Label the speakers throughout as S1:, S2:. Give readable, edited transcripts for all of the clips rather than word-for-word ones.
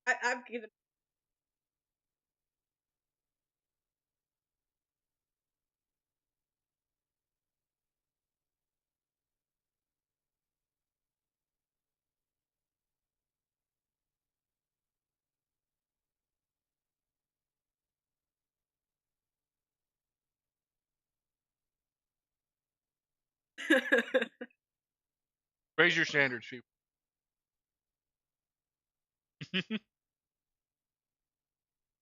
S1: I've given.
S2: Raise your standards, people.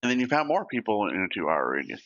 S3: And then you found more people in a 2-hour radius.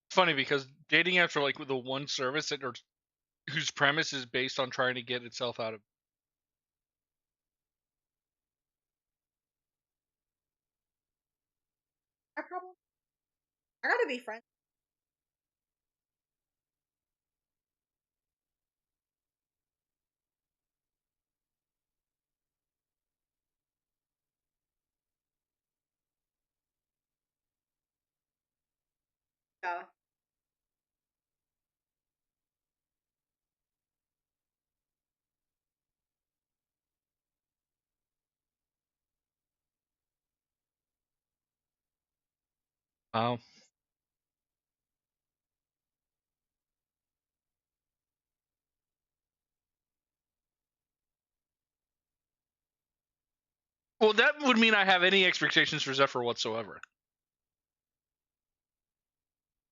S2: It's funny because dating apps are like the one service that whose premise is based on trying to get itself out of.
S1: I gotta be friends. Yeah.
S2: Wow. Well, that would mean I have any expectations for Zephyr whatsoever.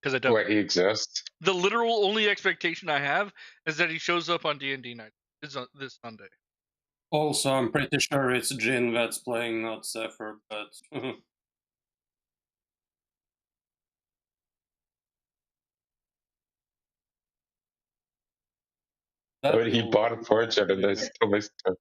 S2: Because I don't.
S4: What, he exists?
S2: The literal only expectation I have is that he shows up on D&D night this Sunday.
S5: Also, I'm pretty sure it's Jin that's playing, not Zephyr, but...
S4: I mean, he bought a fortune and they still missed him.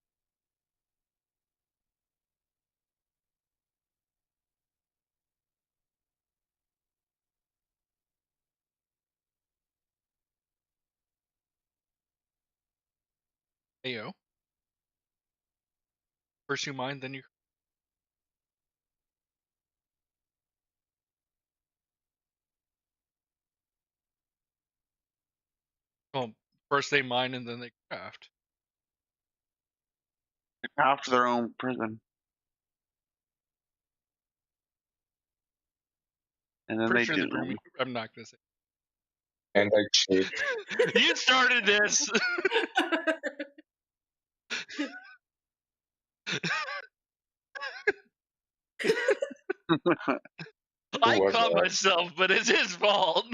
S2: Ayo. First you mine, then you. Well, first they mine and then they craft.
S3: After their own prison. And then
S2: Pretty
S3: they
S2: sure
S3: do.
S2: I'm not gonna say.
S4: And I cheat.
S2: You started this. I
S4: What
S2: caught
S4: the-
S2: myself, but it's his fault.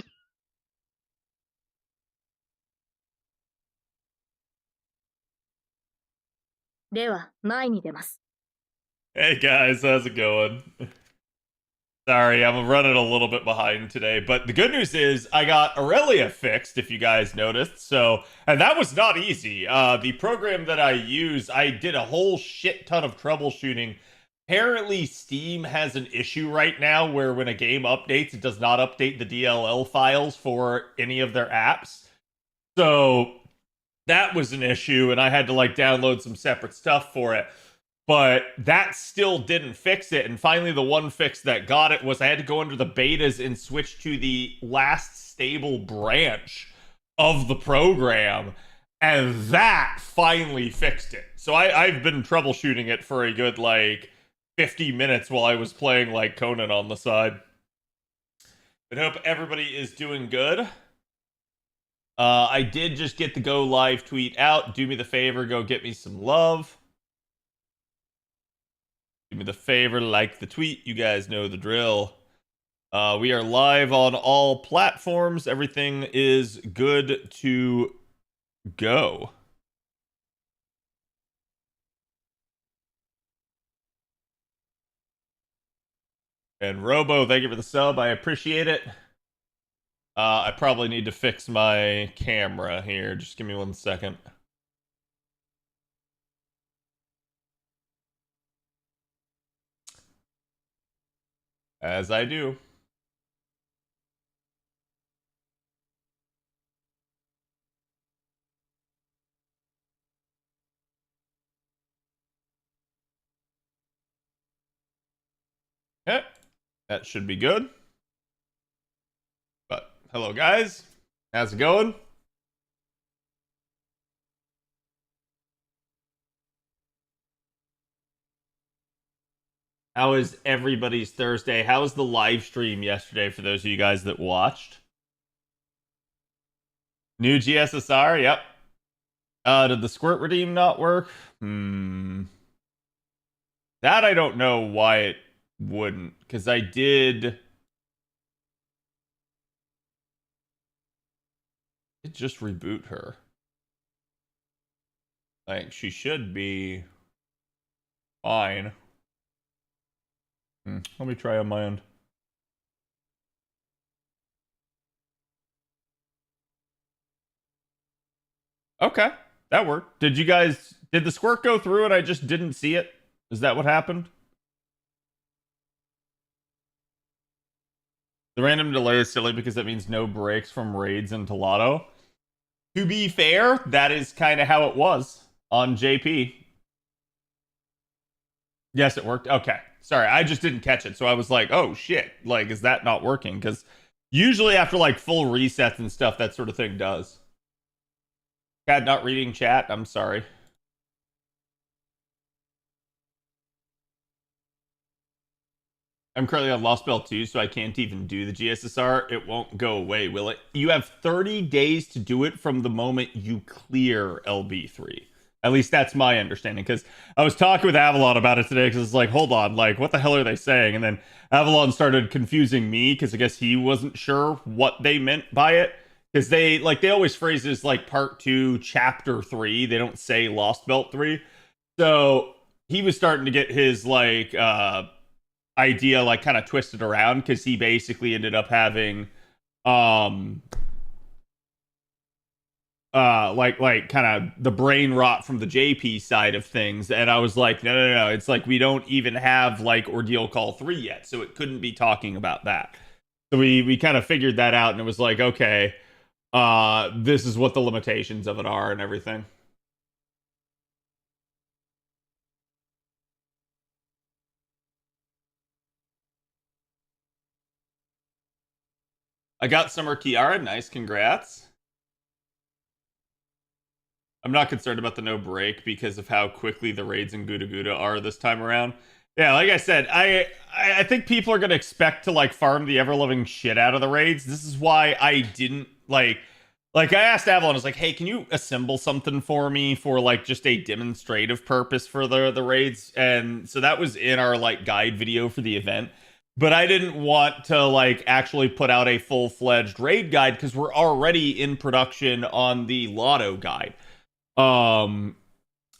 S6: Hey guys, how's it going? Sorry, I'm running a little bit behind today, but the good news is I got Aurelia fixed, if you guys noticed. So, and that was not easy. The program that I use, I did a whole shit ton of troubleshooting. Apparently, Steam has an issue right now where when a game updates, it does not update the DLL files for any of their apps. So, that was an issue, and I had to like download some separate stuff for it. But that still didn't fix it. And finally, the one fix that got it was I had to go under the betas and switch to the last stable branch of the program. And that finally fixed it. So I've been troubleshooting it for a good, like, 50 minutes while I was playing, like, Conan on the side. But hope everybody is doing good. I did just get the go live tweet out. Do me the favor, go get me some love. Do me the favor, like the tweet. You guys know the drill. We are live on all platforms. Everything is good to go. And Robo, thank you for the sub. I appreciate it. I probably need to fix my camera here. Just give me 1 second. As I do. Okay, that should be good. But hello, guys. How's it going? How is everybody's Thursday? How was the live stream yesterday for those of you guys that watched? New GSSR, yep. Did the squirt redeem not work? That I don't know why it wouldn't, because I did just reboot her. Like, she should be fine. Let me try on my end. Okay, that worked. Did the squirt go through and I just didn't see it? Is that what happened? The random delay is silly because that means no breaks from raids into Lotto. To be fair, that is kind of how it was on JP. Yes, it worked. Okay. Sorry, I just didn't catch it. So I was like, oh shit. Like, is that not working? Because usually after like full resets and stuff, that sort of thing does. Cat not reading chat. I'm sorry. I'm currently on Lost Belt 2, so I can't even do the GSSR. It won't go away, will it? You have 30 days to do it from the moment you clear LB3. At least that's my understanding, because I was talking with Avalon about it today, because it's like, hold on, like, what the hell are they saying? And then Avalon started confusing me, because I guess he wasn't sure what they meant by it. Because they always phrase it as, like, Part 2, Chapter 3. They don't say Lost Belt 3. So he was starting to get his, like, idea like kind of twisted around, because he basically ended up having like kind of the brain rot from the JP side of things, and I was like, no, it's like we don't even have like Ordeal Call 3 yet, so it couldn't be talking about that. So we kind of figured that out, and it was like, okay, this is what the limitations of it are and everything. I got Summer Kiara. Nice, congrats. I'm not concerned about the no break because of how quickly the raids in Guda Guda are this time around. Yeah, like I said, I think people are gonna expect to like farm the ever loving shit out of the raids. This is why I didn't like I asked Avalon, I was like, hey, can you assemble something for me for like just a demonstrative purpose for the raids? And so that was in our like guide video for the event. But I didn't want to like actually put out a full-fledged raid guide because we're already in production on the Lotto guide.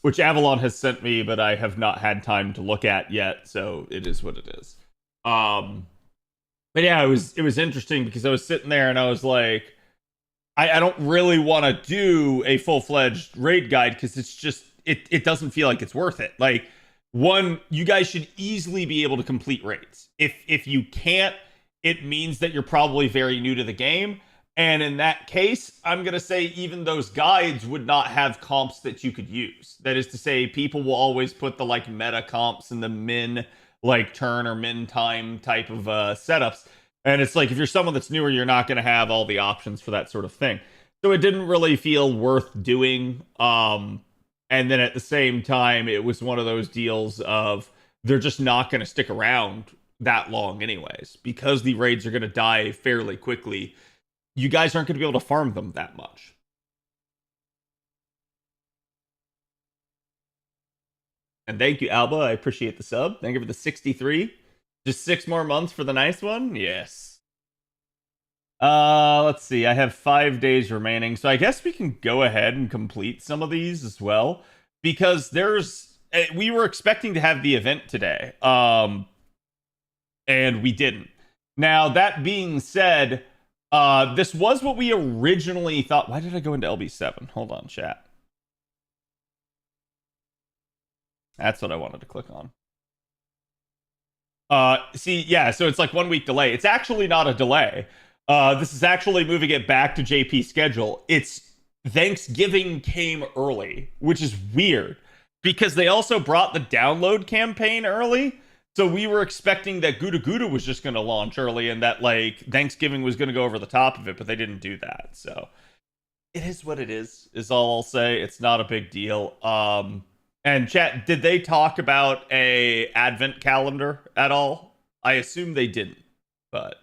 S6: Which Avalon has sent me, but I have not had time to look at yet, so it is what it is. But yeah, it was interesting because I was sitting there and I was like, I don't really want to do a full-fledged raid guide because it's just it doesn't feel like it's worth it. Like, one, you guys should easily be able to complete raids. If you can't, it means that you're probably very new to the game. And in that case, I'm going to say even those guides would not have comps that you could use. That is to say, people will always put the like meta comps and the min like turn or min time type of setups. And it's like, if you're someone that's newer, you're not going to have all the options for that sort of thing. So it didn't really feel worth doing. And then at the same time, it was one of those deals of they're just not going to stick around that long anyways, because the raids are going to die fairly quickly. You guys aren't going to be able to farm them that much. And thank you, Alba. I appreciate the sub. Thank you for the 63. Just 6 more months for the nice one? Yes. Let's see. I have 5 days remaining. So I guess we can go ahead and complete some of these as well. Because we were expecting to have the event today. And we didn't. Now, that being said, this was what we originally thought. Why did I go into LB7? Hold on, chat. That's what I wanted to click on. See, yeah, so it's like 1 week delay. It's actually not a delay. This is actually moving it back to JP's schedule. It's Thanksgiving came early, which is weird because they also brought the download campaign early. So we were expecting that Gouda Gouda was just going to launch early and that like Thanksgiving was going to go over the top of it, but they didn't do that. So it is what it is all I'll say. It's not a big deal. And chat, did they talk about a advent calendar at all? I assume they didn't, but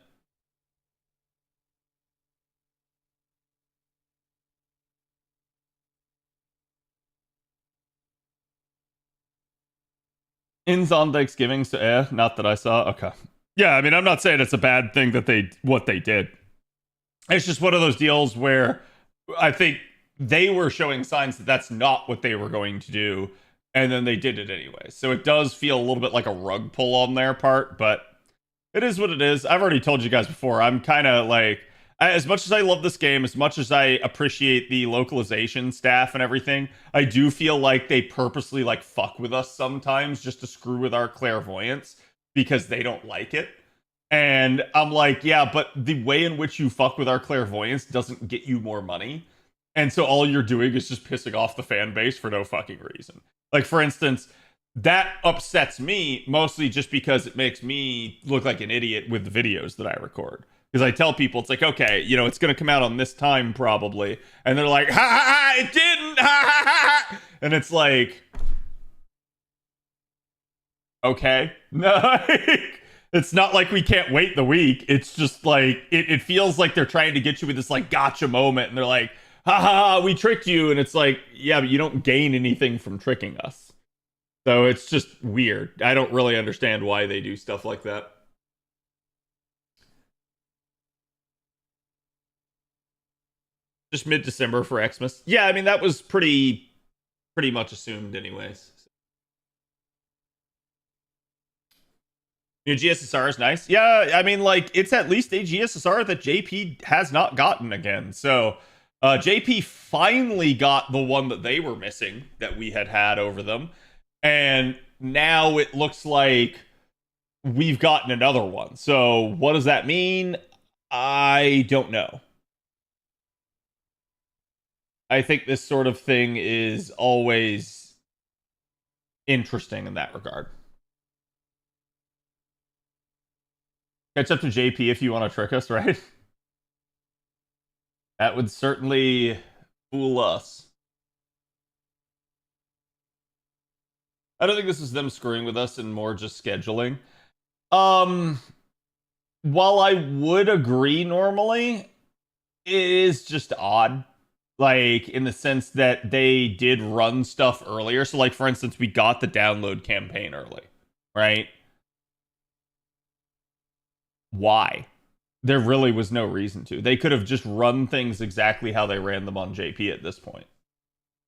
S6: ins on Thanksgiving, so not that I saw. Okay. Yeah, I mean, I'm not saying it's a bad thing that what they did. It's just one of those deals where I think they were showing signs that that's not what they were going to do, and then they did it anyway. So it does feel a little bit like a rug pull on their part, but it is what it is. I've already told you guys before, I'm kind of like, as much as I love this game, as much as I appreciate the localization staff and everything, I do feel like they purposely like fuck with us sometimes just to screw with our clairvoyance because they don't like it. And I'm like, yeah, but the way in which you fuck with our clairvoyance doesn't get you more money. And so all you're doing is just pissing off the fan base for no fucking reason. Like, for instance, that upsets me mostly just because it makes me look like an idiot with the videos that I record. Because I tell people, it's like, okay, you know, it's going to come out on this time probably. And they're like, ha ha ha, it didn't, ha ha ha. And it's like, okay. No, it's not like we can't wait the week. It's just like, it feels like they're trying to get you with this like gotcha moment. And they're like, ha ha ha, we tricked you. And it's like, yeah, but you don't gain anything from tricking us. So it's just weird. I don't really understand why they do stuff like that. Just mid-December for Xmas. Yeah, I mean, that was pretty much assumed anyways. New GSSR is nice. Yeah, I mean, like, it's at least a GSSR that JP has not gotten again. So, JP finally got the one that they were missing that we had over them. And now it looks like we've gotten another one. So, what does that mean? I don't know. I think this sort of thing is always interesting in that regard. Catch up to JP if you want to trick us, right? That would certainly fool us. I don't think this is them screwing with us and more just scheduling. While I would agree normally, it is just odd. Like, in the sense that they did run stuff earlier. So, like, for instance, we got the download campaign early, right? Why? There really was no reason to. They could have just run things exactly how they ran them on JP at this point.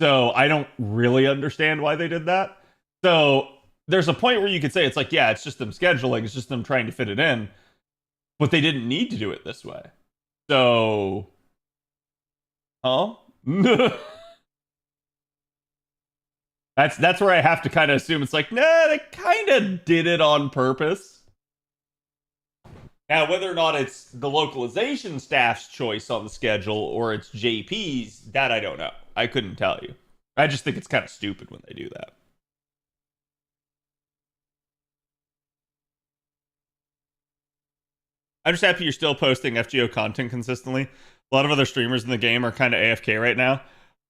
S6: So, I don't really understand why they did that. So, there's a point where you could say, it's like, yeah, it's just them scheduling. It's just them trying to fit it in. But they didn't need to do it this way. So... Huh? That's where I have to kind of assume it's like, nah, they kind of did it on purpose. Now, whether or not it's the localization staff's choice on the schedule or it's JP's, that I don't know. I couldn't tell you. I just think it's kind of stupid when they do that. I'm just happy you're still posting FGO content consistently. A lot of other streamers in the game are kind of AFK right now.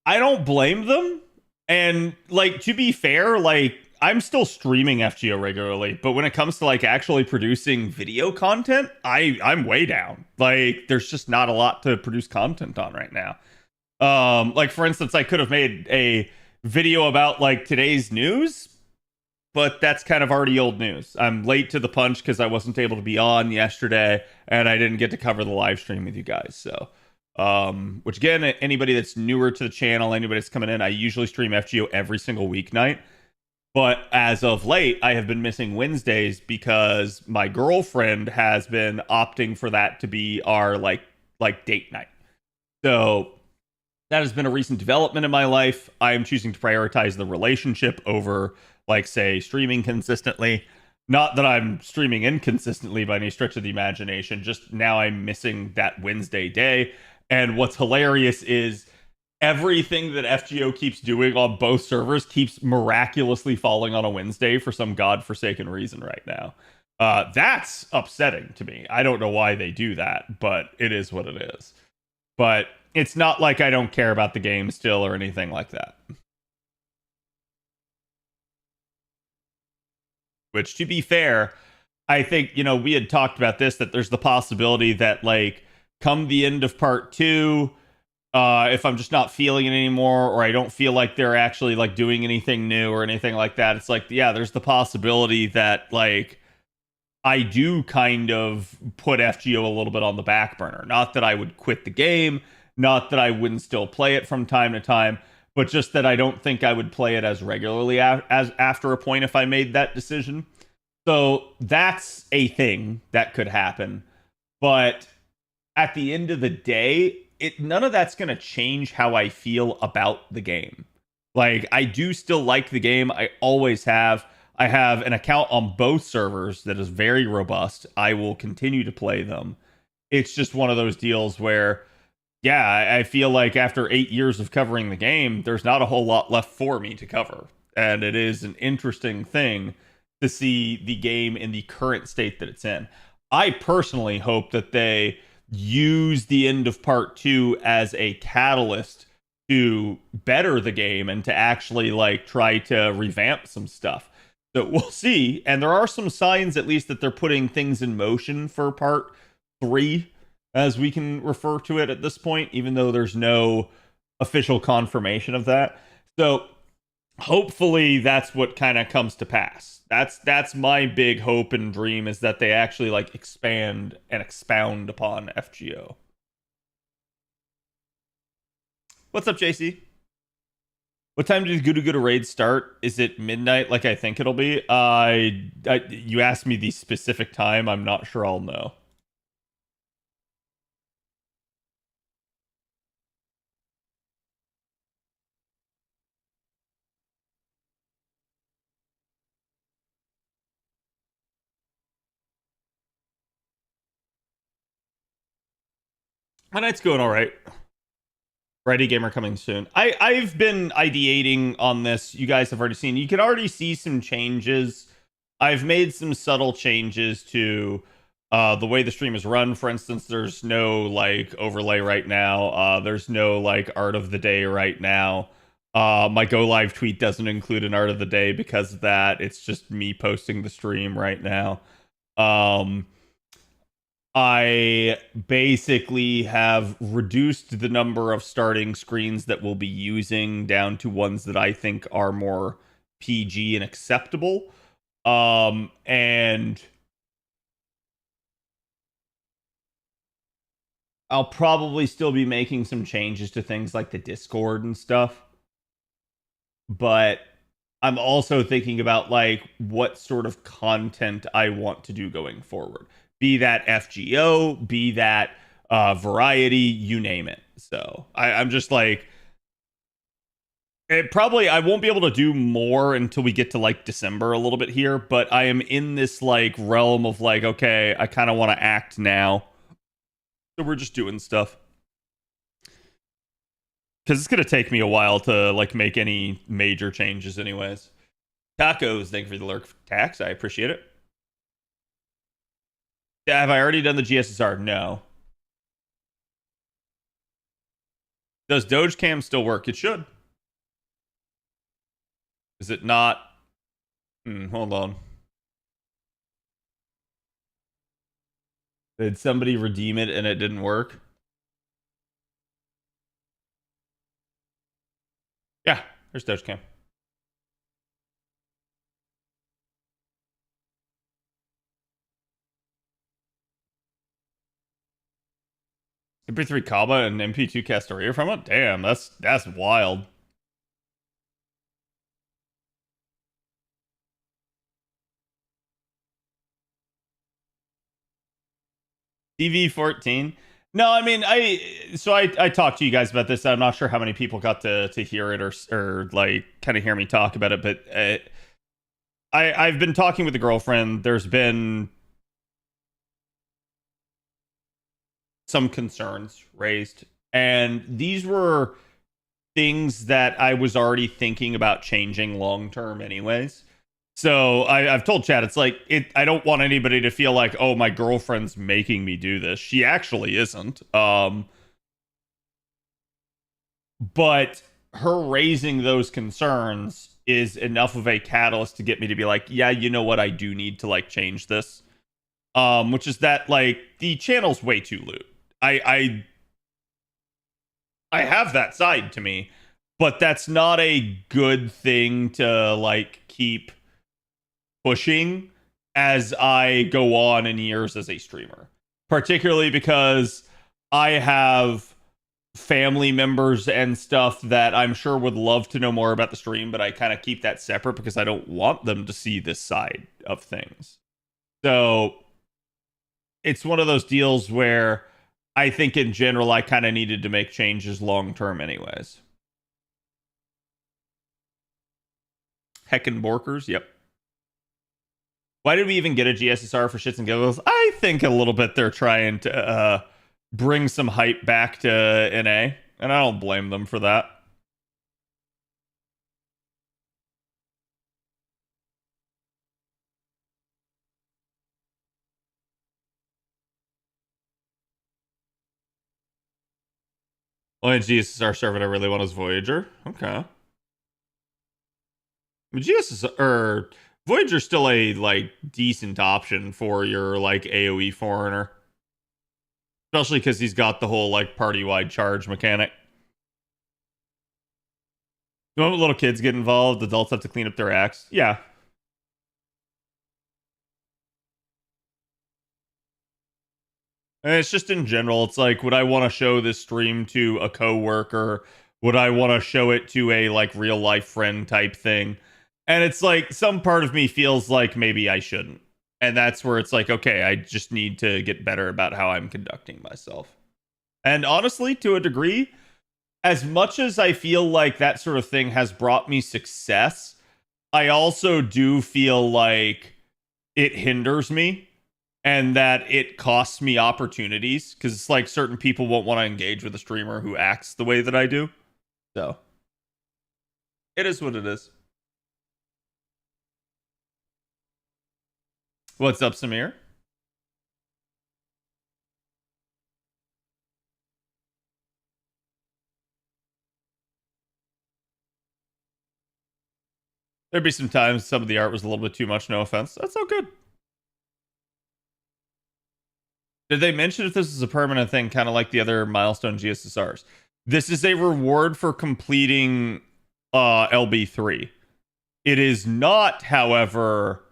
S6: I don't blame them. And like, to be fair, like, I'm still streaming FGO regularly, but when it comes to like actually producing video content, I'm way down. Like, there's just not a lot to produce content on right now. Like, for instance, I could have made a video about like today's news, but that's kind of already old news. I'm late to the punch because I wasn't able to be on yesterday, and I didn't get to cover the live stream with you guys. So, which again, anybody that's newer to the channel, anybody that's coming in, I usually stream FGO every single weeknight. But as of late, I have been missing Wednesdays because my girlfriend has been opting for that to be our like date night. So that has been a recent development in my life. I am choosing to prioritize the relationship over, like, say, streaming consistently. Not that I'm streaming inconsistently by any stretch of the imagination, just now I'm missing that Wednesday day. And what's hilarious is everything that FGO keeps doing on both servers keeps miraculously falling on a Wednesday for some godforsaken reason right now. That's upsetting to me. I don't know why they do that, but it is what it is. But it's not like I don't care about the game still or anything like that. Which, to be fair, I think, you know, we had talked about this, that there's the possibility that, like, come the end of part 2, if I'm just not feeling it anymore, or I don't feel like they're actually like doing anything new or anything like that, it's like, yeah, there's the possibility that like I do kind of put FGO a little bit on the back burner. Not that I would quit the game, not that I wouldn't still play it from time to time, but just that I don't think I would play it as regularly as after a point if I made that decision. So that's a thing that could happen. But at the end of the day, none of that's going to change how I feel about the game. Like, I do still like the game. I always have. I have an account on both servers that is very robust. I will continue to play them. It's just one of those deals where, yeah, I feel like after 8 years of covering the game, there's not a whole lot left for me to cover. And it is an interesting thing to see the game in the current state that it's in. I personally hope that they use the end of part 2 as a catalyst to better the game and to actually like try to revamp some stuff. So we'll see. And there are some signs, at least, that they're putting things in motion for part 3, as we can refer to it at this point, even though there's no official confirmation of that. So hopefully that's what kind of comes to pass. That's my big hope and dream, is that they actually like expand and expound upon FGO. What's up, JC? What time did Goo Goo Raid start? Is it midnight like I think it'll be? You asked me the specific time. I'm not sure I'll know. My night's going all right. Righty Gamer coming soon. I've been ideating on this. You guys have already seen. You can already see some changes. I've made some subtle changes to the way the stream is run. For instance, there's no like overlay right now. There's no like art of the day right now. My go live tweet doesn't include an art of the day because of that. It's just me posting the stream right now. I basically have reduced the number of starting screens that we'll be using down to ones that I think are more PG and acceptable. And I'll probably still be making some changes to things like the Discord and stuff. But I'm also thinking about like what sort of content I want to do going forward. Be that FGO, be that variety, you name it. So I'm just like, I won't be able to do more until we get to like December a little bit here, but I am in this like realm of like, okay, I kind of want to act now. So we're just doing stuff. Because it's going to take me a while to like make any major changes anyways. Tacos, thank you for the lurk tax. I appreciate it. Have I already done the GSSR? No. Does Doge Cam still work? It should. Is it not? Hold on. Did somebody redeem it and it didn't work? Yeah, there's Doge Cam. MP3 Kaba and MP2 Castoria from it? Damn, that's wild. TV14. No, I mean, I talked to you guys about this. I'm not sure how many people got to hear it or like kind of hear me talk about it, but I've been talking with a girlfriend. There's been some concerns raised, and these were things that I was already thinking about changing long term anyways. So I've told Chad, it's like I don't want anybody to feel like, oh, my girlfriend's making me do this. She actually isn't. But her raising those concerns is enough of a catalyst to get me to be like, yeah, you know what, I do need to like change this. Which is that like the channel's way too lewd. I have that side to me, but that's not a good thing to like keep pushing as I go on in years as a streamer, particularly because I have family members and stuff that I'm sure would love to know more about the stream, but I kind of keep that separate because I don't want them to see this side of things. So it's one of those deals where I think in general I kind of needed to make changes long term anyways. Heckin' Borkers, yep. Why did we even get a GSSR for shits and giggles? I think a little bit they're trying to bring some hype back to NA, and I don't blame them for that. Only GSSR server I really want is Voyager. Okay. But GSSR Voyager's still a like decent option for your like AoE foreigner. Especially because he's got the whole like party-wide charge mechanic. The moment little kids get involved, adults have to clean up their acts. Yeah. And it's just in general, it's like, would I want to show this stream to a coworker? Would I want to show it to a like real life friend type thing? And it's like some part of me feels like maybe I shouldn't. And that's where it's like, okay, I just need to get better about how I'm conducting myself. And honestly, to a degree, as much as I feel like that sort of thing has brought me success, I also do feel like it hinders me and that it costs me opportunities because it's like certain people won't want to engage with a streamer who acts the way that I do. So it is what it is. What's up, Samir? There'd be some times some of the art was a little bit too much, no offense. That's all good. Did they mention if this is a permanent thing, kind of like the other milestone GSSRs? This is a reward for completing LB3. It is not, however,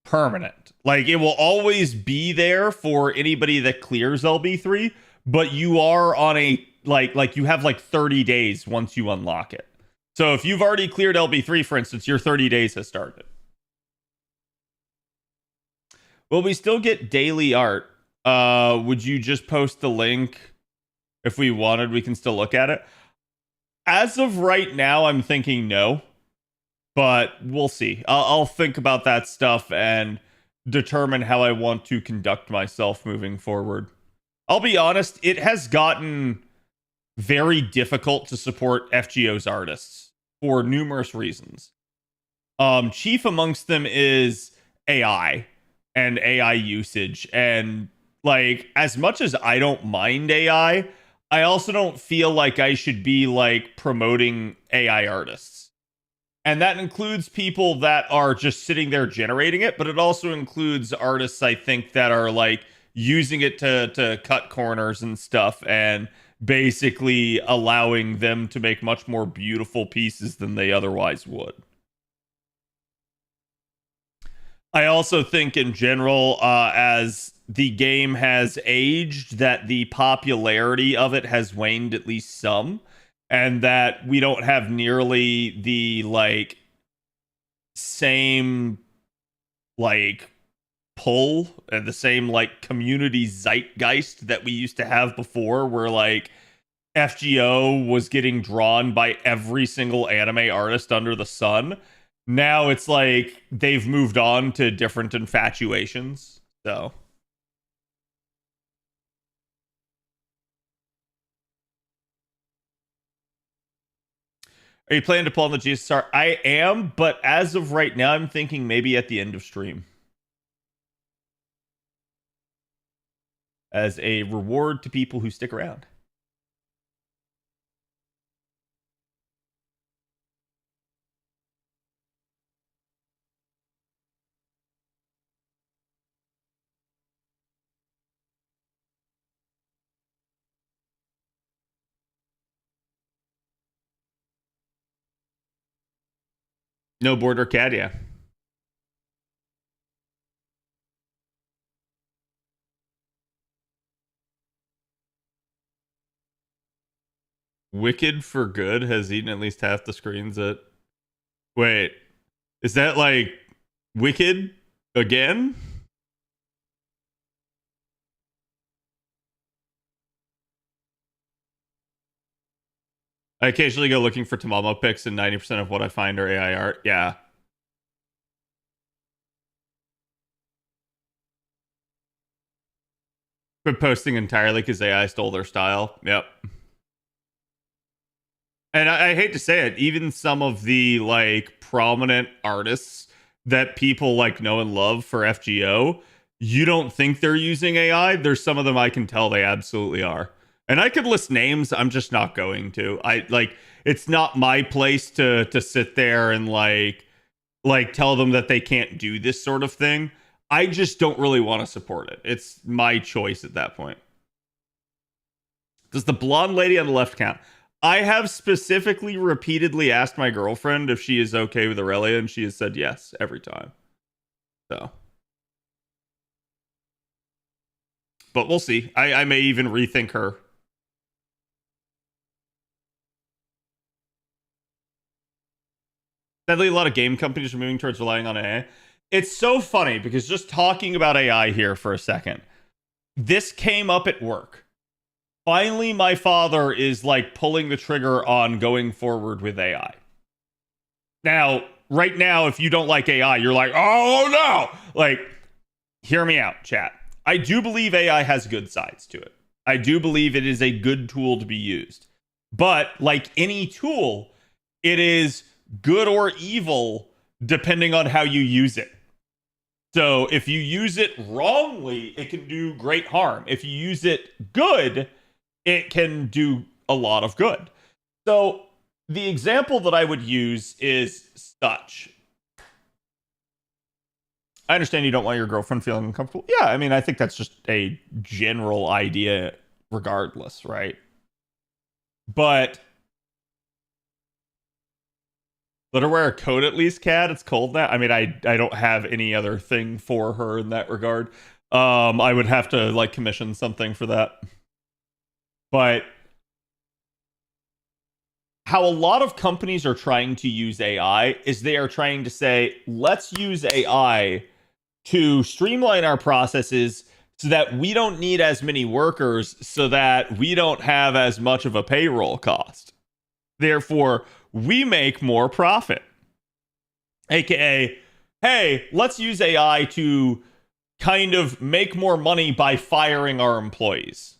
S6: permanent. Like, it will always be there for anybody that clears LB3, but you are on a, like you have like 30 days once you unlock it. So if you've already cleared LB3, for instance, your 30 days has started. Will we still get daily art? Would you just post the link? If we wanted, we can still look at it. As of right now, I'm thinking no, but we'll see. I'll think about that stuff and determine how I want to conduct myself moving forward. I'll be honest, it has gotten very difficult to support FGO's artists for numerous reasons. Chief amongst them is AI and AI usage. And like, as much as I don't mind AI, I also don't feel like I should be like promoting AI artists. And that includes people that are just sitting there generating it, but it also includes artists I think that are like using it to cut corners and stuff and basically allowing them to make much more beautiful pieces than they otherwise would. I also think in general, as the game has aged, that the popularity of it has waned at least some, and that we don't have nearly the like same like pull and the same like community zeitgeist that we used to have before, where like FGO was getting drawn by every single anime artist under the sun. Now it's like they've moved on to different infatuations. So are you planning to pull on the GSSR? I am, but as of right now, I'm thinking maybe at the end of stream. As a reward to people who stick around. No border cat, yeah. Wicked for Good has eaten at least half the screens at. Wait, is that like Wicked again? I occasionally go looking for Tamamo pics, and 90% of what I find are AI art. Yeah. Quit posting entirely because AI stole their style. Yep. And I hate to say it, even some of the like prominent artists that people like know and love for FGO, you don't think they're using AI. There's some of them I can tell they absolutely are. And I could list names, I'm just not going to. I like it's not my place to sit there and like tell them that they can't do this sort of thing. I just don't really want to support it. It's my choice at that point. Does the blonde lady on the left count? I have specifically repeatedly asked my girlfriend if she is okay with Aurelia, and she has said yes every time. So. But we'll see. I may even rethink her. Sadly, a lot of game companies are moving towards relying on AI. It's so funny because just talking about AI here for a second, this came up at work. Finally, my father is like pulling the trigger on going forward with AI. Now, right now, if you don't like AI, you're like, oh no! Like, hear me out, chat. I do believe AI has good sides to it. I do believe it is a good tool to be used. But like any tool, it is good or evil depending on how you use it. So if you use it wrongly, it can do great harm. If you use it good, it can do a lot of good. So the example that I would use is such. I understand you don't want your girlfriend feeling uncomfortable. Yeah, I mean, I think that's just a general idea regardless, right? But let her wear a coat at least, Cat. It's cold now. I mean, I don't have any other thing for her in that regard. I would have to like commission something for that. But how a lot of companies are trying to use AI is they are trying to say, let's use AI to streamline our processes so that we don't need as many workers, so that we don't have as much of a payroll cost. Therefore, we make more profit. AKA, hey, let's use AI to kind of make more money by firing our employees.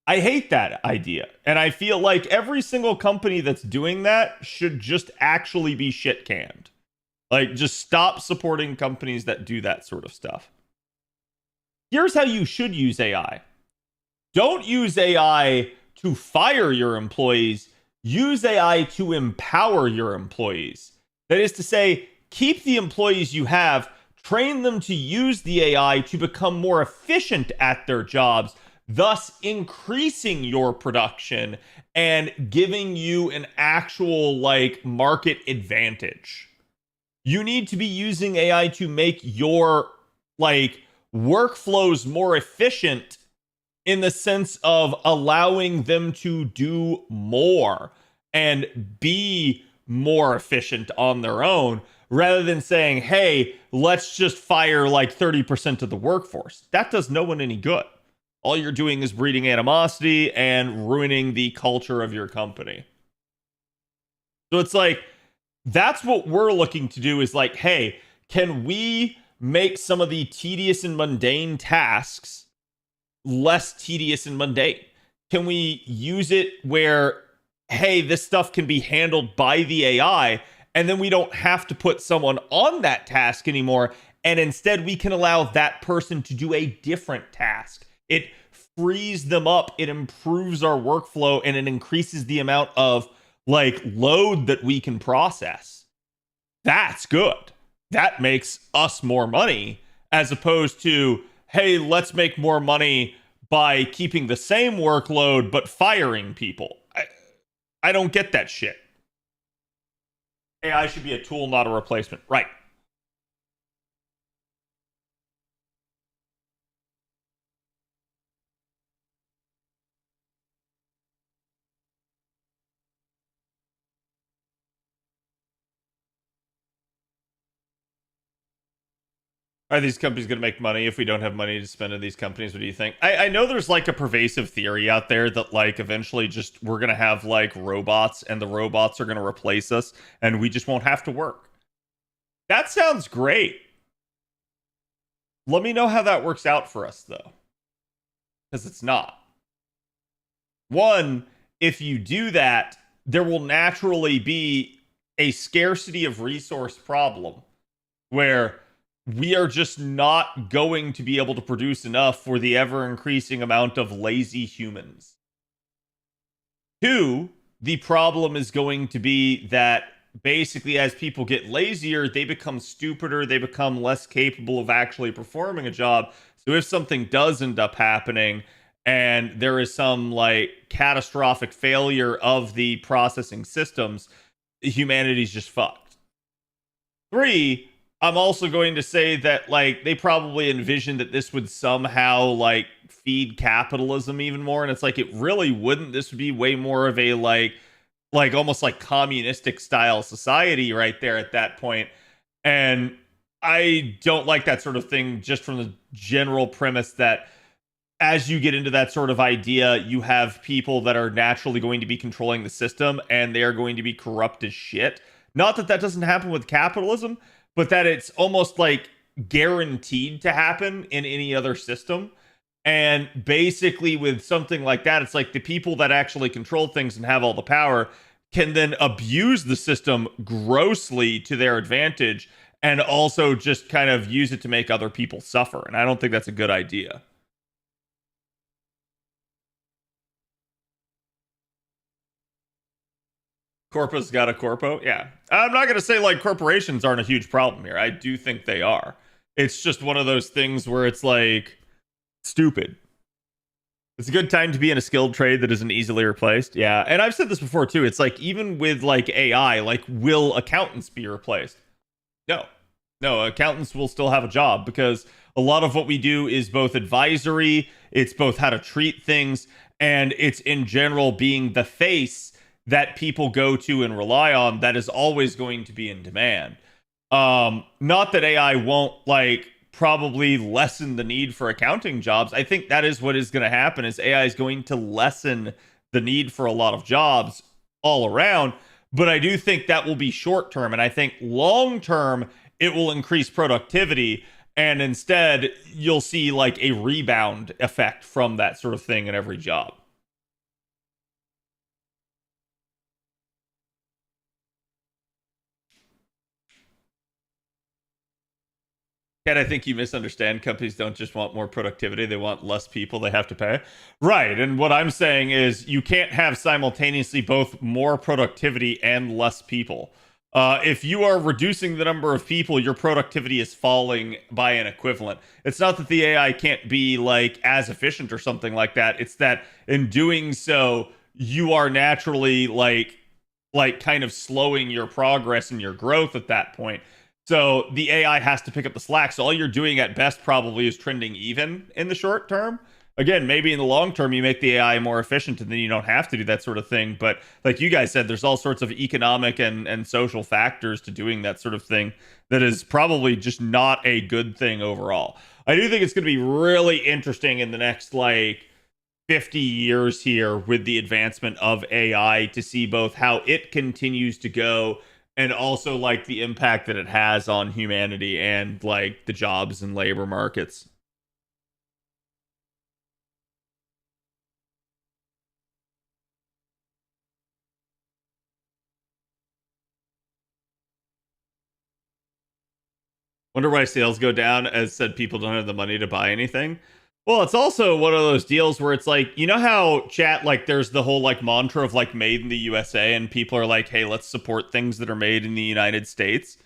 S6: I hate that idea. And I feel like every single company that's doing that should just actually be shit canned. Like, just stop supporting companies that do that sort of stuff. Here's how you should use AI. Don't use AI to fire your employees. Use AI to empower your employees. That is to say, keep the employees you have, train them to use the AI to become more efficient at their jobs, thus increasing your production and giving you an actual like market advantage. You need to be using AI to make your like workflows more efficient in the sense of allowing them to do more and be more efficient on their own rather than saying, hey, let's just fire like 30% of the workforce. That does no one any good. All you're doing is breeding animosity and ruining the culture of your company. So it's like, that's what we're looking to do is like, hey, can we make some of the tedious and mundane tasks less tedious and mundane? Can we use it where, hey, this stuff can be handled by the AI, and then we don't have to put someone on that task anymore, and instead we can allow that person to do a different task. It frees them up, it improves our workflow, and it increases the amount of like load that we can process. That's good. That makes us more money, as opposed to, hey, let's make more money by keeping the same workload but firing people. I don't get that shit. AI should be a tool, not a replacement. Right. Are these companies going to make money if we don't have money to spend in these companies? What do you think? I know there's like a pervasive theory out there that like eventually just we're going to have like robots and the robots are going to replace us and we just won't have to work. That sounds great. Let me know how that works out for us though. Because it's not. One, if you do that, there will naturally be a scarcity of resource problem where we are just not going to be able to produce enough for the ever increasing amount of lazy humans. Two, the problem is going to be that basically as people get lazier, they become stupider, they become less capable of actually performing a job. So if something does end up happening and there is some like catastrophic failure of the processing systems, humanity's just fucked. Three, I'm also going to say that like they probably envisioned that this would somehow like feed capitalism even more, and it's like it really wouldn't. This would be way more of a like almost like communistic style society right there at that point. And I don't like that sort of thing just from the general premise that as you get into that sort of idea, you have people that are naturally going to be controlling the system and they are going to be corrupt as shit. Not that that doesn't happen with capitalism, but that it's almost like guaranteed to happen in any other system. And basically, with something like that, it's like the people that actually control things and have all the power can then abuse the system grossly to their advantage and also just kind of use it to make other people suffer. And I don't think that's a good idea. Corpo's got a corpo. Yeah. I'm not going to say like corporations aren't a huge problem here. I do think they are. It's just one of those things where it's like stupid. It's a good time to be in a skilled trade that isn't easily replaced. Yeah. And I've said this before too. It's like even with like AI, like will accountants be replaced? No. No, accountants will still have a job because a lot of what we do is both advisory, it's both how to treat things, and it's in general being the face that people go to and rely on that is always going to be in demand. Not that AI won't like probably lessen the need for accounting jobs. I think that is what is going to happen is AI is going to lessen the need for a lot of jobs all around, but I do think that will be short term, and I think long term it will increase productivity, and instead you'll see like a rebound effect from that sort of thing in every job. Ken, I think you misunderstand. Companies don't just want more productivity, they want less people they have to pay. Right. And what I'm saying is you can't have simultaneously both more productivity and less people. If you are reducing the number of people, your productivity is falling by an equivalent. It's not that the AI can't be like as efficient or something like that. It's that in doing so, you are naturally like kind of slowing your progress and your growth at that point. So the AI has to pick up the slack. So all you're doing at best probably is trending even in the short term. Again, maybe in the long term you make the AI more efficient and then you don't have to do that sort of thing. But like you guys said, there's all sorts of economic and social factors to doing that sort of thing that is probably just not a good thing overall. I do think it's going to be really interesting in the next like 50 years here with the advancement of AI to see both how it continues to go and also like the impact that it has on humanity and like the jobs and labor markets. Wonder why sales go down, as said people don't have the money to buy anything. Well, it's also one of those deals where it's like, you know how chat, like there's the whole like mantra of like made in the USA and people are like, hey, let's support things that are made in the United States.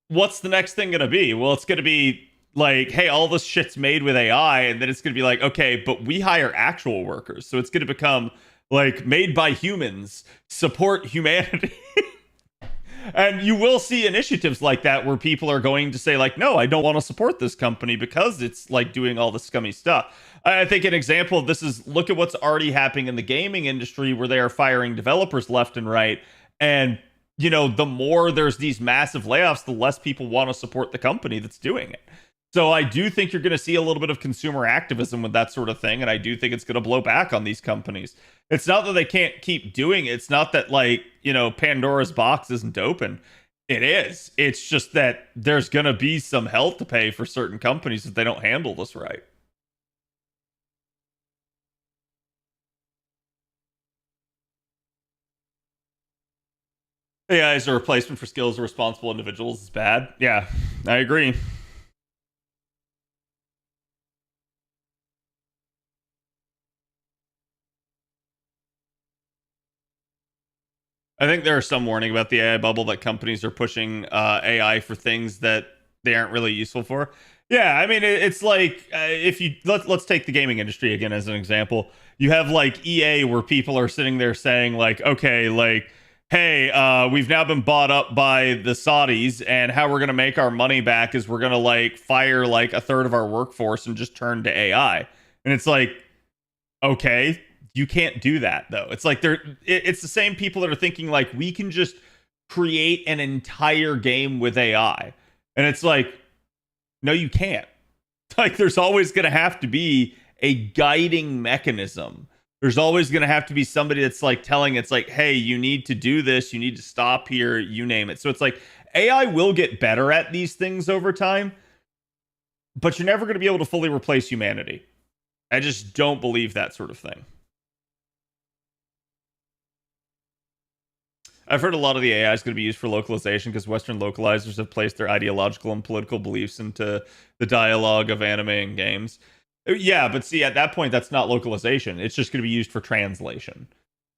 S6: What's the next thing going to be? Well, it's going to be like, hey, all this shit's made with AI. And then it's going to be like, okay, but we hire actual workers. So it's going to become like made by humans, support humanity. And you will see initiatives like that where people are going to say like, no, I don't want to support this company because it's like doing all this scummy stuff. I think an example of this is look at what's already happening in the gaming industry where they are firing developers left and right. And, you know, the more there's these massive layoffs, the less people want to support the company that's doing it. So I do think you're going to see a little bit of consumer activism with that sort of thing. And I do think it's going to blow back on these companies. It's not that they can't keep doing it. It's not that, like, you know, Pandora's box isn't open. It is. It's just that there's going to be some hell to pay for certain companies if they don't handle this right. AI as a replacement for skills of responsible individuals is bad. Yeah, I agree. I think there's some warning about the AI bubble that companies are pushing AI for things that they aren't really useful for. Yeah, I mean, it's like if you let's take the gaming industry again as an example. You have like EA where people are sitting there saying like, okay, like, hey, we've now been bought up by the Saudis, and how we're gonna make our money back is we're gonna like fire like a third of our workforce and just turn to AI. And it's like, okay, you can't do that though. It's like it's the same people that are thinking like we can just create an entire game with AI. And it's like, no, you can't. Like there's always going to have to be a guiding mechanism. There's always going to have to be somebody that's like telling it's like, hey, you need to do this, you need to stop here, you name it. So it's like AI will get better at these things over time, but you're never going to be able to fully replace humanity. I just don't believe that sort of thing. I've heard a lot of the AI is going to be used for localization because Western localizers have placed their ideological and political beliefs into the dialogue of anime and games. Yeah, but see, at that point, that's not localization. It's just going to be used for translation.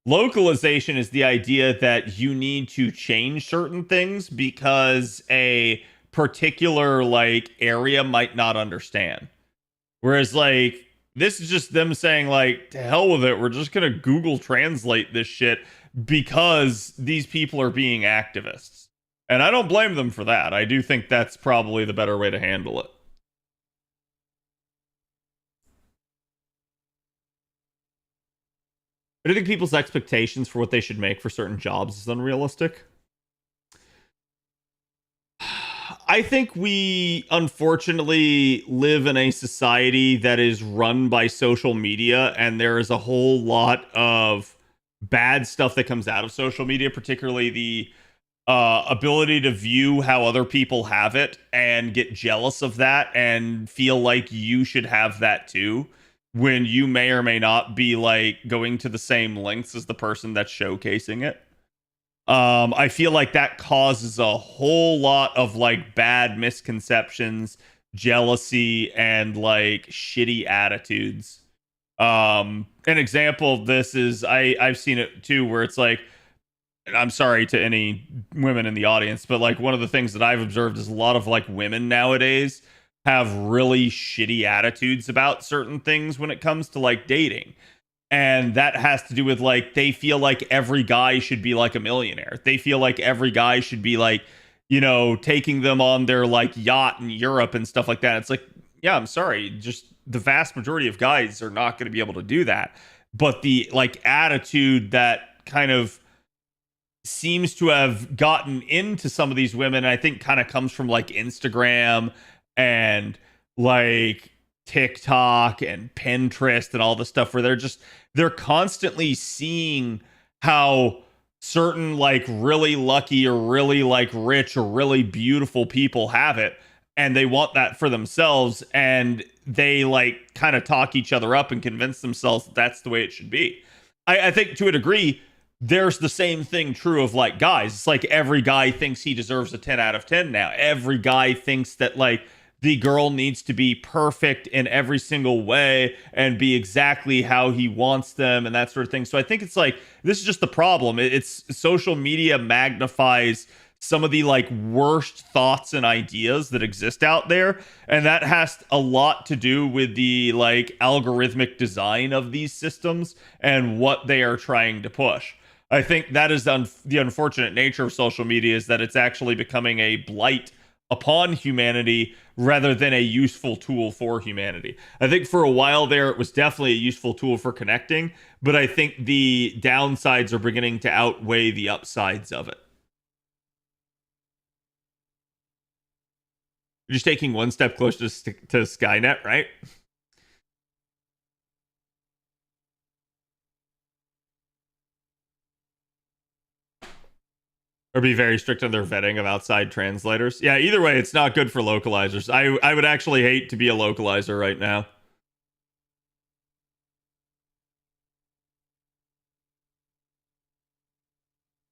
S6: Localization is the idea that you need to change certain things because a particular like area might not understand. Whereas like this is just them saying like, to hell with it, we're just going to Google translate this shit because these people are being activists. And I don't blame them for that. I do think that's probably the better way to handle it. I do think people's expectations for what they should make for certain jobs is unrealistic. I think we unfortunately live in a society that is run by social media, and there is a whole lot of bad stuff that comes out of social media, particularly the ability to view how other people have it and get jealous of that and feel like you should have that too, when you may or may not be like going to the same lengths as the person that's showcasing it. I feel like that causes a whole lot of like bad misconceptions, jealousy, and like shitty attitudes. An example of this is I've seen it too, where it's like, and I'm sorry to any women in the audience, but like one of the things that I've observed is a lot of like women nowadays have really shitty attitudes about certain things when it comes to like dating. And that has to do with like they feel like every guy should be like a millionaire. They feel like every guy should be like, you know, taking them on their like yacht in Europe and stuff like that. It's like, yeah, I'm sorry, just the vast majority of guys are not going to be able to do that. But the like attitude that kind of seems to have gotten into some of these women, I think kind of comes from like Instagram and like TikTok and Pinterest and all the stuff where they're constantly seeing how certain like really lucky or really like rich or really beautiful people have it, and they want that for themselves, and they like kind of talk each other up and convince themselves that that's the way it should be. I think to a degree there's the same thing true of like guys. It's like every guy thinks he deserves a 10 out of 10 now. Every guy thinks that like the girl needs to be perfect in every single way and be exactly how he wants them and that sort of thing. So I think it's like this is just the problem. It's social media magnifies some of the like worst thoughts and ideas that exist out there, and that has a lot to do with the like algorithmic design of these systems and what they are trying to push. I think that is the unfortunate nature of social media, is that it's actually becoming a blight upon humanity rather than a useful tool for humanity. I think for a while there, it was definitely a useful tool for connecting, but I think the downsides are beginning to outweigh the upsides of it. You're just taking one step closer to Skynet, right? Or be very strict on their vetting of outside translators. Yeah, either way, it's not good for localizers. I would actually hate to be a localizer right now.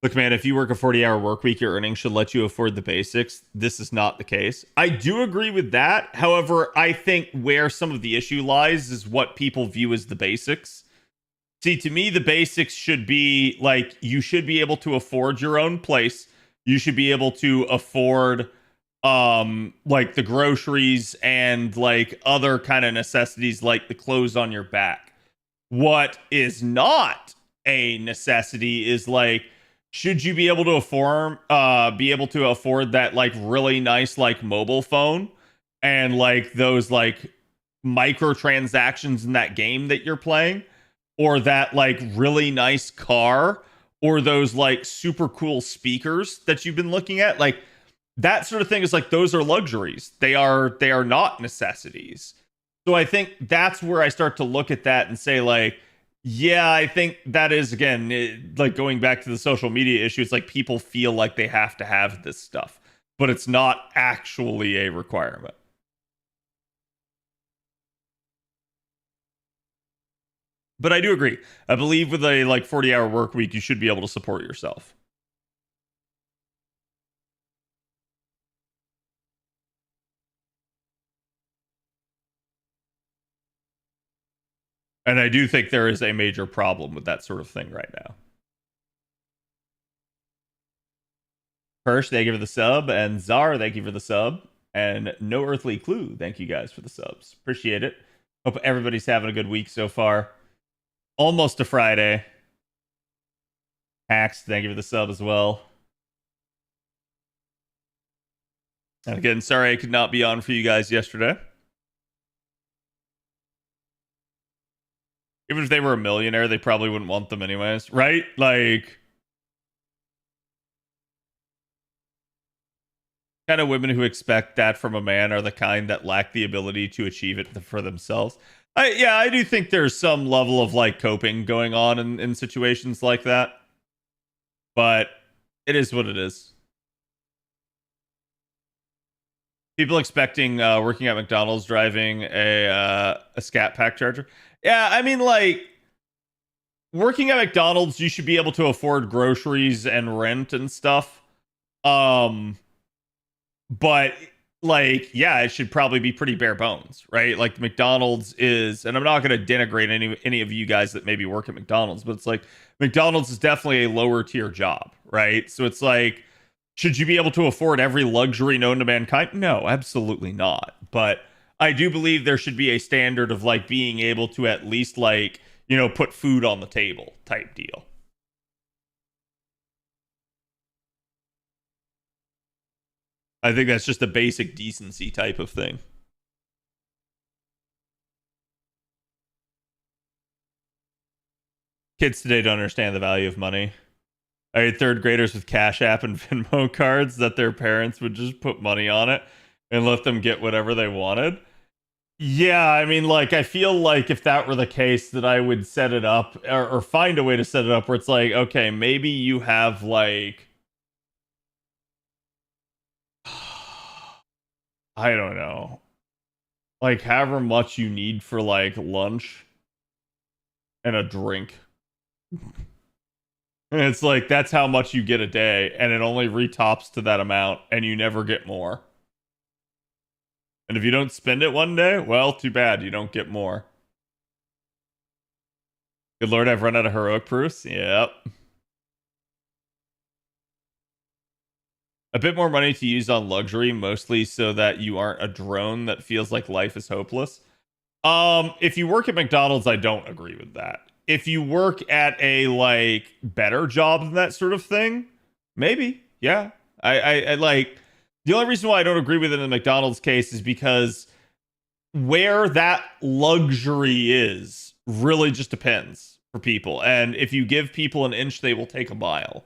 S6: Look, man, if you work a 40-hour work week, your earnings should let you afford the basics. This is not the case. I do agree with that. However, I think where some of the issue lies is what people view as the basics. See, to me, the basics should be like you should be able to afford your own place. You should be able to afford like the groceries and like other kind of necessities like the clothes on your back. What is not a necessity is like, should you be able to afford that like really nice like mobile phone and like those like microtransactions in that game that you're playing, or that like really nice car, or those like super cool speakers that you've been looking at? Like that sort of thing is like, those are luxuries. They are not necessities. So I think that's where I start to look at that and say like, yeah, I think that is, again, like going back to the social media issue, it's like people feel like they have to have this stuff, but it's not actually a requirement. But I do agree. I believe with a like 40-hour work week, you should be able to support yourself. And I do think there is a major problem with that sort of thing right now. Hirsch, thank you for the sub. And Czar, thank you for the sub. And No Earthly Clue, thank you guys for the subs. Appreciate it. Hope everybody's having a good week so far. Almost a Friday. Hacks, thank you for the sub as well. And again, sorry I could not be on for you guys yesterday. Even if they were a millionaire, they probably wouldn't want them anyways, right? Like, kind of women who expect that from a man are the kind that lack the ability to achieve it for themselves. I do think there's some level of like coping going on in situations like that, but it is what it is. People expecting working at McDonald's driving a Scat Pack charger. Yeah, I mean, like, working at McDonald's, you should be able to afford groceries and rent and stuff. But like, yeah, it should probably be pretty bare bones, right? Like McDonald's is, and I'm not going to denigrate any of you guys that maybe work at McDonald's, but it's like McDonald's is definitely a lower tier job, right? So it's like, should you be able to afford every luxury known to mankind? No, absolutely not. But I do believe there should be a standard of like being able to at least like, you know, put food on the table type deal. I think that's just a basic decency type of thing. Kids today don't understand the value of money. I had third graders with Cash App and Venmo cards that their parents would just put money on it and let them get whatever they wanted. Yeah, I mean, like, I feel like if that were the case, that I would set it up or find a way to set it up where it's like, okay, maybe you have like, I don't know, like however much you need for like lunch and a drink. And it's like, that's how much you get a day, and it only retops to that amount, and you never get more. And if you don't spend it one day, well, too bad, you don't get more. Good lord, I've run out of heroic proofs. Yep. A bit more money to use on luxury, mostly so that you aren't a drone that feels like life is hopeless. If you work at McDonald's, I don't agree with that. If you work at a like better job than that sort of thing, maybe. Yeah. I like the only reason why I don't agree with it in the McDonald's case is because where that luxury is really just depends for people. And if you give people an inch, they will take a mile.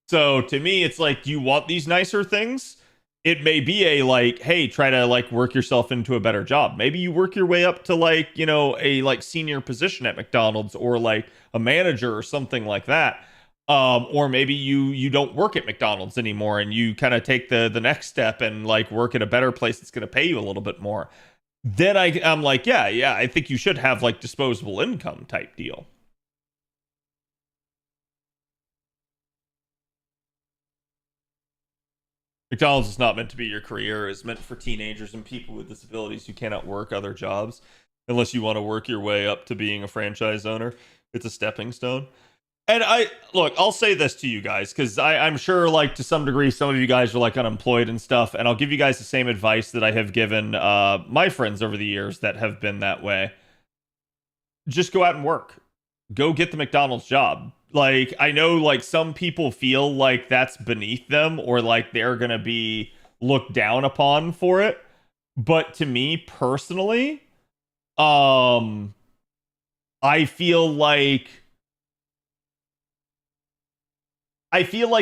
S6: So to me, it's like, do you want these nicer things? It may be a like, hey, try to like work yourself into a better job. Maybe you work your way up to like, you know, a like senior position at McDonald's or like a manager or something like that. Or maybe you don't work at McDonald's anymore and you kind of take the next step and like work at a better place that's going to pay you a little bit more. Then I'm like, yeah, I think you should have like disposable income type deal. McDonald's is not meant to be your career. It's meant for teenagers and people with disabilities who cannot work other jobs unless you want to work your way up to being a franchise owner. It's a stepping stone. And I'll say this to you guys, because I'm sure like to some degree some of you guys are like unemployed and stuff, and I'll give you guys the same advice that I have given my friends over the years that have been that way. Just go out and work. Go get the McDonald's job. Like, I know like some people feel like that's beneath them or like they're gonna be looked down upon for it. But to me personally, I feel like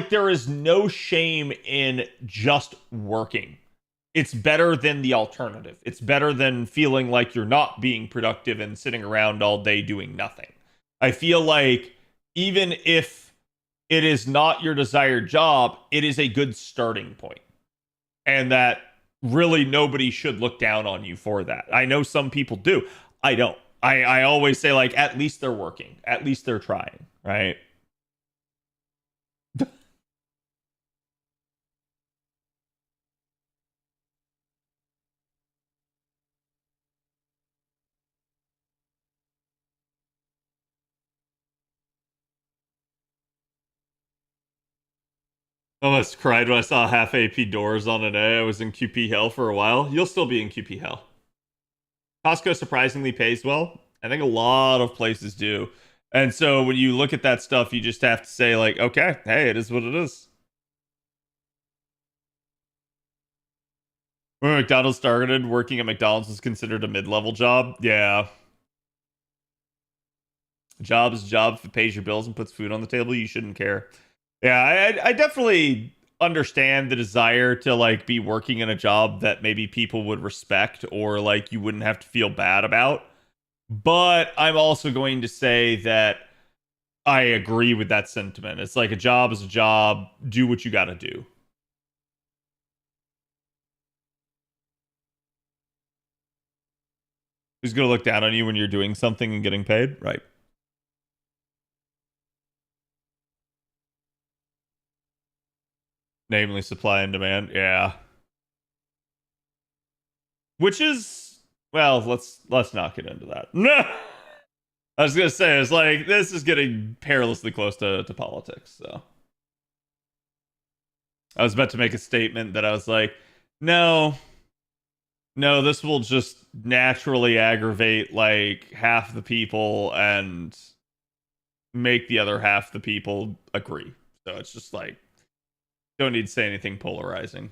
S6: there is no shame in just working. It's better than the alternative. It's better than feeling like you're not being productive and sitting around all day doing nothing. I feel like even if it is not your desired job, it is a good starting point. And that really nobody should look down on you for that. I know some people do. I don't. I always say, like, at least they're working. At least they're trying, right? Almost cried when I saw half AP doors on an A. I was in QP hell for a while. You'll still be in QP hell. Costco surprisingly pays well. I think a lot of places do. And so when you look at that stuff, you just have to say, like, okay, hey, it is what it is. When McDonald's started, working at McDonald's was considered a mid-level job. Yeah. A job is a job. If it pays your bills and puts food on the table, you shouldn't care. Yeah, I definitely understand the desire to like be working in a job that maybe people would respect or like you wouldn't have to feel bad about. But I'm also going to say that I agree with that sentiment. It's like a job is a job. Do what you got to do. Who's going to look down on you when you're doing something and getting paid? Right. namely supply and demand. Yeah. Which is, well, let's not get into that. No. I was gonna say, it's like this is getting perilously close to politics. So I was about to make a statement that I was like, no, no, this will just naturally aggravate like half the people and make the other half the people agree. So it's just like, don't need to say anything polarizing.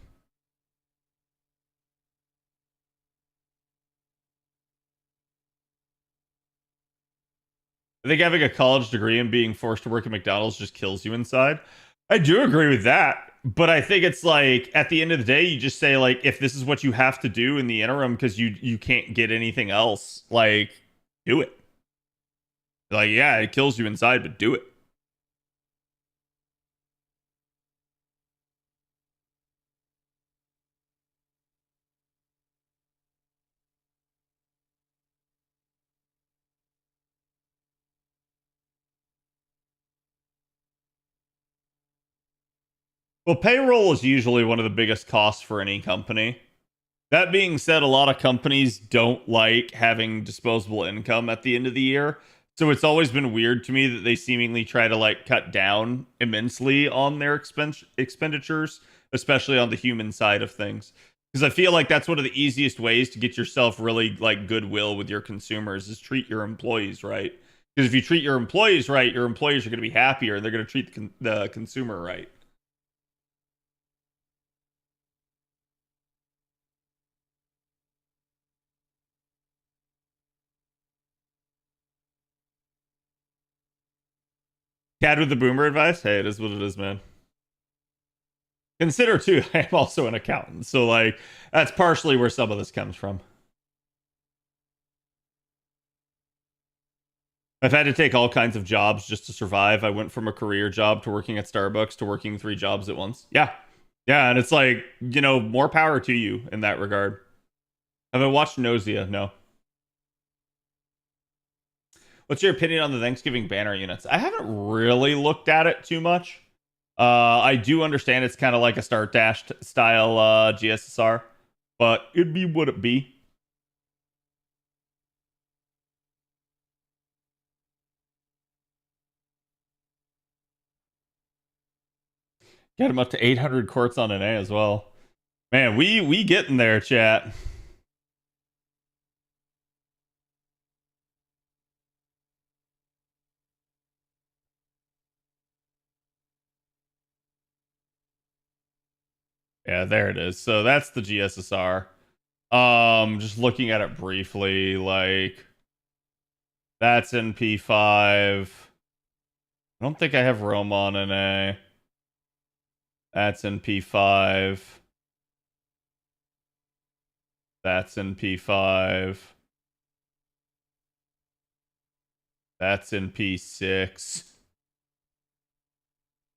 S6: I think having a college degree and being forced to work at McDonald's just kills you inside. I do agree with that, but I think it's like at the end of the day, you just say like, if this is what you have to do in the interim because you can't get anything else, like do it. Like, yeah, it kills you inside, but do it. Well, payroll is usually one of the biggest costs for any company. That being said, a lot of companies don't like having disposable income at the end of the year. So it's always been weird to me that they seemingly try to like cut down immensely on their expenditures, especially on the human side of things. Because I feel like that's one of the easiest ways to get yourself really like goodwill with your consumers is treat your employees right. Because if you treat your employees right, your employees are going to be happier and they're going to treat the consumer right. Cad with the boomer advice. Hey, it is what it is, man. Consider too, I am also an accountant, so like that's partially where some of this comes from. I've had to take all kinds of jobs just to survive. I went from a career job to working at Starbucks to working 3 jobs at once. Yeah. Yeah, and it's like, you know, more power to you in that regard. Have I watched Nausea? No. What's your opinion on the Thanksgiving banner units? I haven't really looked at it too much. I do understand it's kind of like a Start Dash style GSSR, but it'd be what it be. Got him up to 800 courts on an A as well. Man, we getting there, chat. Yeah, there it is. So that's the GSSR. Just looking at it briefly, like that's in P5. I don't think I have Rome on an A. That's in P5. That's in P5. That's in P6.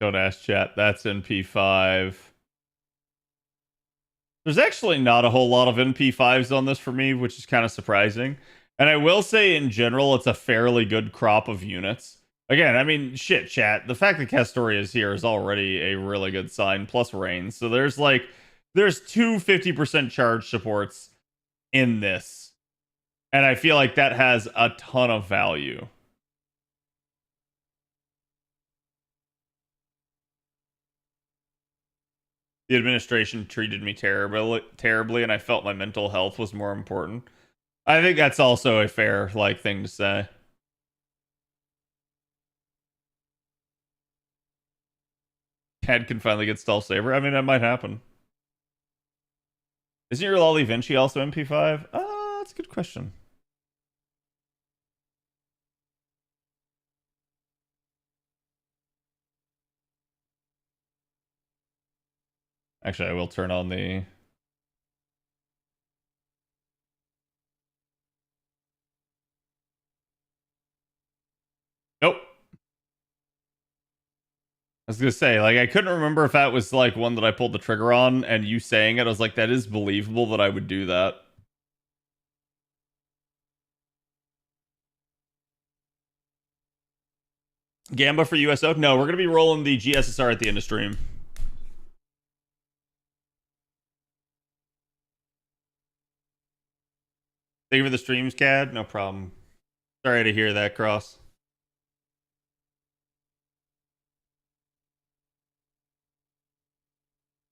S6: Don't ask chat. That's in P5. There's actually not a whole lot of NP5s on this for me, which is kind of surprising. And I will say, in general, it's a fairly good crop of units. Again, I mean, shit, chat. The fact that Castoria is here is already a really good sign, plus Reigns. So there's two 50% charge supports in this. And I feel like that has a ton of value. The administration treated me terribly, and I felt my mental health was more important. I think that's also a fair thing to say. Cad can finally get Stealth Saber. I mean, that might happen. Isn't your Lolly Vinci also MP5? That's a good question. Actually, I will turn on the... Nope. I was gonna say, like, I couldn't remember if that was like one that I pulled the trigger on, and you saying it, I was like, that is believable that I would do that. Gamba for USO? No, we're gonna be rolling the GSSR at the end of stream. Thank you for the streams, Cad. No problem. Sorry to hear that, Cross.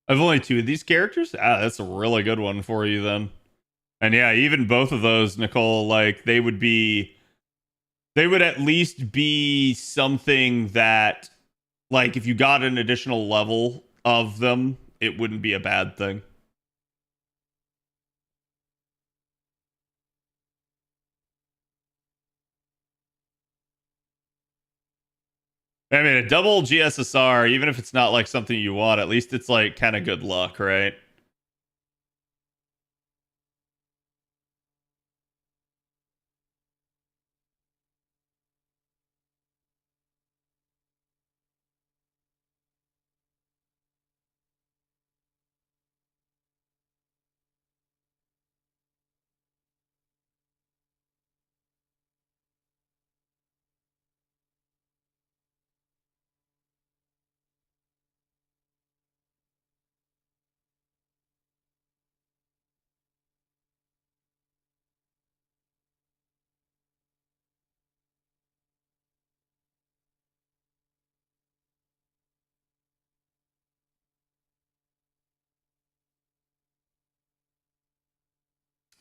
S6: I've only 2 of these characters? Ah, that's a really good one for you then. And yeah, even both of those, Nicole, like they would at least be something that, like, if you got an additional level of them, it wouldn't be a bad thing. I mean, a double GSSR, even if it's not like something you want, at least it's like kind of good luck, right?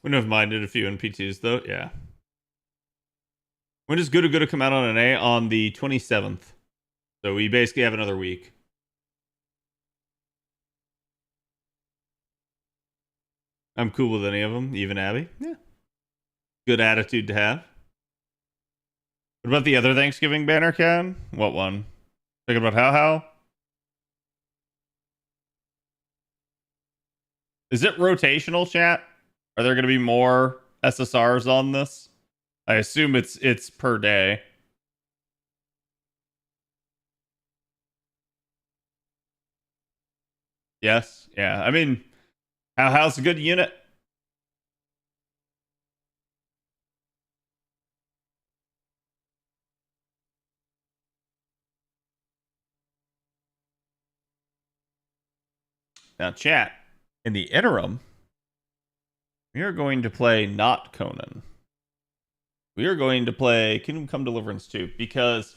S6: Wouldn't have minded a few NP2s though. Yeah. When does Good to come out on an A? On the 27th. So we basically have another week. I'm cool with any of them, even Abby. Yeah. Good attitude to have. What about the other Thanksgiving banner, Ken? What one? Thinking about how? Is it rotational, chat? Are there going to be more SSRs on this? I assume it's per day. Yes. Yeah. I mean, how's a good unit? Now, chat. In the interim, we are going to play not Conan. We are going to play Kingdom Come Deliverance 2 because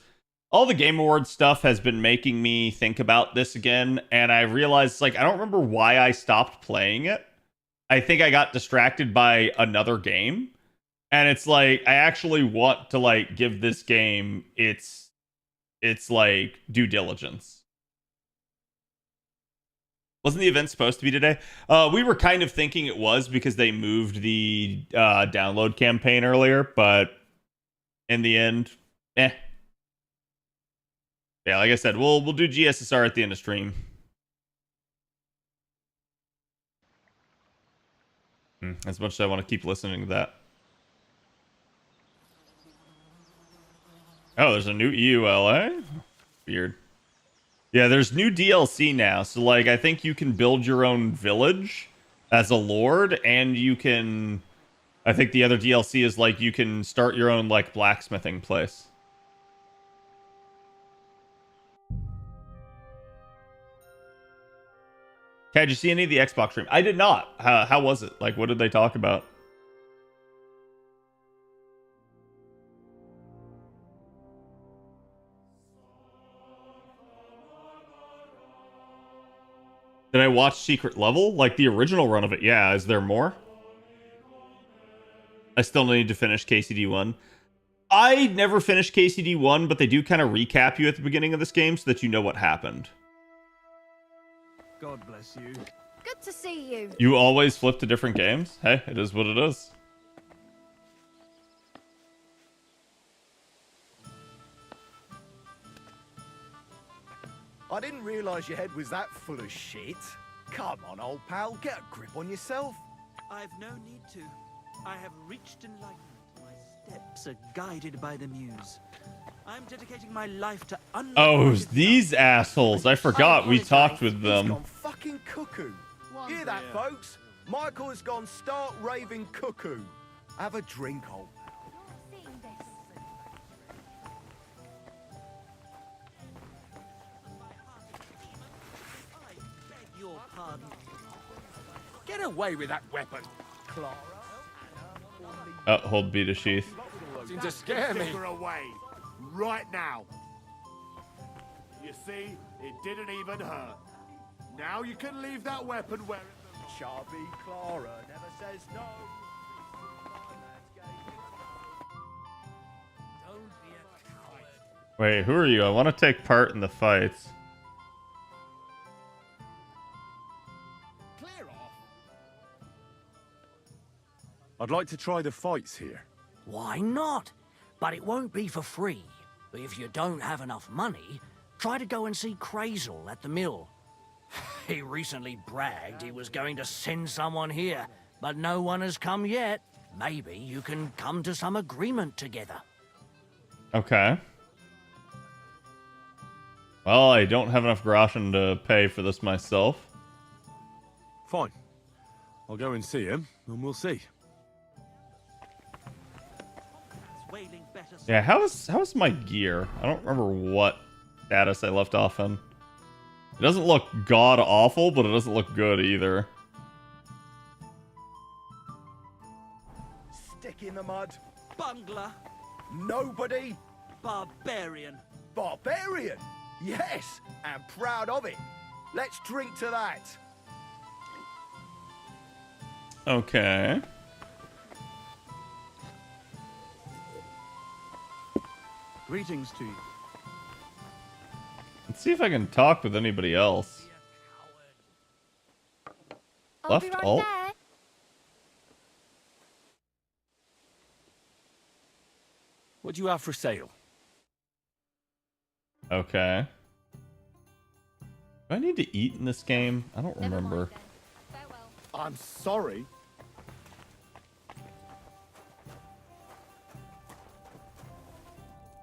S6: all the Game Awards stuff has been making me think about this again, and I realized, like, I don't remember why I stopped playing it. I think I got distracted by another game, and it's like I actually want to like give this game its like due diligence. Wasn't the event supposed to be today? We were kind of thinking it was because they moved the download campaign earlier, but in the end, eh. Yeah, like I said, we'll do GSSR at the end of stream. As much as I want to keep listening to that. Oh, there's a new EULA? Weird. Yeah, there's new DLC now. So, like, I think you can build your own village as a lord, and you can... I think the other DLC is, like, you can start your own, like, blacksmithing place. Okay, did you see any of the Xbox stream? I did not. How was it? Like, what did they talk about? Did I watch Secret Level? Like the original run of it? Yeah, is there more? I still need to finish KCD1. I never finished KCD1, but they do kind of recap you at the beginning of this game so that you know what happened.
S1: God bless you.
S7: Good to see you.
S6: You always flip to different games? Hey, it is what it is.
S1: I didn't realise your head was that full of shit. Come on, old pal, get a grip on yourself.
S8: I've no need to. I have reached enlightenment. My steps are guided by the muse. I'm dedicating my life to
S6: Oh, these assholes. I forgot we talked with
S1: He's
S6: them.
S1: gone fucking cuckoo. Hear that, folks? Michael has gone stark raving cuckoo. Have a drink, old pal.
S8: I beg your pardon.
S1: Get away with that weapon, Clara. Anna, formerly
S6: Oh, hold B to sheath.
S1: Seems to scare me. Away, right now. You see, it didn't even hurt. Now you can leave that weapon where it belongs. Chubby Clara never says no. Don't be a coward.
S6: Wait, who are you? I want to take part in the fights.
S1: Clear off. I'd like to try the fights here.
S7: Why not? But it won't be for free. If you don't have enough money, try to go and see Crazel at the mill. He recently bragged he was going to send someone here, but no one has come yet. Maybe you can come to some agreement together.
S6: Okay. Well, I don't have enough groschen to pay for this myself.
S1: Fine. I'll go and see him, and we'll see.
S6: Yeah, how's my gear? I don't remember what status I left off in. It doesn't look god-awful, but it doesn't look good either.
S1: Stick in the mud.
S8: Bungler.
S1: Nobody.
S8: Barbarian.
S1: Barbarian? Yes, and proud of it. Let's drink to that.
S6: Okay.
S8: Greetings to you.
S6: Let's see if I can talk with anybody else.
S9: I'll be right
S6: alt?
S9: there.
S1: What do you have for sale?
S6: Okay. Do I need to eat in this game? I don't
S9: Never
S6: remember.
S9: mind then. Farewell.
S1: I'm sorry.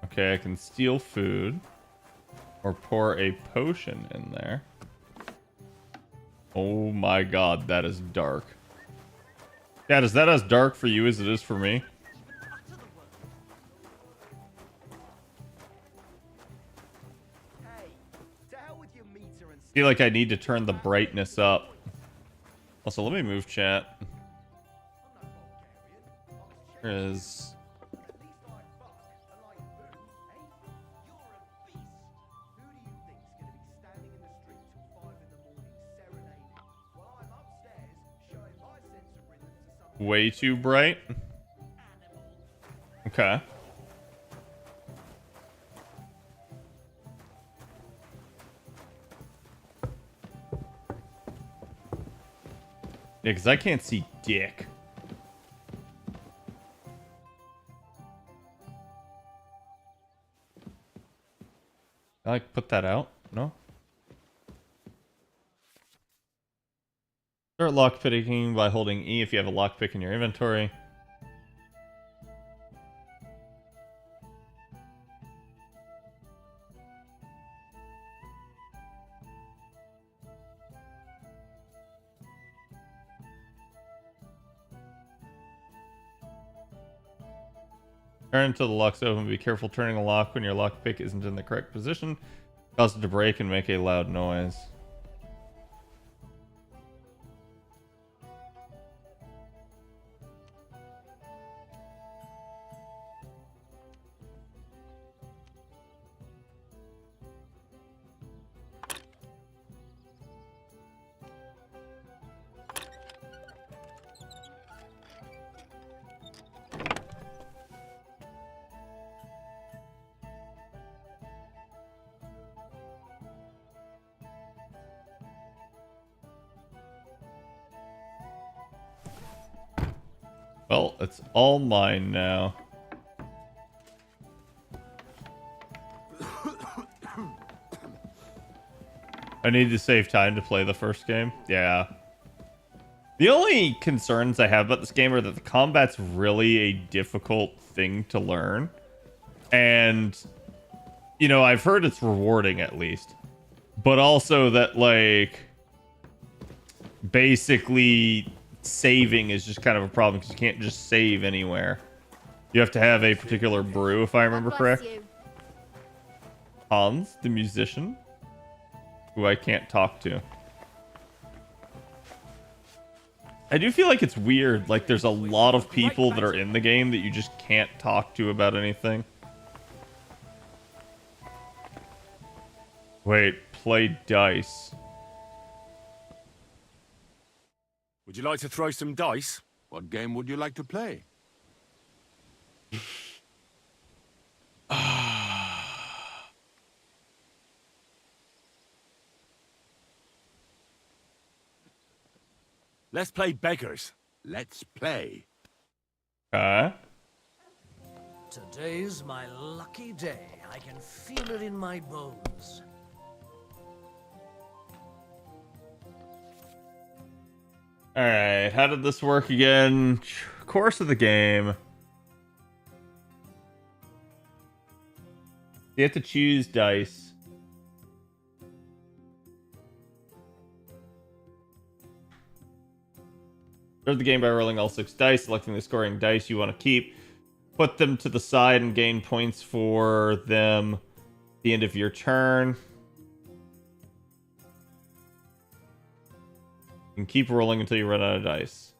S6: Okay, I can steal food. Or pour a potion in there. Oh my god, that is dark. Dad, is that as dark for you as it is for me?
S1: Hey, to hell with your meter and
S6: I feel like I need to turn the brightness up. Also, let me move chat. There is... way too bright. Okay. Yeah, because I can't see dick. I like put that out? No? Start lockpicking by holding E if you have a lockpick in your inventory. Turn until the lock's open. Be careful turning a lock when your lockpick isn't in the correct position. Cause it to break and make a loud noise. Well, it's all mine now. I need to save time to play the first game. Yeah. The only concerns I have about this game are that the combat's really a difficult thing to learn. And, you know, I've heard it's rewarding at least. But also that, like, basically saving is just kind of a problem because you can't just save anywhere. You have to have a particular brew, if I remember
S9: God bless
S6: correct.
S9: you.
S6: Hans, the musician, who I can't talk to. I do feel like it's weird. Like there's a lot of people that are in the game that you just can't talk to about anything. Wait, play dice.
S1: Would you like to throw some dice? What game would you like to play? Let's play beggars. Let's play.
S6: Okay.
S7: Today's my lucky day. I can feel it in my bones.
S6: Alright, how did this work again? Course of the game. You have to choose dice. Start the game by rolling all 6 dice, selecting the scoring dice you want to keep. Put them to the side and gain points for them at the end of your turn. You can keep rolling until you run out of dice.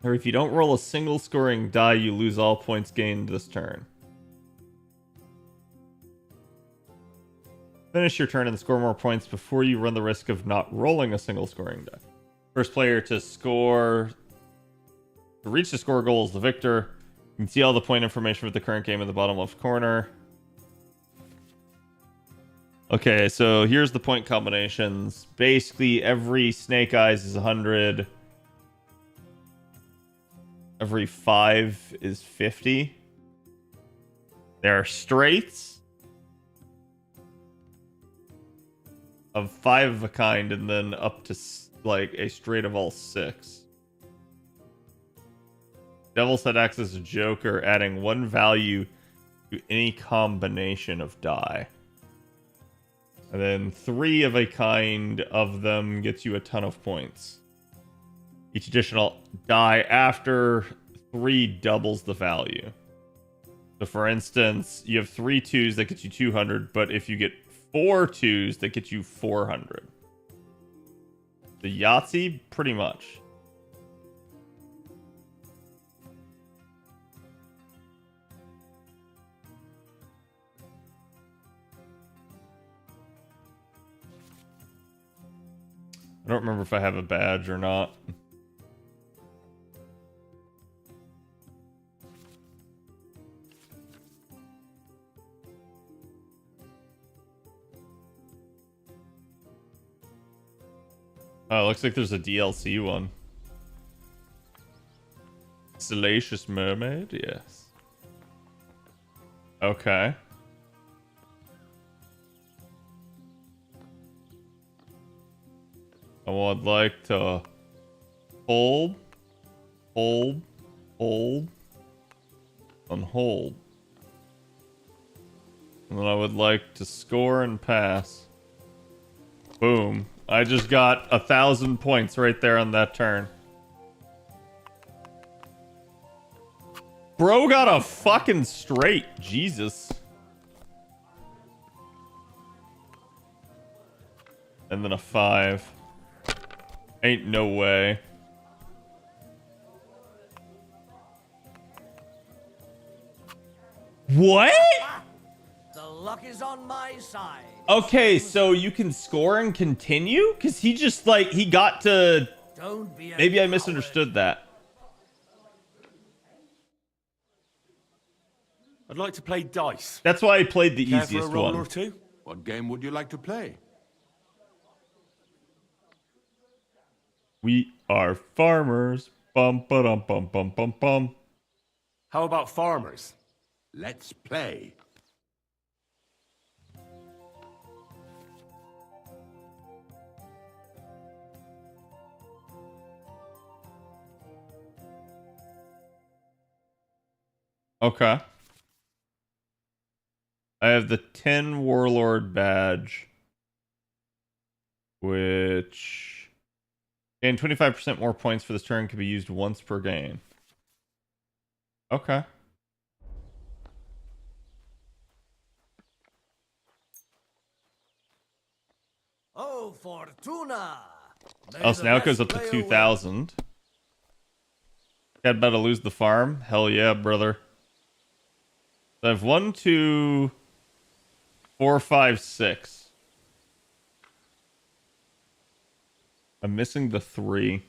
S6: Or if you don't roll a single scoring die, you lose all points gained this turn. Finish your turn and score more points before you run the risk of not rolling a single scoring die. First player to reach the score goal is the victor. You can see all the point information for the current game in the bottom left corner. Okay, so here's the point combinations. Basically, every Snake Eyes is 100. Every 5 is 50. There are straights of 5 of a kind, and then up to like a straight of all 6. Devil's Head acts as a joker, adding 1 value to any combination of die. And then 3 of a kind of them gets you a ton of points. Each additional die after 3 doubles the value. So for instance, you have 3 2s that get you 200, but if you get 4 2s, that get you 400. The Yahtzee, pretty much. I don't remember if I have a badge or not. Oh, looks like there's a DLC one. Salacious Mermaid, yes. Okay. I would like to hold, and hold. And then I would like to score and pass. Boom. I just got 1,000 points right there on that turn. Bro got a fucking straight. Jesus. And then a 5. Ain't no way. What?
S7: The luck is on my side.
S6: Okay, so you can score and continue? Because he just, like, he got to...
S7: Don't be
S6: Maybe I misunderstood that.
S1: I'd like to play dice.
S6: That's why I played the
S1: Care for a
S6: easiest
S1: roll
S6: one.
S1: or two? What game would you like to play?
S6: We are farmers. Bum ba dum bum bum bum bum.
S1: How about farmers? Let's play.
S6: Okay. I have the 10 Warlord badge, which gain 25% more points for this turn, can be used once per game. Okay.
S7: Oh, Fortuna!
S6: Oh, so now it goes up to 2,000. Cat about to lose the farm? Hell yeah, brother. So I have 1, 2, 4, 5, 6. I'm missing the 3.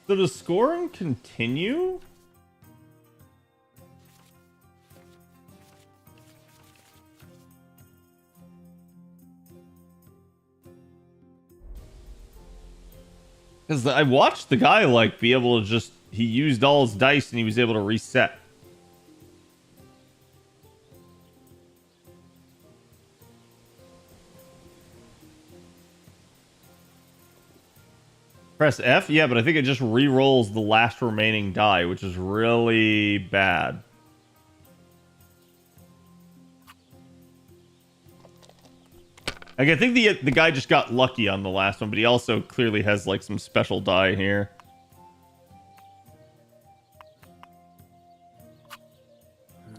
S6: So does scoring continue? Because I watched the guy, like, be able to just... He used all his dice and he was able to reset. Press F? Yeah, but I think it just re-rolls the last remaining die, which is really bad. Like, I think the guy just got lucky on the last one, but he also clearly has, like, some special die here.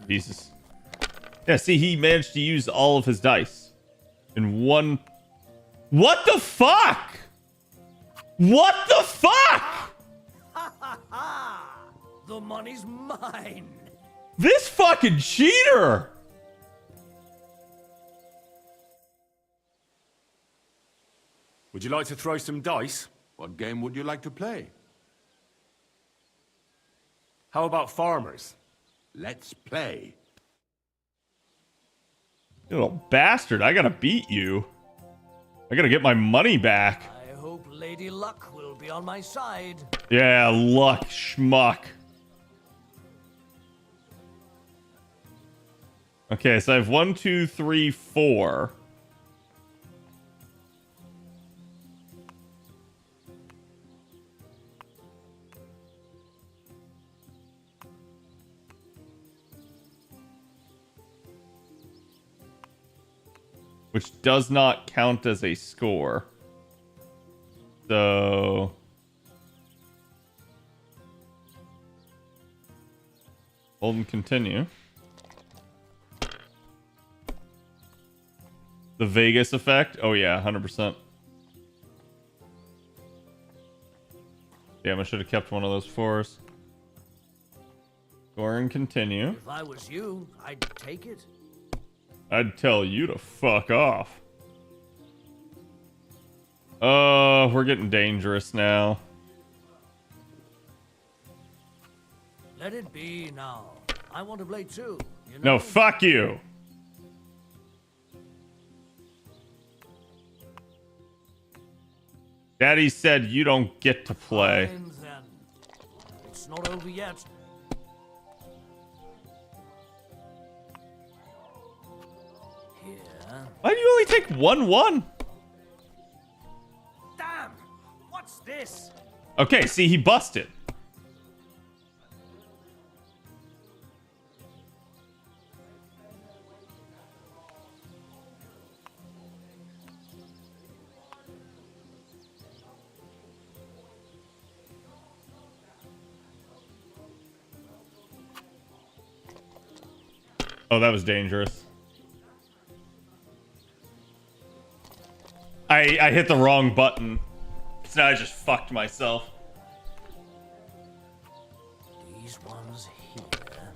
S6: Jesus. Yeah, see, he managed to use all of his dice in one... What the fuck? What the fuck?
S7: Ha ha ha! The money's mine.
S6: This fucking cheater!
S1: Would you like to throw some dice? What game would you like to play? How about farmers? Let's play.
S6: You little bastard, I gotta beat you. I gotta get my money back.
S7: I hope Lady Luck will be on my side.
S6: Yeah, luck, schmuck. Okay, so I have 1, 2, 3, 4. Which does not count as a score. So... Hold and continue. The Vegas effect? Oh yeah, 100%. Damn, I should have kept one of those 4s. Score and continue.
S7: If I was you, I'd take it.
S6: I'd tell you to fuck off. We're getting dangerous now.
S7: Let it be now. I want to play too. You know?
S6: No, fuck you. Daddy said you don't get to play.
S7: Fine, then. It's not over yet. Here.
S6: Why do you only take 1-1?
S7: Damn! What's this?
S6: Okay, see, he busted. Oh, that was dangerous. I hit the wrong button. So now I just fucked myself.
S7: These ones here.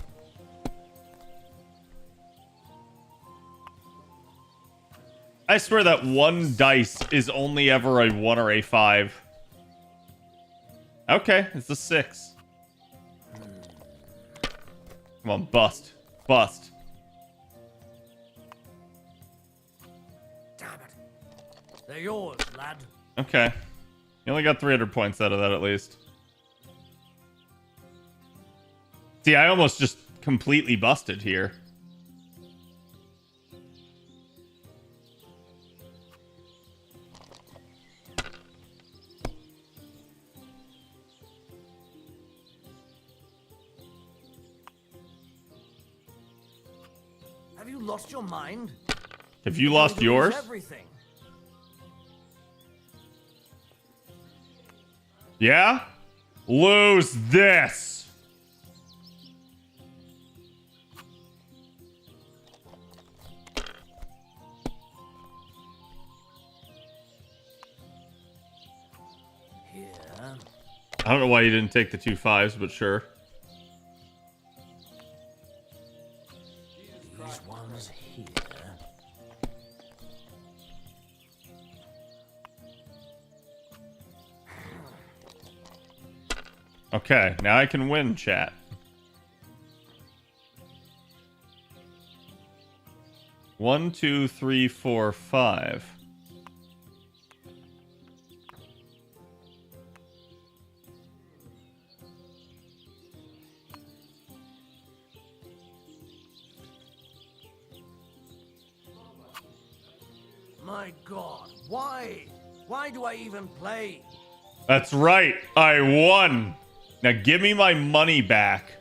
S6: I swear that one dice is only ever a 1 or a 5. Okay, it's a 6. Come on, bust. Bust.
S7: Damn it. They're yours, lad.
S6: Okay. You only got 300 points out of that at least. See, I almost just completely busted here.
S7: Have you lost your mind?
S6: Have you lost yours?
S7: Everything.
S6: Yeah? Lose this.
S7: Here.
S6: I don't know why you didn't take the 2 5s, but sure.
S7: These ones here.
S6: Okay, now I can win, chat. One, two, three, four, five.
S7: My God, why? Why do I even play?
S6: That's right, I won. Now give me my money back.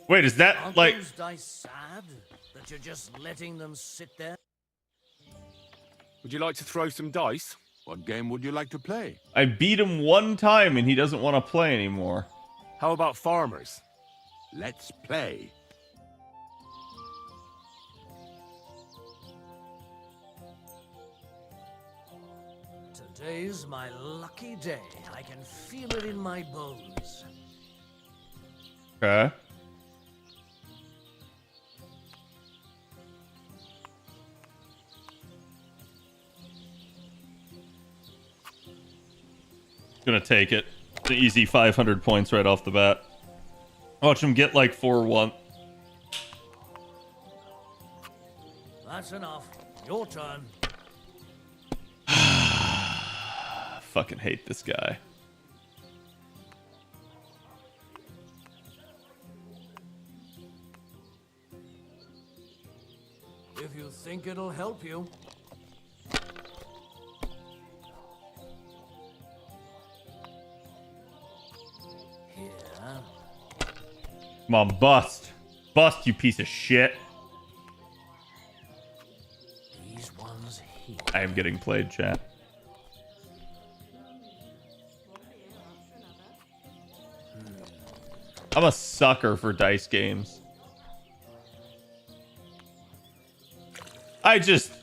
S6: Wait, is that
S7: Aren't
S6: like...
S7: those dice sad that you're just letting them sit there?
S1: Would you like to throw some dice? What game would you like to play?
S6: I beat him one time and he doesn't want to play anymore.
S1: How about farmers? Let's play.
S7: Today's my lucky day. I can feel it in my bones.
S6: Okay. Gonna take it. It's an easy 500 points right off the bat. Watch him get like 4-1.
S7: That's enough. Your turn.
S6: Fucking hate this guy.
S7: If you think it'll help you. Here.
S6: Come on, bust. Bust, you piece of shit.
S7: These ones here.
S6: I am getting played, chat. I'm a sucker for dice games.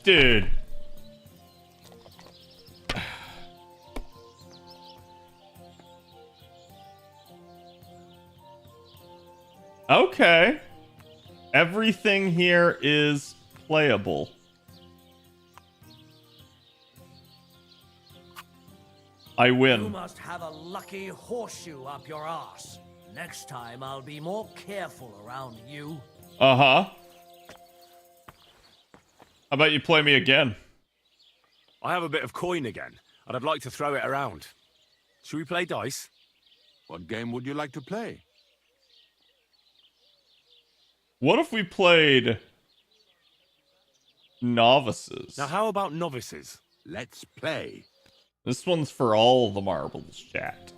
S6: Dude. Okay. Everything here is playable. I win.
S7: You must have a lucky horseshoe up your ass. Next time I'll be more careful around you.
S6: Uh-huh. How about you play me again?
S1: I have a bit of coin again, and I'd like to throw it around. Should we play dice? What game would you like to play?
S6: What if we played novices?
S1: Now, how about novices? Let's play.
S6: This one's for all the marbles, chat.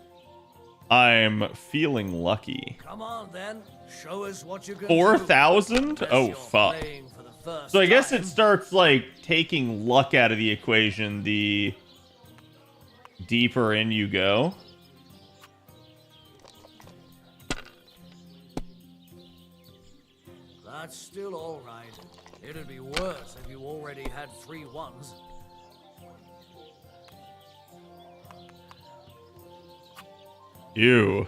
S6: I'm feeling lucky.
S7: Come on, then. Show us what you can
S6: 4,000?
S7: do.
S6: Oh,
S7: You're
S6: fuck.
S7: playing for the first
S6: So I guess
S7: time.
S6: it starts, like, taking luck out of the equation the deeper in you go.
S7: That's still all right. It'd be worse if you already had 3 ones.
S6: Ew.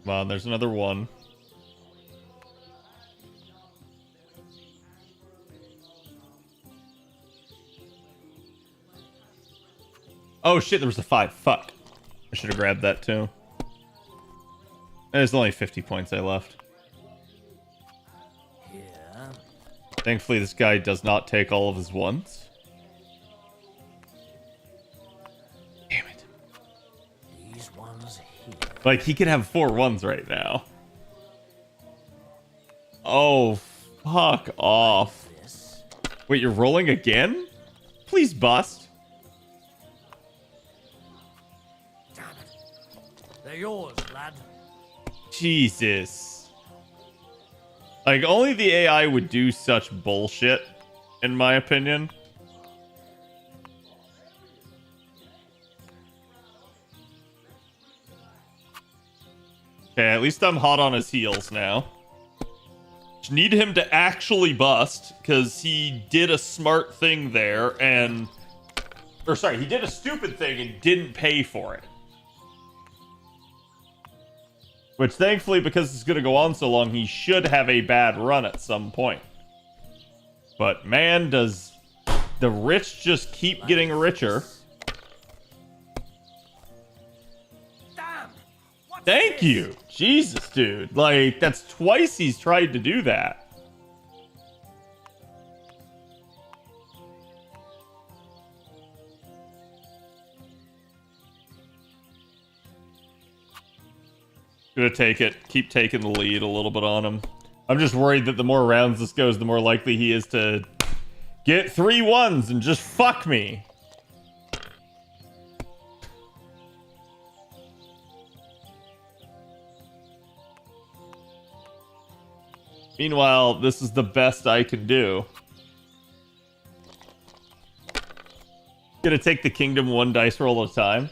S6: Come on, there's another one. Oh shit, there was a 5. Fuck. I should have grabbed that too. There's only 50 points I left.
S7: Here.
S6: Thankfully, this guy does not take all of his ones. Damn it.
S7: These ones here.
S6: Like, he could have 4 ones right now. Oh, fuck off.
S7: This.
S6: Wait, you're rolling again? Please bust.
S7: Damn it. They're yours, lad.
S6: Jesus. Like, only the AI would do such bullshit, in my opinion. Okay, at least I'm hot on his heels now. Just need him to actually bust, because he did a smart thing there, and... Or, sorry, he did a stupid thing and didn't pay for it. Which, thankfully, because it's going to go on so long, he should have a bad run at some point. But, man, does the rich just keep getting richer. Thank you. Jesus, dude. Like, that's twice he's tried to do that. Gonna take it. Keep taking the lead a little bit on him. I'm just worried that the more rounds this goes, the more likely he is to get 3 1s and just fuck me. Meanwhile, this is the best I can do. Gonna take the kingdom 1 dice roll at a time.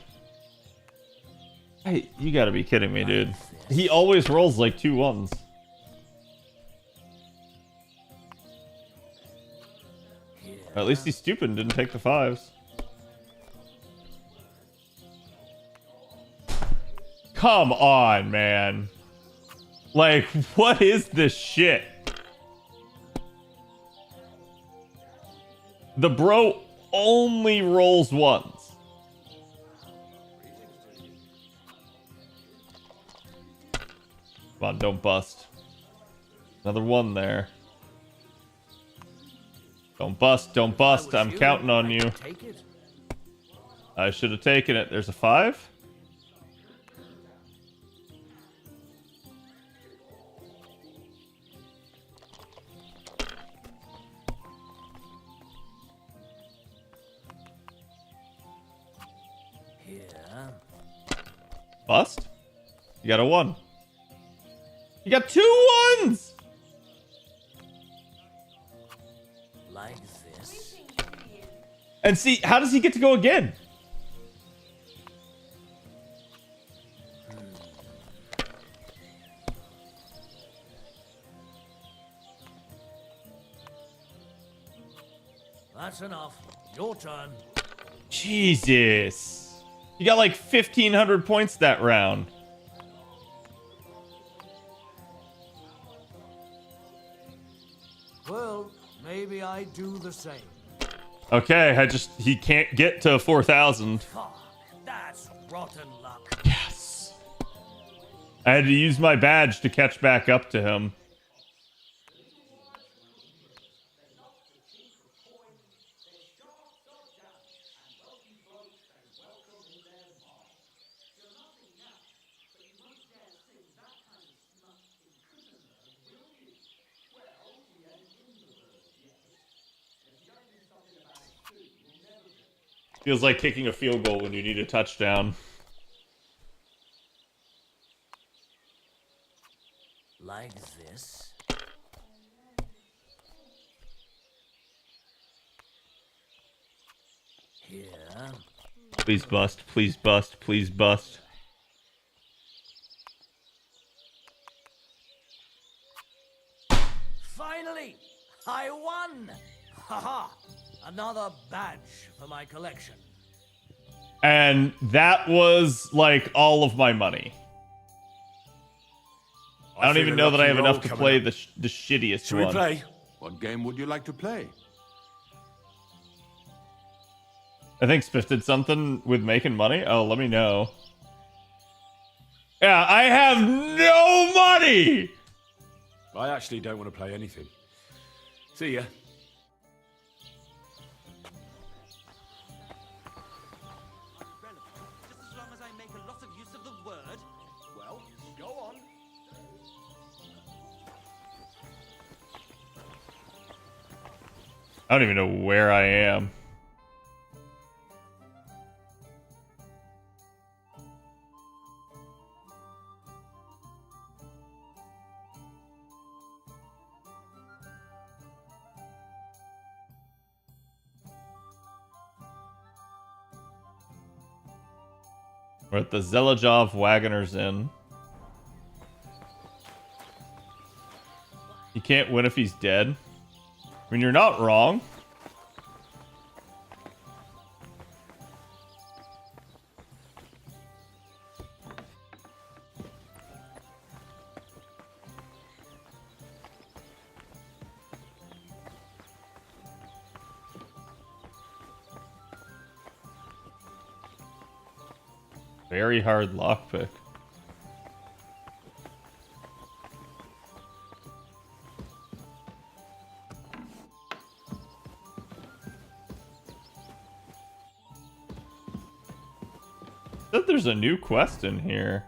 S6: Hey, you gotta be kidding me, dude. He always rolls like 2 1s. At least he's stupid and didn't take the 5s. Come on, man. Like, what is this shit? The bro only rolls 1s. Come on, don't bust. Another 1 there. Don't bust, don't bust. I'm counting on you. I should have taken it. There's a 5? Bust? You got a 1. You got 2 1s!
S7: Like this.
S6: And see, how does he get to go again?
S7: That's enough. Your turn.
S6: Jesus. You got like 1,500 points that round.
S7: Well, maybe I do the same.
S6: Okay, he can't get to 4,000.
S7: Fuck, that's rotten luck.
S6: Yes. I had to use my badge to catch back up to him. Feels like kicking a field goal when you need a touchdown.
S7: Like this. Here.
S6: Please bust, please bust, please bust.
S7: Finally! I won! Haha! Another badge for my collection.
S6: And that was like all of my money. I don't even know that I have enough to play the shittiest
S1: Shall we
S6: one.
S1: play? What game would you like to play?
S6: I think Spiff did something with making money. Oh, let me know. Yeah, I have no money!
S1: I actually don't want to play anything. See ya.
S8: Just as long as I make a lot of use of the word.
S1: Well, go on.
S6: I don't even know where I am. We're at the Zelajov Wagoner's Inn. He can't win if he's dead. I mean, you're not wrong. Very hard lockpick. Said there's a new quest in here.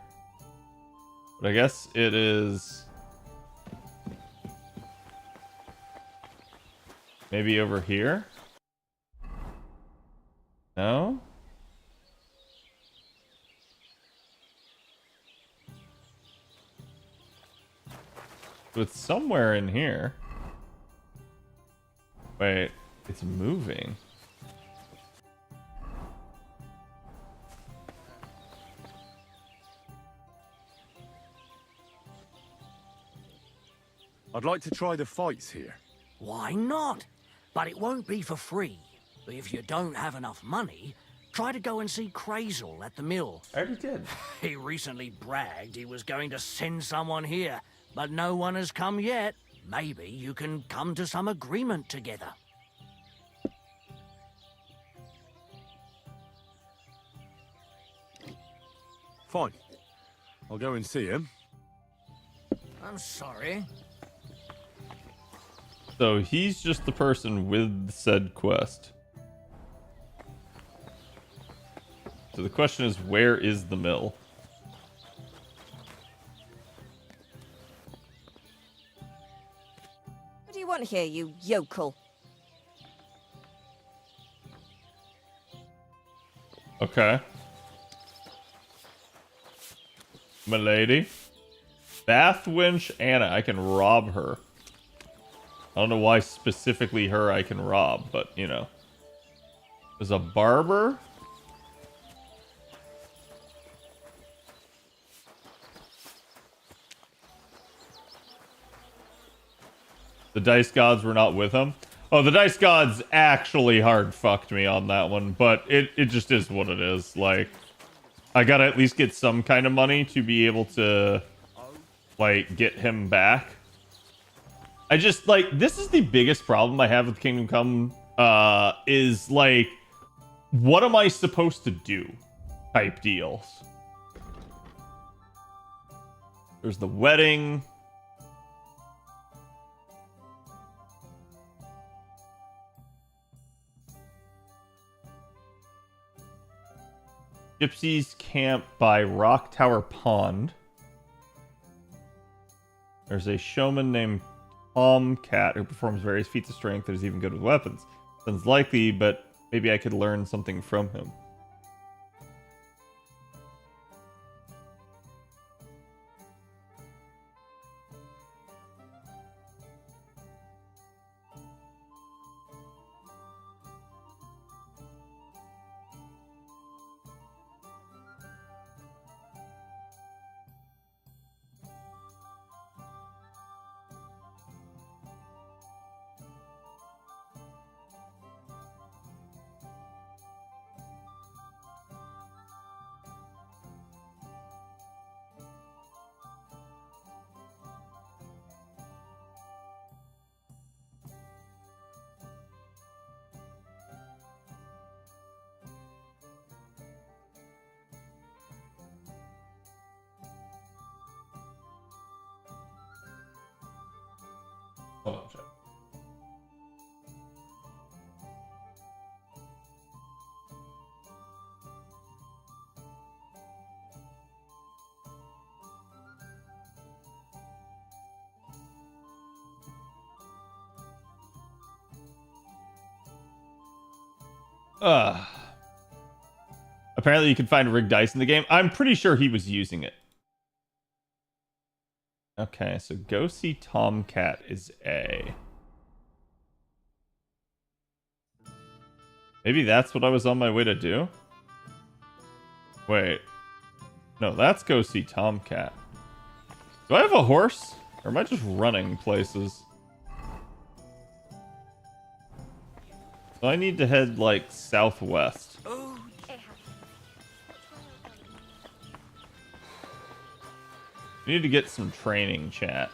S6: But I guess it is maybe over here? No? It's somewhere in here. Wait, it's moving.
S1: I'd like to try the fights here.
S7: Why not? But it won't be for free. If you don't have enough money, try to go and see Crazel at the mill.
S6: I already did.
S7: He recently bragged he was going to send someone here, but no one has come yet. Maybe you can come to some agreement together.
S1: Fine. I'll go and see him.
S7: I'm sorry.
S6: So he's just the person with said quest. So the question is, where is the mill?
S9: What do you want here, you yokel?
S6: Okay. Milady. Bath Winch Anna. I can rob her. I don't know why specifically her I can rob, but, you know. There's a barber. The dice gods were not with him. Oh, the dice gods actually hard fucked me on that one, but it just is what it is. Like, I gotta at least get some kind of money to be able to, like, get him back. I just, like, this is the biggest problem I have with Kingdom Come, is, like, what am I supposed to do type deals. There's the wedding. Gypsies camp by Rock Tower Pond. There's a showman named Tomcat who performs various feats of strength and is even good with weapons. Sounds likely, but maybe I could learn something from him. Hold on, check. Apparently you can find rigged dice in the game. I'm pretty sure he was using it. Okay, so go see Tomcat is A. Maybe that's what I was on my way to do? Wait. No, that's go see Tomcat. Do I have a horse? Or am I just running places? So I need to head, like, southwest. I need to get some training, chat.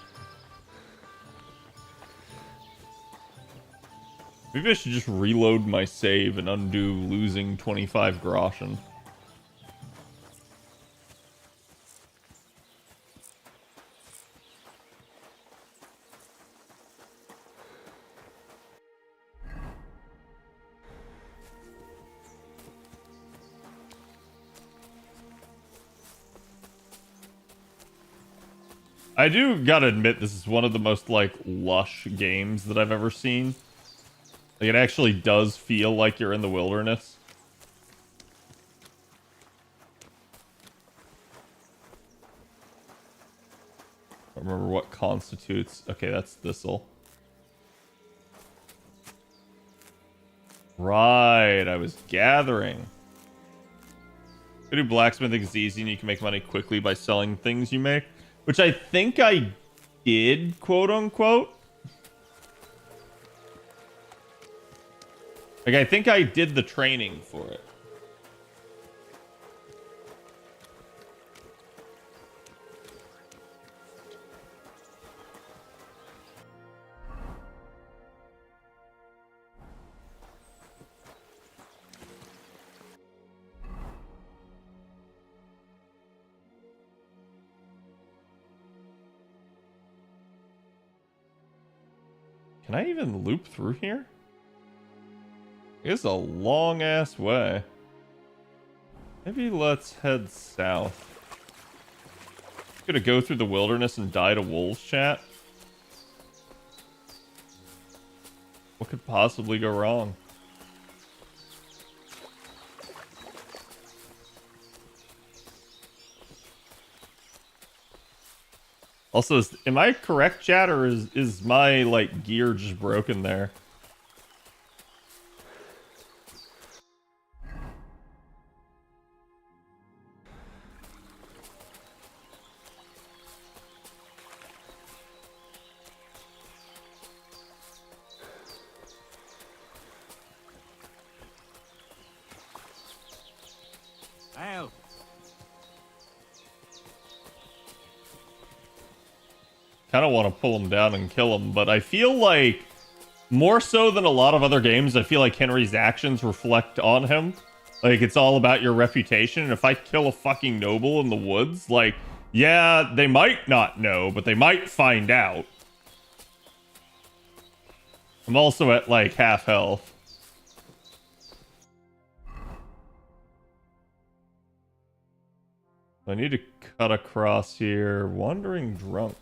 S6: Maybe I should just reload my save and undo losing 25 groschen. I do gotta admit, this is one of the most, like, lush games that I've ever seen. Like, it actually does feel like you're in the wilderness. I don't remember what constitutes... Okay, that's thistle. Right, I was gathering. I do blacksmithing is easy and you can make money quickly by selling things you make. Which I think I did, quote unquote. Like, I think I did the training for it. Can I even loop through here? It's a long ass way. Maybe let's head south. Gonna go through the wilderness and die to wolves, chat. What could possibly go wrong? Also, am I correct, chat, or is my, like, gear just broken there?
S8: Ow.
S6: Kind of want to pull him down and kill him, but I feel like, more so than a lot of other games, I feel like Henry's actions reflect on him. Like, it's all about your reputation, and if I kill a fucking noble in the woods, like, yeah, they might not know, but they might find out. I'm also at, like, half health. I need to cut across here. Wandering drunk.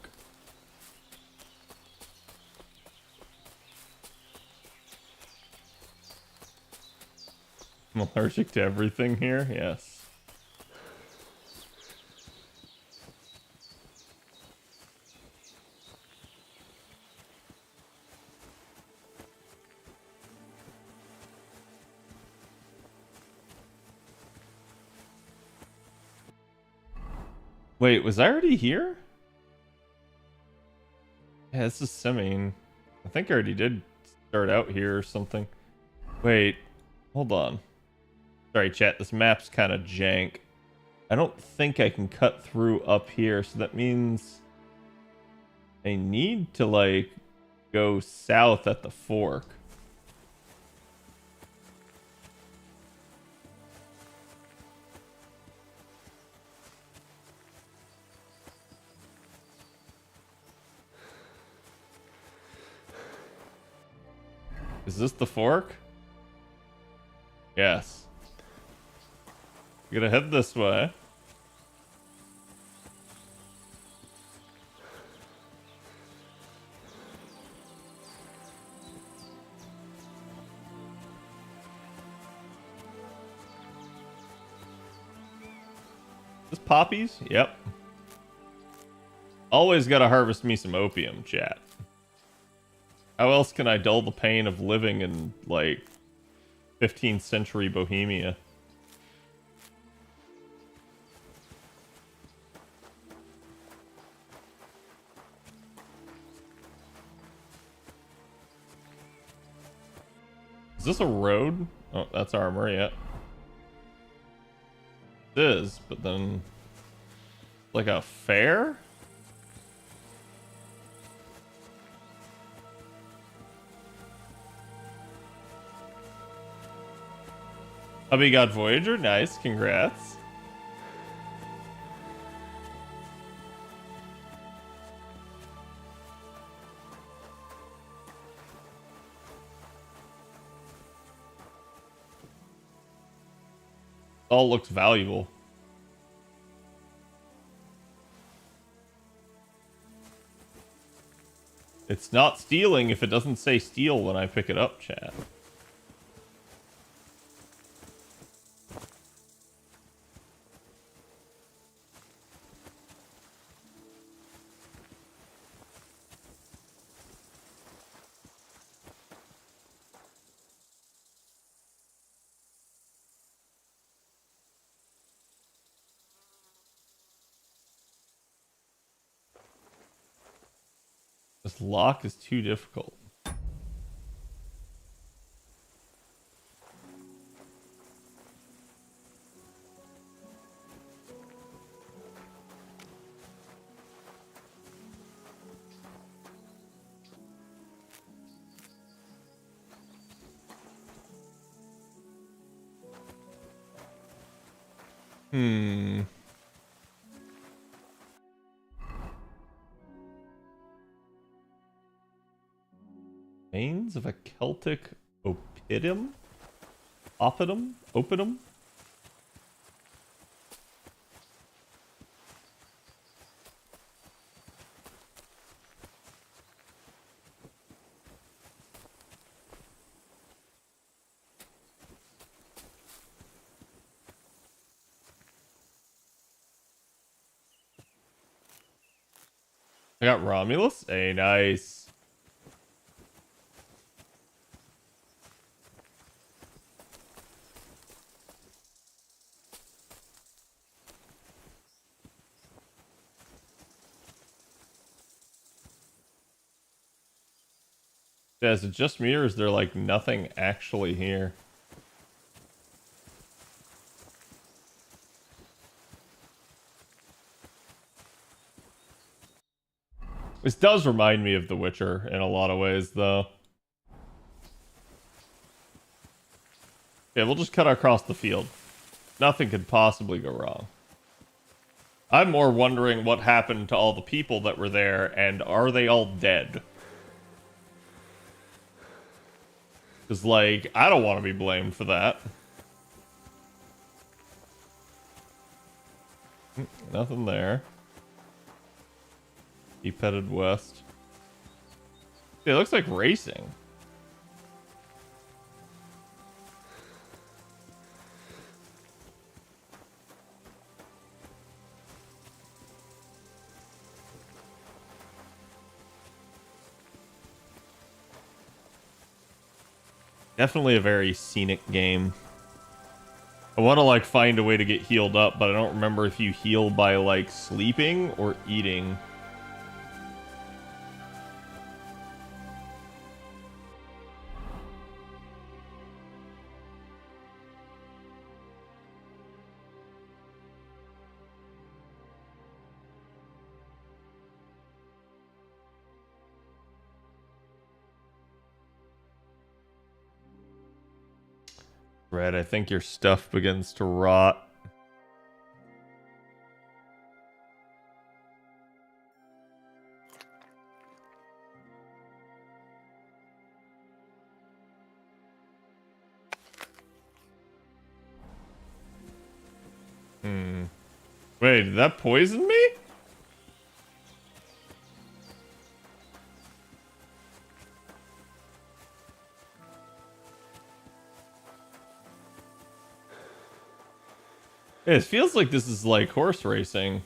S6: I'm allergic to everything here? Yes. Wait, was I already here? Yeah, this is Simeon. I think I already did start out here or something. Wait, hold on. Sorry, chat, this map's kind of jank. I don't think I can cut through up here, so that means I need to, like, go south at the fork. Is this the fork? Yes. We're gonna head this way. Just poppies? Yep. Always gotta harvest me some opium, chat. How else can I dull the pain of living in, like, 15th century Bohemia? Is this a road? Oh, that's armor, yeah. It is, but then... like a fair? Hubby got Voyager? Nice, congrats. All looks valuable. It's not stealing if it doesn't say steal when I pick it up, chat. This lock is too difficult. Remains of a Celtic oppidum? Oppidum? Oppidum? I got Romulus? Hey, nice. Yeah, is it just me or is there like nothing actually here? This does remind me of The Witcher in a lot of ways, though. Yeah, we'll just cut across the field. Nothing could possibly go wrong. I'm more wondering what happened to all the people that were there, and are they all dead? Because, like, I don't want to be blamed for that. Nothing there. Keep headed west. Yeah, it looks like racing. Definitely a very scenic game. I want to, like, find a way to get healed up, but I don't remember if you heal by, like, sleeping or eating. Red, I think your stuff begins to rot. Wait, did that poison me? It feels like this is like horse racing.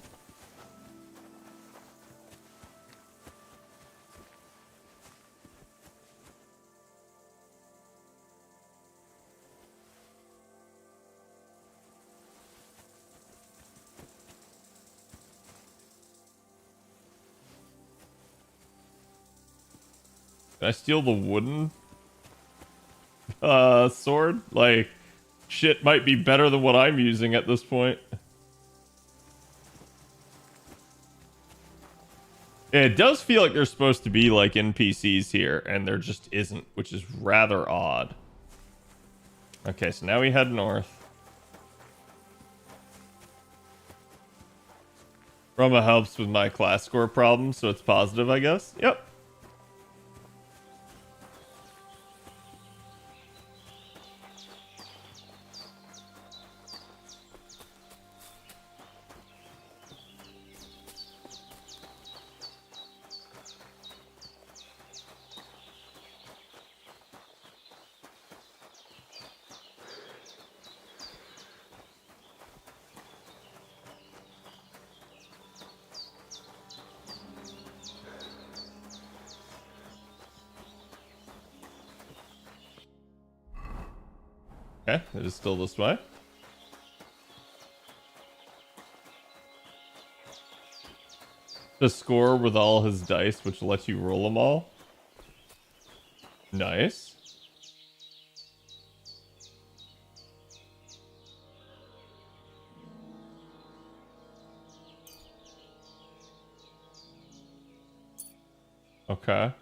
S6: Can I steal the wooden sword? Like, shit might be better than what I'm using at this point. It does feel like there's supposed to be like NPCs here, and there just isn't, which is rather odd. Okay, so now we head north. Roma helps with my class score problem, so it's positive, I guess. Yep. Okay, it is still this way. The score with all his dice, which lets you roll them all. Nice. Okay.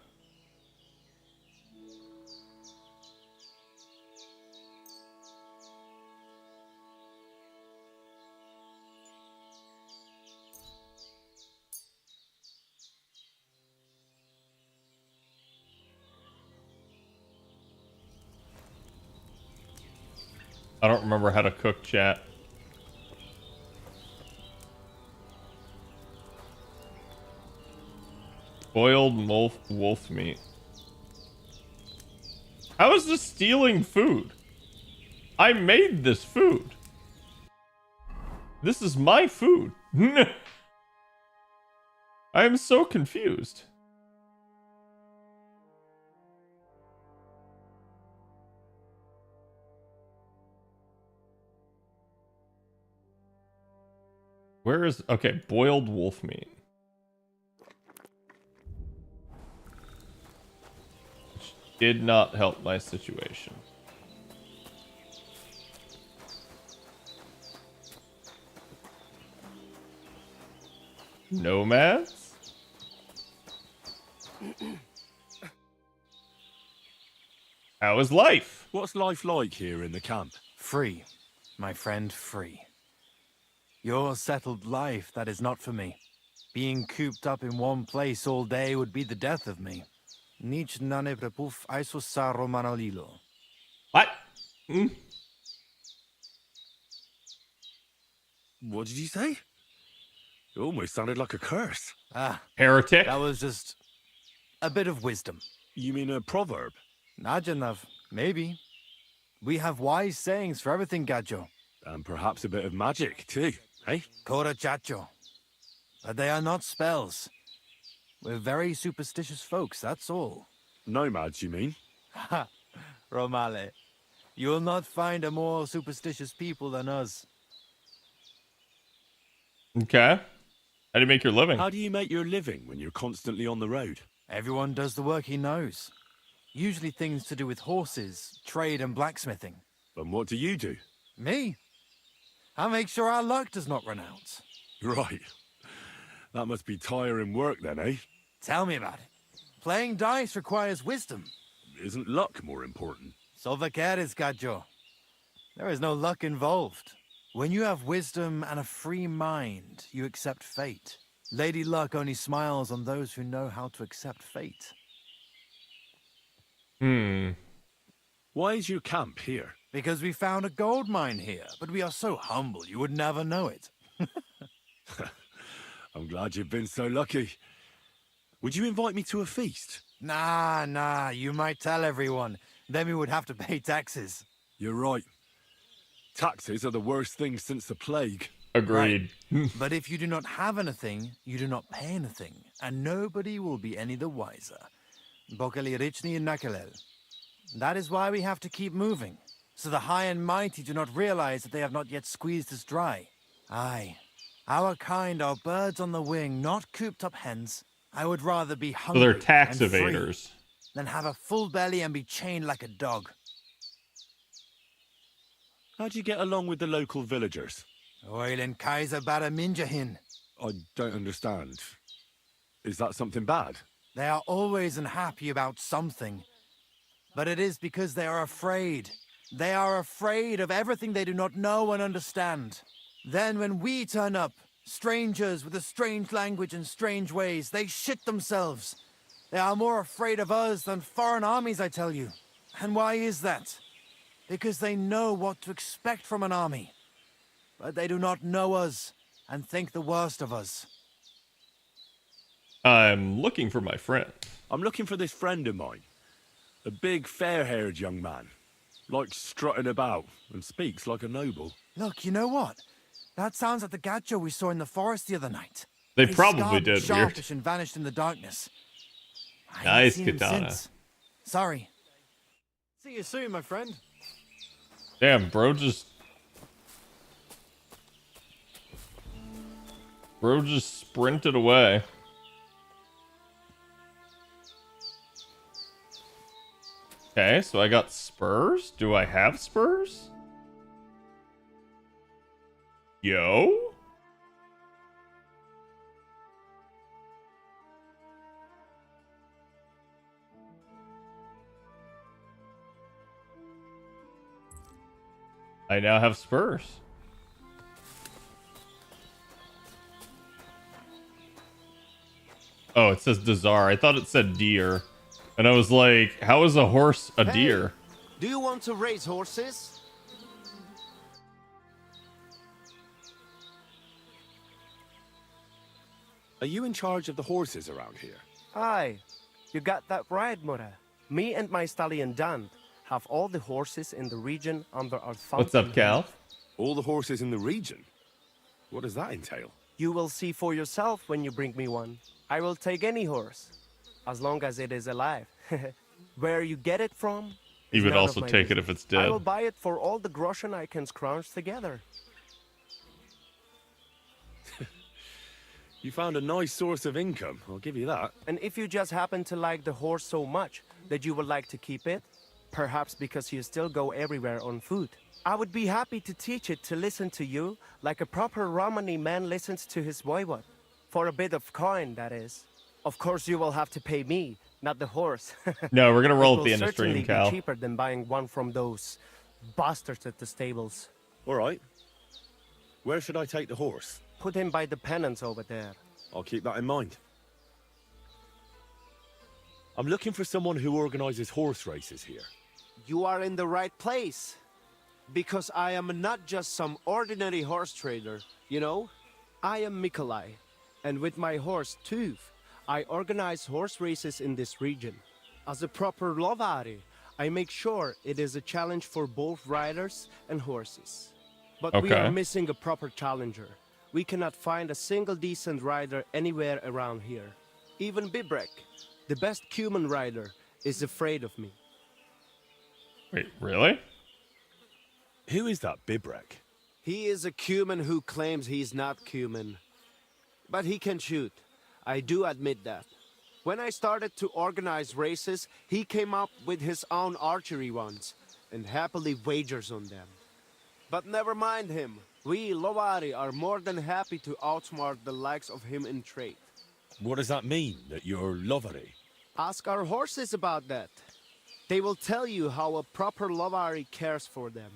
S6: I don't remember how to cook, chat. Boiled wolf meat. How is this stealing food? I made this food. This is my food. I am so confused. Where is... Okay, boiled wolf meat. Which did not help my situation. Nomads? How is life?
S1: What's life like here in the camp?
S10: Free, my friend, free. Your settled life, that is not for me. Being cooped up in one place all day would be the death of me. Nic nane prepuf aiso saro manolilo.
S6: What?
S1: What did you say? It almost sounded like a curse.
S10: Ah,
S6: Heretic?
S10: that was just a bit of wisdom.
S1: You mean a proverb?
S10: Najanav, maybe. We have wise sayings for everything, Gajo.
S1: And perhaps a bit of magic, too, eh?
S10: Kora chacho. But they are not spells. We're very superstitious folks, that's all.
S1: Nomads, you mean?
S10: Ha! Romale. You will not find a more superstitious people than us.
S6: Okay. How do you make your living?
S1: How do you make your living when you're constantly on the road?
S10: Everyone does the work he knows. Usually things to do with horses, trade and blacksmithing.
S1: And what do you do?
S10: Me? I make sure our luck does not run out.
S1: Right. That must be tiring work then, eh?
S10: Tell me about it. Playing dice requires wisdom.
S1: Isn't luck more important?
S10: So vaqueres, Gajo. There is no luck involved. When you have wisdom and a free mind, you accept fate. Lady Luck only smiles on those who know how to accept fate.
S1: Why is your camp here?
S10: Because we found a gold mine here, but we are so humble you would never know it.
S1: I'm glad you've been so lucky. Would you invite me to a feast?
S10: Nah, you might tell everyone. Then we would have to pay taxes.
S1: You're right. Taxes are the worst thing since the plague.
S6: Agreed.
S10: But if you do not have anything, you do not pay anything, and nobody will be any the wiser. Bokali Richni Nakalel. That is why we have to keep moving, so the high and mighty do not realize that they have not yet squeezed us dry. Aye, our kind are birds on the wing, not cooped up hens. I would rather be
S6: So
S10: hungry
S6: they're tax
S10: and free
S6: evaders.
S10: than have a full belly and be chained like a dog.
S1: How'd you get along with the local villagers?
S10: Oil and Kaiser Baraminjahin.
S1: I don't understand. Is that something bad?
S10: They are always unhappy about something. But it is because they are afraid. They are afraid of everything they do not know and understand. Then when we turn up, strangers with a strange language and strange ways, they shit themselves. They are more afraid of us than foreign armies, I tell you. And why is that? Because they know what to expect from an army. But they do not know us and think the worst of us.
S6: I'm looking for my friend.
S1: I'm looking for this friend of mine. A big, fair-haired young man. Likes strutting about and speaks like a noble.
S10: Look, you know what? That sounds like the gacho we saw in the forest the other night.
S6: They
S10: He's
S6: probably
S10: scarred and
S6: did, weird.
S10: sharpish and vanished in the darkness. I ain't
S6: Nice
S10: seen him
S6: katana.
S10: since. Sorry.
S11: See you soon, my friend.
S6: Damn, bro just sprinted away. Okay, so I got spurs. Do I have spurs? Yo? I now have spurs. Oh, it says Dazar. I thought it said deer. And I was like, how is a horse a deer?
S11: Do you want to raise horses?
S1: Are you in charge of the horses around here?
S11: Aye, you got that right, Mura. Me and my stallion Dan have all the horses in the region under our thumb.
S6: What's up, Cal?
S1: All the horses in the region? What does that entail?
S11: You will see for yourself when you bring me one. I will take any horse, as long as it is alive. Where you get it from?
S6: You
S11: is
S6: would
S11: none of
S6: also
S11: my
S6: take it
S11: business.
S6: if it's dead.
S11: I will buy it for all the groschen I can scrounge together.
S1: You found a nice source of income, I'll give you that.
S11: And if you just happen to like the horse so much that you would like to keep it, perhaps because you still go everywhere on foot, I would be happy to teach it to listen to you like a proper Romani man listens to his voivod. For a bit of coin, that is. Of course, you will have to pay me, not the horse.
S6: No, we're gonna roll
S11: It
S6: at the end
S11: will
S6: of stream,
S11: certainly
S6: Cal.
S11: be cheaper than buying one from those bastards at the stables.
S1: All right. Where should I take the horse?
S11: Put him by the pennants over there.
S1: I'll keep that in mind. I'm looking for someone who organizes horse races here.
S11: You are in the right place. Because I am not just some ordinary horse trader, you know? I am Mikolai, and with my horse Tooth, I organize horse races in this region. As a proper lovari, I make sure it is a challenge for both riders and horses. But we
S6: Okay.
S11: are missing a proper challenger. We cannot find a single decent rider anywhere around here. Even Bibrek, the best Cuman rider, is afraid of me.
S6: Wait, really?
S1: Who is that Bibrek?
S11: He is a Cuman who claims he's not Cuman. But he can shoot. I do admit that. When I started to organize races, he came up with his own archery ones, and happily wagers on them. But never mind him. We, Lovari, are more than happy to outsmart the likes of him in trade.
S1: What does that mean, that you're lovery?
S11: Ask our horses about that. They will tell you how a proper Lovari cares for them.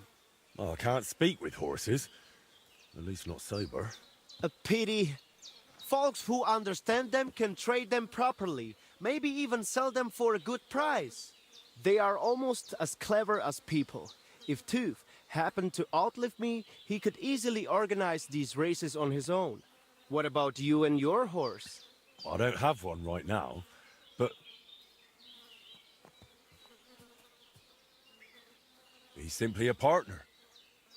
S1: Oh, I can't speak with horses. At least not sober.
S11: A pity. Folks who understand them can trade them properly, maybe even sell them for a good price. They are almost as clever as people. If Tooth happened to outlive me, he could easily organize these races on his own. What about you and your horse?
S1: I don't have one right now, but... he's simply a partner.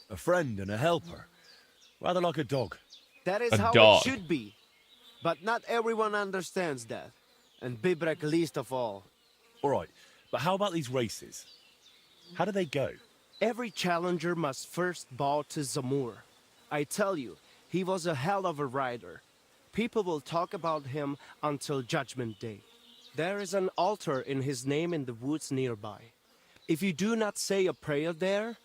S1: A friend and a helper. Rather like a dog.
S11: That is
S6: A
S11: how
S6: dog.
S11: it should be. But not everyone understands that. And Bibrek least of all.
S1: All right, but how about these races? How do they go?
S11: Every challenger must first bow to Zamur. I tell you, he was a hell of a rider. People will talk about him until Judgment Day. There is an altar in his name in the woods nearby. If you do not say a prayer there,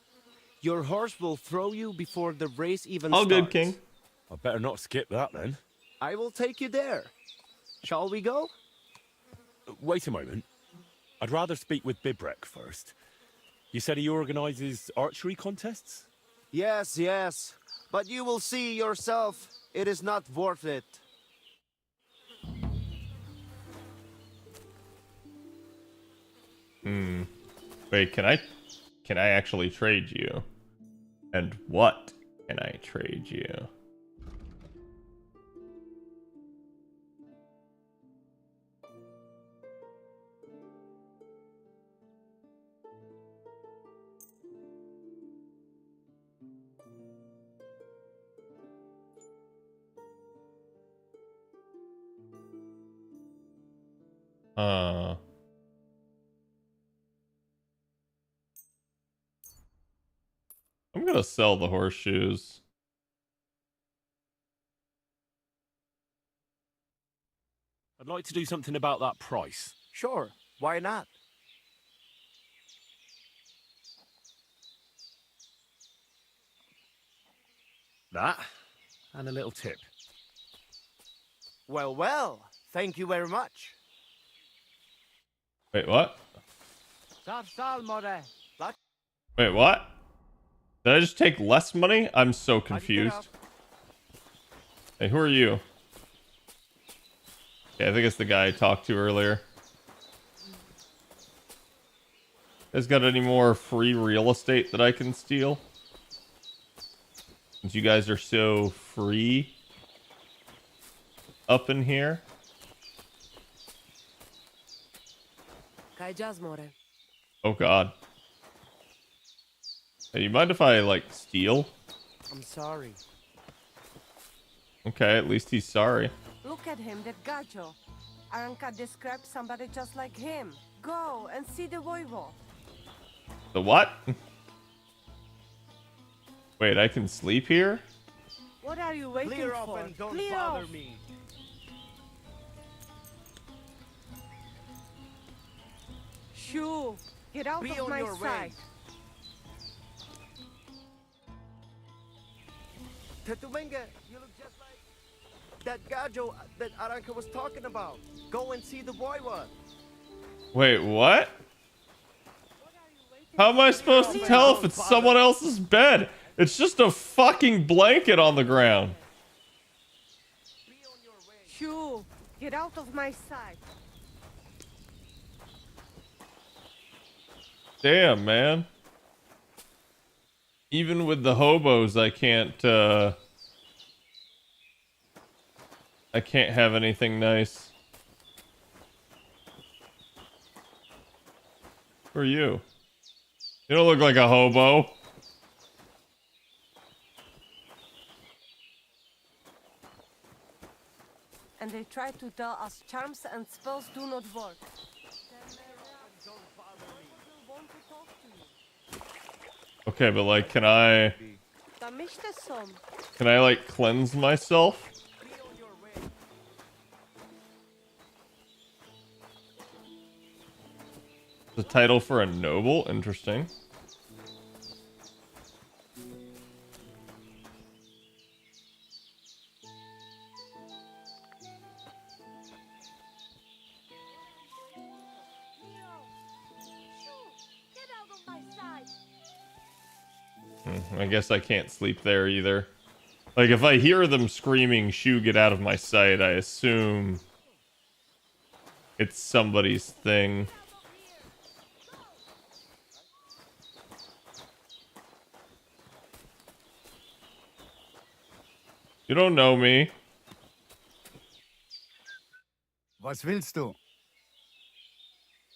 S11: your horse will throw you before the race even
S6: All
S11: starts.
S6: good, King.
S1: I better not skip that then.
S11: I will take you there. Shall we go?
S1: Wait a moment. I'd rather speak with Bibrek first. You said he organizes archery contests?
S11: Yes, yes. But you will see yourself. It is not worth it.
S6: Wait, can I actually trade you? And what can I trade you? I'm gonna sell the horseshoes.
S1: I'd like to do something about that price.
S11: Sure, why not?
S1: That, and a little tip.
S11: Well, well, thank you very much.
S6: Wait, what? Wait, what? Did I just take less money? I'm so confused. Hey, who are you? Okay, I think it's the guy I talked to earlier. Guys got any more free real estate that I can steal? Since you guys are so free up in here. Oh god. Hey, you mind if I, like, steal?
S11: I'm sorry.
S6: Okay, at least he's sorry.
S12: Look at him, that gajo. Aranka described somebody just like him. Go and see the voivod.
S6: The what? Wait, I can sleep here?
S12: What are you waiting
S11: Clear
S12: for?
S11: off and don't
S12: Clear
S11: bother
S12: off.
S11: me.
S12: Shoo! Get out
S11: Be
S12: of
S11: on
S12: my
S11: your way.
S12: sight.
S11: Tetumenga, you look just like that gajo that Aranka was talking about. Go and see the voivod.
S6: Wait, what? How am I supposed to tell if it's someone else's bed? It's just a fucking blanket on the ground.
S12: Shoo! Get out of my sight.
S6: Damn, man. Even with the hobos, I can't have anything nice. Who are you? You don't look like a hobo.
S12: And they try to tell us charms and spells do not work.
S6: Okay, but like, can I like cleanse myself? The title for a noble? Interesting. I guess I can't sleep there either. Like, if I hear them screaming, "Shoo, get out of my sight," I assume it's somebody's thing. You don't know me.
S13: Was willst du?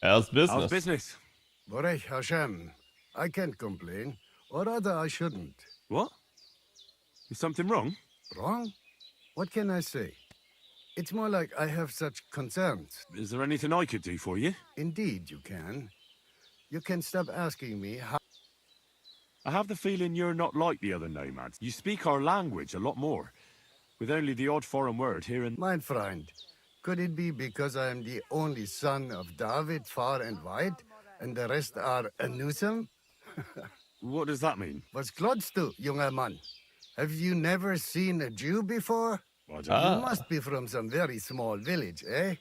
S6: How's business?
S1: How's business?
S13: Borech Hashem. I can't complain. Or rather, I shouldn't.
S11: What? Is something wrong?
S13: Wrong? What can I say? It's more like I have such concerns.
S11: Is there anything I could do for you?
S13: Indeed, you can. You can stop asking me how.
S11: I have the feeling you're not like the other nomads. You speak our language a lot more, with only the odd foreign word here and...
S13: Mein Freund, could it be because I am the only son of David, far and wide, and the rest are Anusam?
S11: What does that mean?
S13: Was klotzt du, junger Mann? Have you never seen a Jew before?
S11: I don't
S13: You must be from some very small village, eh?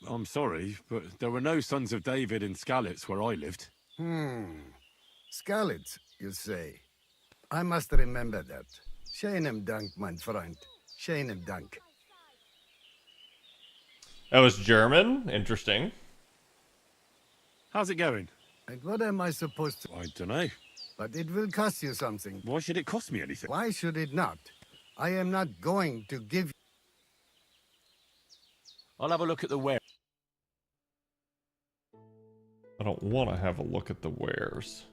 S11: I'm sorry, but there were no sons of David in Skalitz where I lived.
S13: Skalitz, you say? I must remember that. Schönem Dank, mein Freund. Schönem Dank.
S6: That was German. Interesting.
S11: How's it going?
S13: And what am I supposed to...
S11: I don't know.
S13: But it will cost you something.
S11: Why should it cost me anything?
S13: Why should it not? I am not going to give...
S11: I'll have a look at the ware.
S6: I don't want to have a look at the wares.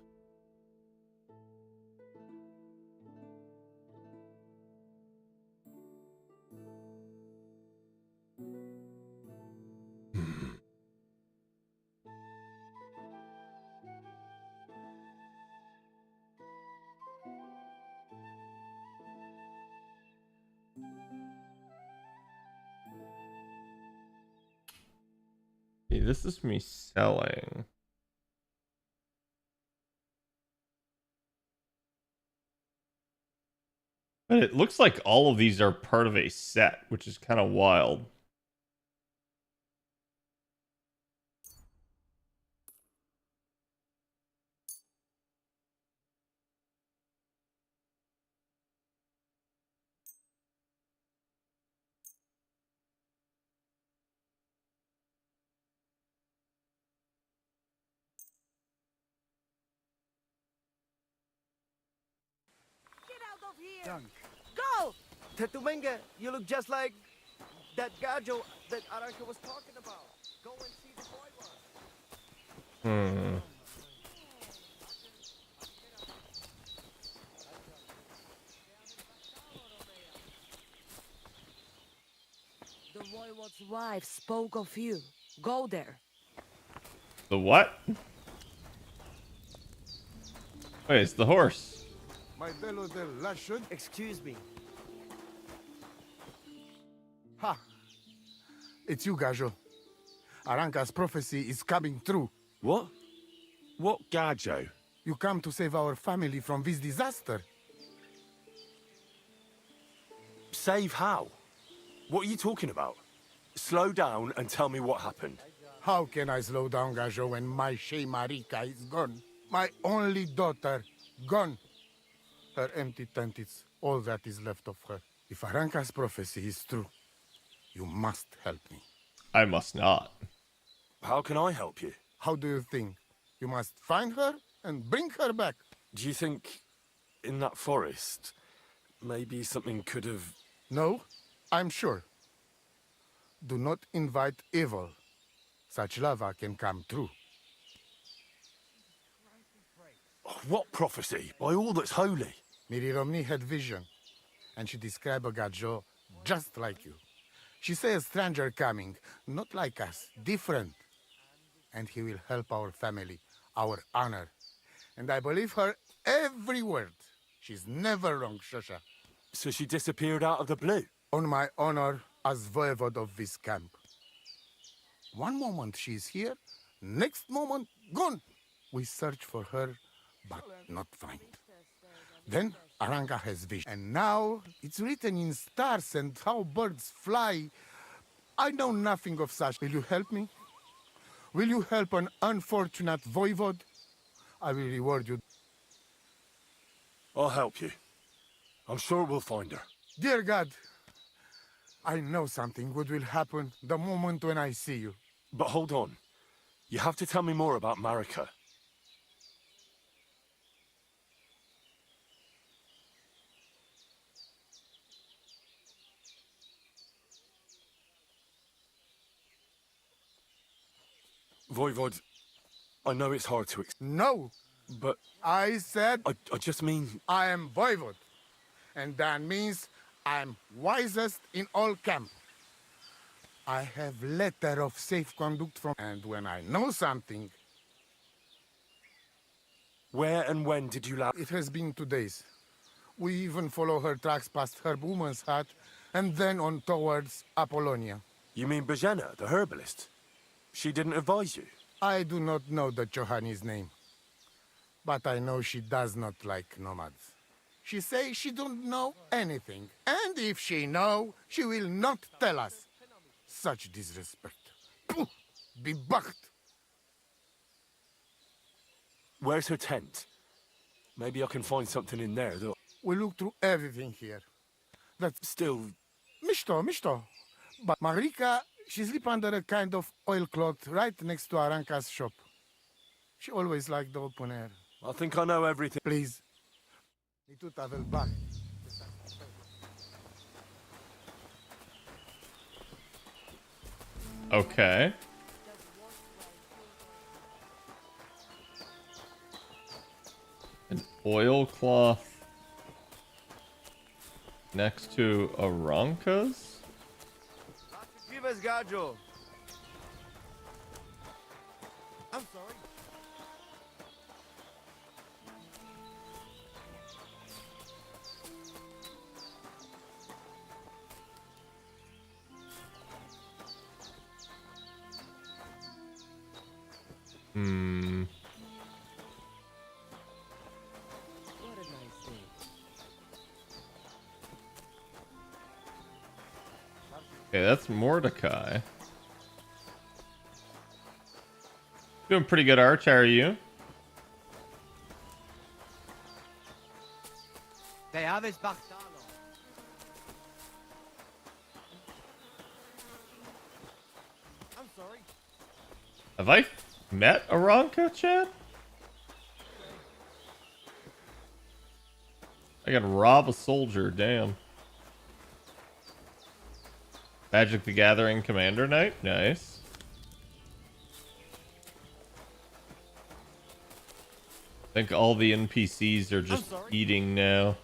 S6: This is me selling. But it looks like all of these are part of a set, which is kind of wild.
S12: Dunk. Go!
S11: Tetumenga, you look just like that Gajo that Aranka was talking about. Go and see the boy.
S12: The voivode's wife spoke of you. Go there.
S6: The what? Wait, it's the horse.
S13: My bello del Lashud.
S11: Excuse me.
S13: Ha! It's you, Gajo. Aranka's prophecy is coming true.
S11: What? What Gajo?
S13: You come to save our family from this disaster.
S11: Save how? What are you talking about? Slow down and tell me what happened.
S13: How can I slow down, Gajo, when my Shea Marika is gone? My only daughter, gone. Her empty tent is all that is left of her. If Aranka's prophecy is true, you must help me.
S6: I must not.
S11: How can I help you?
S13: How do you think? You must find her and bring her back.
S11: Do you think in that forest, maybe something could have...
S13: No, I'm sure. Do not invite evil. Such lava can come true.
S11: What prophecy? By all that's holy.
S13: Miri Romney had vision, and she described a Gajo just like you. She said a stranger coming, not like us, different. And he will help our family, our honor. And I believe her every word. She's never wrong, Shosha.
S11: So she disappeared out of the blue?
S13: On my honor as voivode of this camp. One moment she's here, next moment gone. We search for her, but not find. Then Aranka has vision. And now it's written in stars and how birds fly. I know nothing of such. Will you help me? Will you help an unfortunate voivode? I will reward you.
S11: I'll help you. I'm sure we'll find her.
S13: Dear God, I know something good will happen the moment when I see you.
S11: But hold on. You have to tell me more about Marika. Voivode, I know it's hard to...
S13: No,
S11: But
S13: I said
S11: I just mean...
S13: I am voivod, and that means I'm wisest in all camp. I have letter of safe conduct from, and when I know something...
S11: Where and when did you last...
S13: It has been 2 days. We even follow her tracks past her woman's hut, and then on towards Apollonia.
S11: You mean Bojana, the herbalist? She didn't advise you?
S13: I do not know the Johanni's name, but I know she does not like nomads. She say she don't know anything, and if she know, she will not tell us. Such disrespect. Pooh! Be bucked!
S11: Where's her tent? Maybe I can find something in there, though.
S13: We look through everything here. That's
S11: still...
S13: Mishto. But Marika, she sleep under a kind of oilcloth right next to Aranka's shop. She always liked the open air.
S11: I think I know everything.
S13: Please. Nituta vel bak.
S6: Okay. An oilcloth next to Aranka's?
S11: I'm sorry.
S6: Hmm.
S12: What a nice day.
S6: Okay, that's Mordecai. Doing pretty good, Arch. How are you?
S14: They have his Bactalo.
S11: I'm sorry.
S6: Have I met Aranka, Chad? I gotta rob a soldier, damn. Magic the Gathering Commander Knight, nice. I think all the NPCs are just eating now.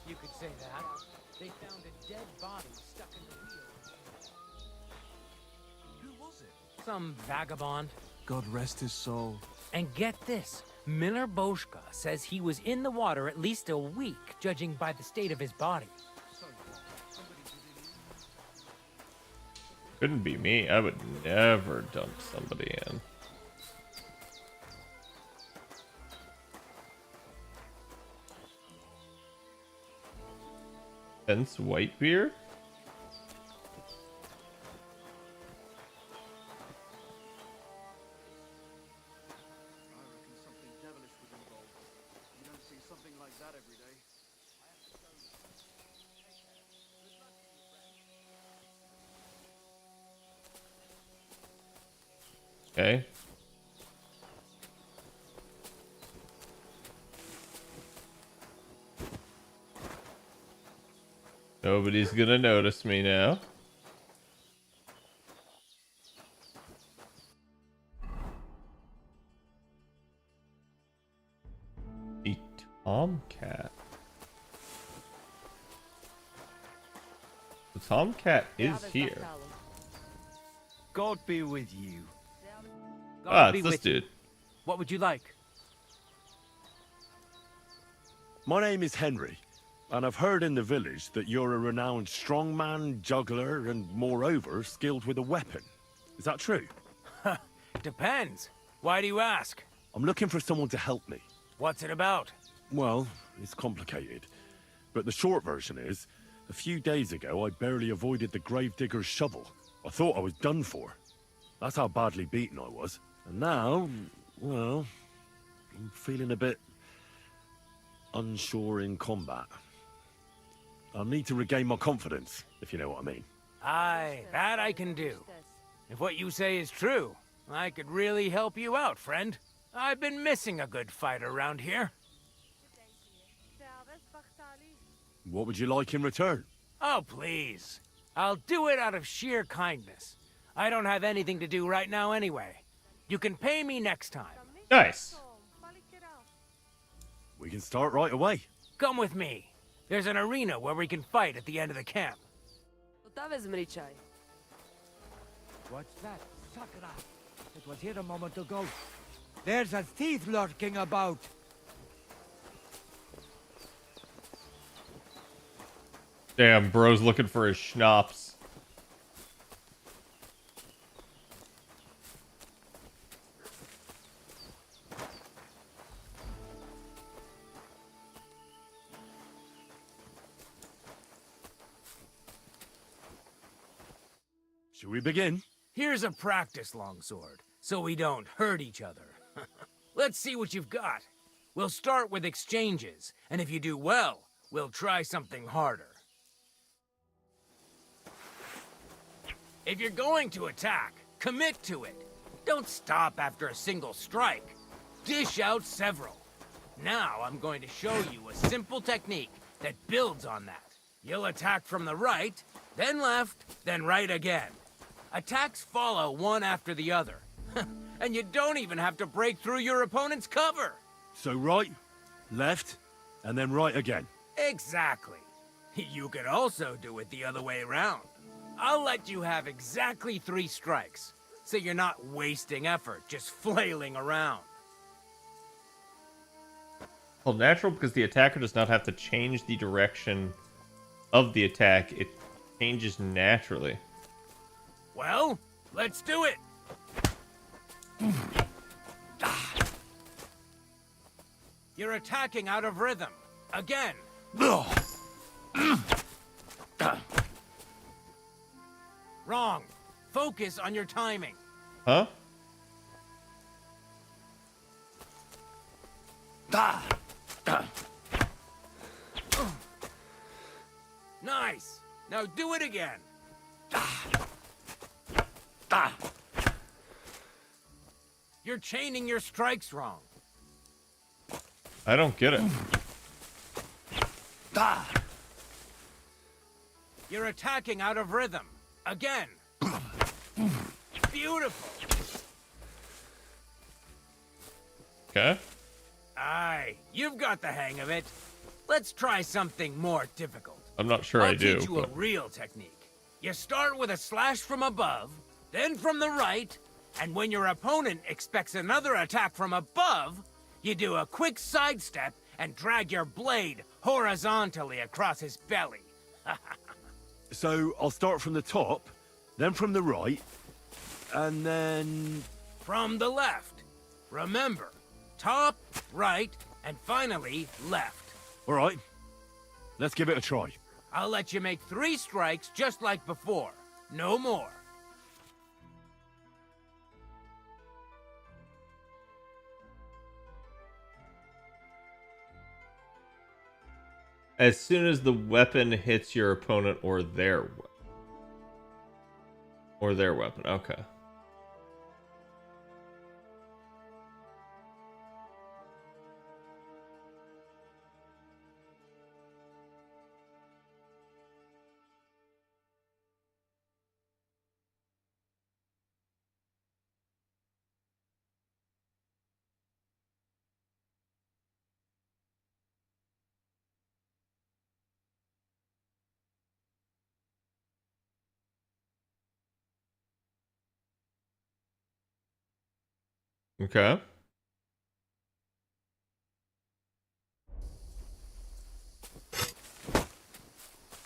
S14: You could say that. They found a dead body stuck in the wheel. Who was it? Some vagabond.
S8: God rest his soul.
S14: And get this, Miller Boschka says he was in the water at least a week, judging by the state of his body.
S6: Couldn't be me. I would never dump somebody in. Hence Whitebeard? Okay. Nobody's gonna notice me now. The Tomcat. The Tomcat is here.
S8: God be with you.
S6: Ah, it's this dude.
S14: What would you like?
S11: My name is Henry, and I've heard in the village that you're a renowned strongman, juggler, and moreover, skilled with a weapon. Is that true?
S14: Depends. Why do you ask?
S11: I'm looking for someone to help me.
S14: What's it about?
S11: Well, it's complicated. But the short version is, a few days ago, I barely avoided the gravedigger's shovel. I thought I was done for. That's how badly beaten I was. And now, well, I'm feeling a bit unsure in combat. I'll need to regain my confidence, if you know what I mean.
S14: Aye, that I can do. If what you say is true, I could really help you out, friend. I've been missing a good fight around here.
S15: What would you like in return?
S14: Oh, please. I'll do it out of sheer kindness. I don't have anything to do right now anyway. You can pay me next time.
S6: Nice.
S15: We can start right away.
S14: Come with me. There's an arena where we can fight at the end of the camp.
S16: What's that? Sakura. It was here a moment ago. There's a thief lurking about.
S6: Damn, bro's looking for his schnapps.
S15: Should we begin?
S14: Here's a practice longsword, so we don't hurt each other. Let's see what you've got. We'll start with exchanges, and if you do well, we'll try something harder. If you're going to attack, commit to it. Don't stop after a single strike. Dish out several. Now I'm going to show you a simple technique that builds on that. You'll attack from the right, then left, then right again. Attacks follow one after the other. And you don't even have to break through your opponent's cover.
S15: So right, left, and then right again.
S14: Exactly. You could also do it the other way around. I'll let you have exactly 3 strikes, so you're not wasting effort just flailing around.
S6: Well, natural because the attacker does not have to change the direction of the attack. It changes naturally.
S14: Well, let's do it. You're attacking out of rhythm. Again. Wrong. Focus on your timing.
S6: Huh?
S14: Nice. Now do it again. You're chaining your strikes wrong.
S6: I don't get it.
S14: You're attacking out of rhythm. Again. Beautiful.
S6: Okay.
S14: Aye, you've got the hang of it. Let's try something more difficult.
S6: I'm not sure
S14: I'll
S6: I do.
S14: teach you
S6: But...
S14: a real technique. You start with a slash from above, then from the right, and when your opponent expects another attack from above, you do a quick sidestep and drag your blade horizontally across his belly.
S15: So I'll start from the top, then from the right, and then...
S14: From the left. Remember, top, right, and finally left.
S15: All right, let's give it a try.
S14: I'll let you make 3 strikes just like before. No more.
S6: As soon as the weapon hits your opponent or their weapon. Okay. Okay.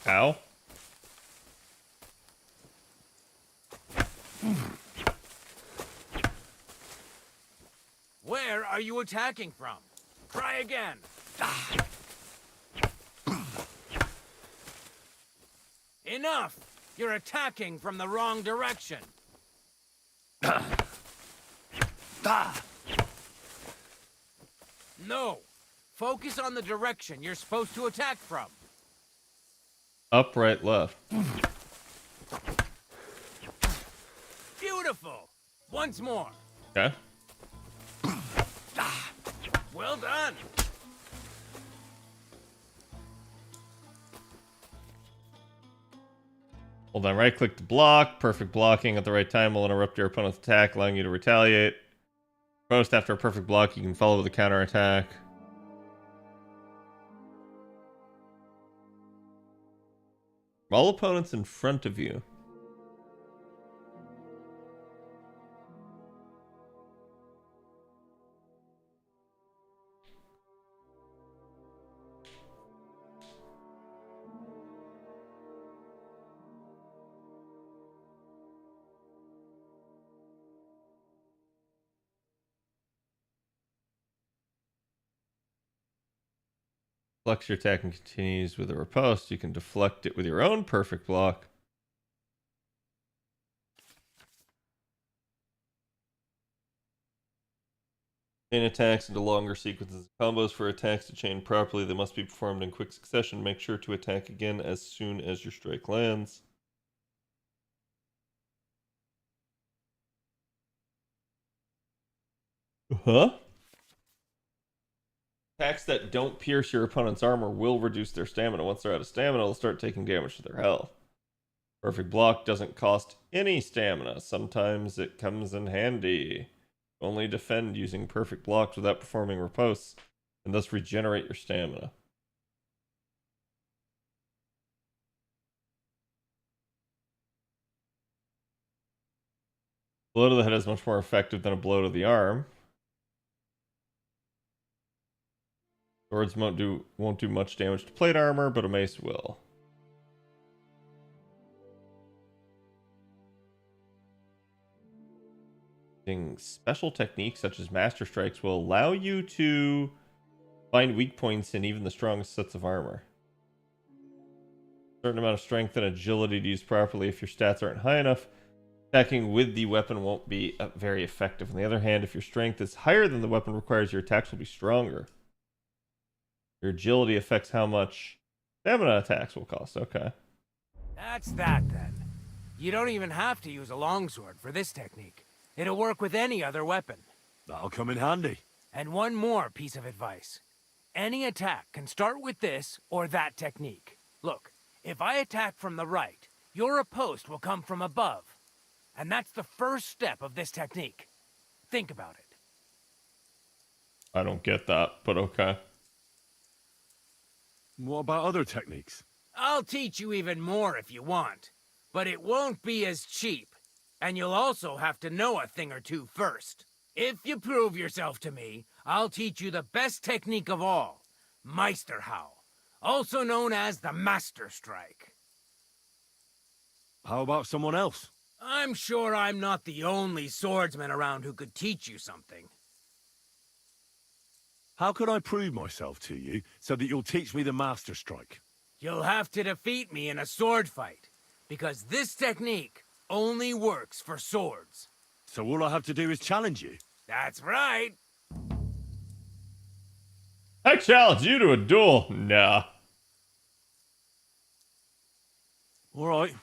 S6: Ow.
S14: Where are you attacking from? Try again. Enough! You're attacking from the wrong direction. No. Focus on the direction you're supposed to attack from.
S6: Up, right, left.
S14: Beautiful. Once more.
S6: Okay.
S14: Well done.
S6: Hold on, right click to block. Perfect blocking at the right time will interrupt your opponent's attack, allowing you to retaliate. Post after a perfect block, you can follow with a counter attack. All opponents in front of you. Flex your attack and continues with a riposte. You can deflect it with your own perfect block. Chain attacks into longer sequences of combos. For attacks to chain properly, they must be performed in quick succession. Make sure to attack again as soon as your strike lands. Huh? Attacks that don't pierce your opponent's armor will reduce their stamina. Once they're out of stamina, they'll start taking damage to their health. Perfect block doesn't cost any stamina. Sometimes it comes in handy. Only defend using perfect blocks without performing ripostes, and thus regenerate your stamina. Blow to the head is much more effective than a blow to the arm. Swords won't do much damage to plate armor, but a mace will. Special techniques such as Master Strikes will allow you to find weak points in even the strongest sets of armor. A certain amount of strength and agility to use properly. If your stats aren't high enough, attacking with the weapon won't be very effective. On the other hand, if your strength is higher than the weapon requires, your attacks will be stronger. Your agility affects how much stamina attacks will cost. Okay.
S14: That's that then. You don't even have to use a longsword for this technique. It'll work with any other weapon.
S15: That'll come in handy.
S14: And one more piece of advice. Any attack can start with this or that technique. Look, if I attack from the right, your riposte will come from above. And that's the first step of this technique. Think about it.
S6: I don't get that, but okay.
S15: What about other techniques?
S14: I'll teach you even more if you want. But it won't be as cheap. And you'll also have to know a thing or two first. If you prove yourself to me, I'll teach you the best technique of all, Meisterhau, also known as the Master Strike.
S15: How about someone else?
S14: I'm sure I'm not the only swordsman around who could teach you something.
S15: How could I prove myself to you so that you'll teach me the Master Strike?
S14: You'll have to defeat me in a sword fight, because this technique only works for swords.
S15: So all I have to do is challenge you?
S14: That's right.
S6: I challenge you to a duel. Nah.
S15: All right.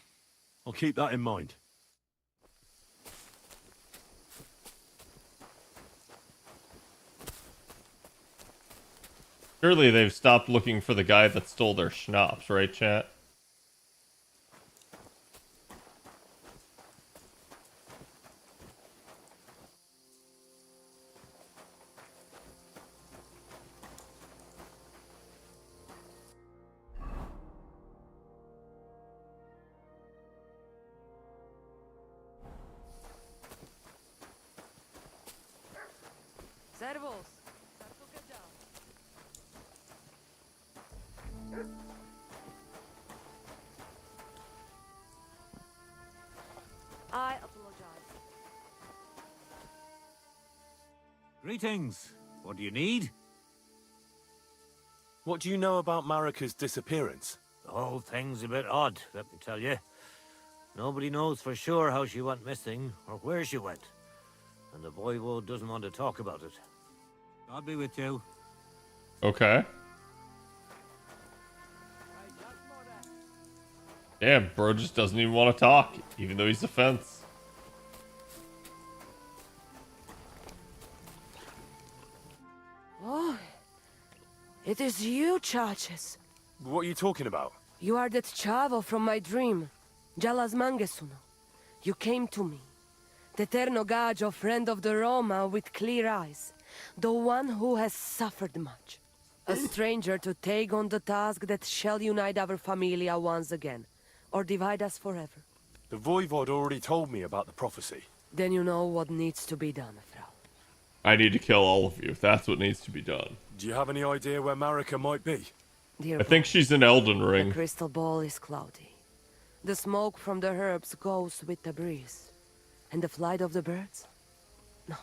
S15: I'll keep that in mind.
S6: Surely they've stopped looking for the guy that stole their schnapps, right, chat?
S12: Servus. I apologize.
S8: Greetings. What do you need?
S15: What do you know about Marika's disappearance?
S17: The whole thing's a bit odd, let me tell you. Nobody knows for sure how she went missing or where she went. And the voivode doesn't want to talk about it.
S8: God be with you.
S6: Okay. Damn, bro just doesn't even want to talk, even though he's the fence.
S12: Oh, It is you, Chaches.
S15: What are you talking about?
S12: You are that chavo from my dream. Jalas Mangesuno. You came to me. The Eterno Gajo, friend of the Roma with clear eyes. The one who has suffered much. A stranger to take on the task that shall unite our familia once again. Or divide us forever.
S15: The Voivod already told me about the prophecy.
S12: Then you know what needs to be done, Frau.
S6: I need to kill all of you. That's what needs to be done.
S15: Do you have any idea where Marika might be?
S12: Dear
S6: I think she's in Elden Ring.
S12: The crystal ball is cloudy. The smoke from the herbs goes with the breeze. And the flight of the birds? No,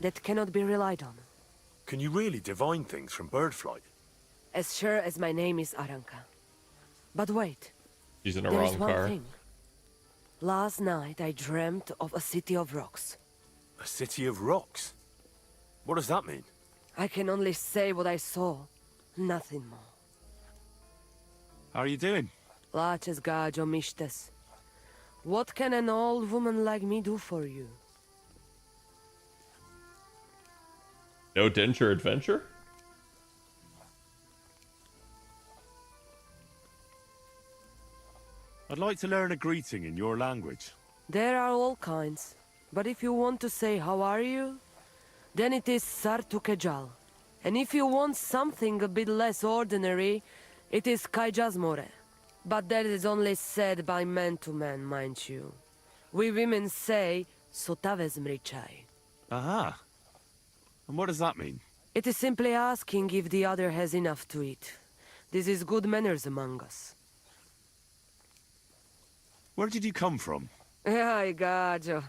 S12: that cannot be relied on.
S15: Can you really divine things from bird flight?
S12: As sure as my name is Aranka. But wait.
S6: She's in a
S12: There
S6: wrong
S12: is one
S6: car.
S12: thing. Last night I dreamt of a city of rocks.
S15: A city of rocks? What does that mean?
S12: I can only say what I saw. Nothing more.
S15: How are you doing?
S12: Laches gajo mishtes. What can an old woman like me do for you?
S6: No Denture Adventure?
S15: I'd like to learn a greeting in your language.
S12: There are all kinds. But if you want to say how are you, then it is Sartukejal. And if you want something a bit less ordinary, it is Kaijazmore. But that is only said by man to man, mind you. We women say, Sotavez mrichai.
S15: Aha. And what does that mean?
S12: It is simply asking if the other has enough to eat. This is good manners among us.
S15: Where did you come from?
S12: Ay, gajo.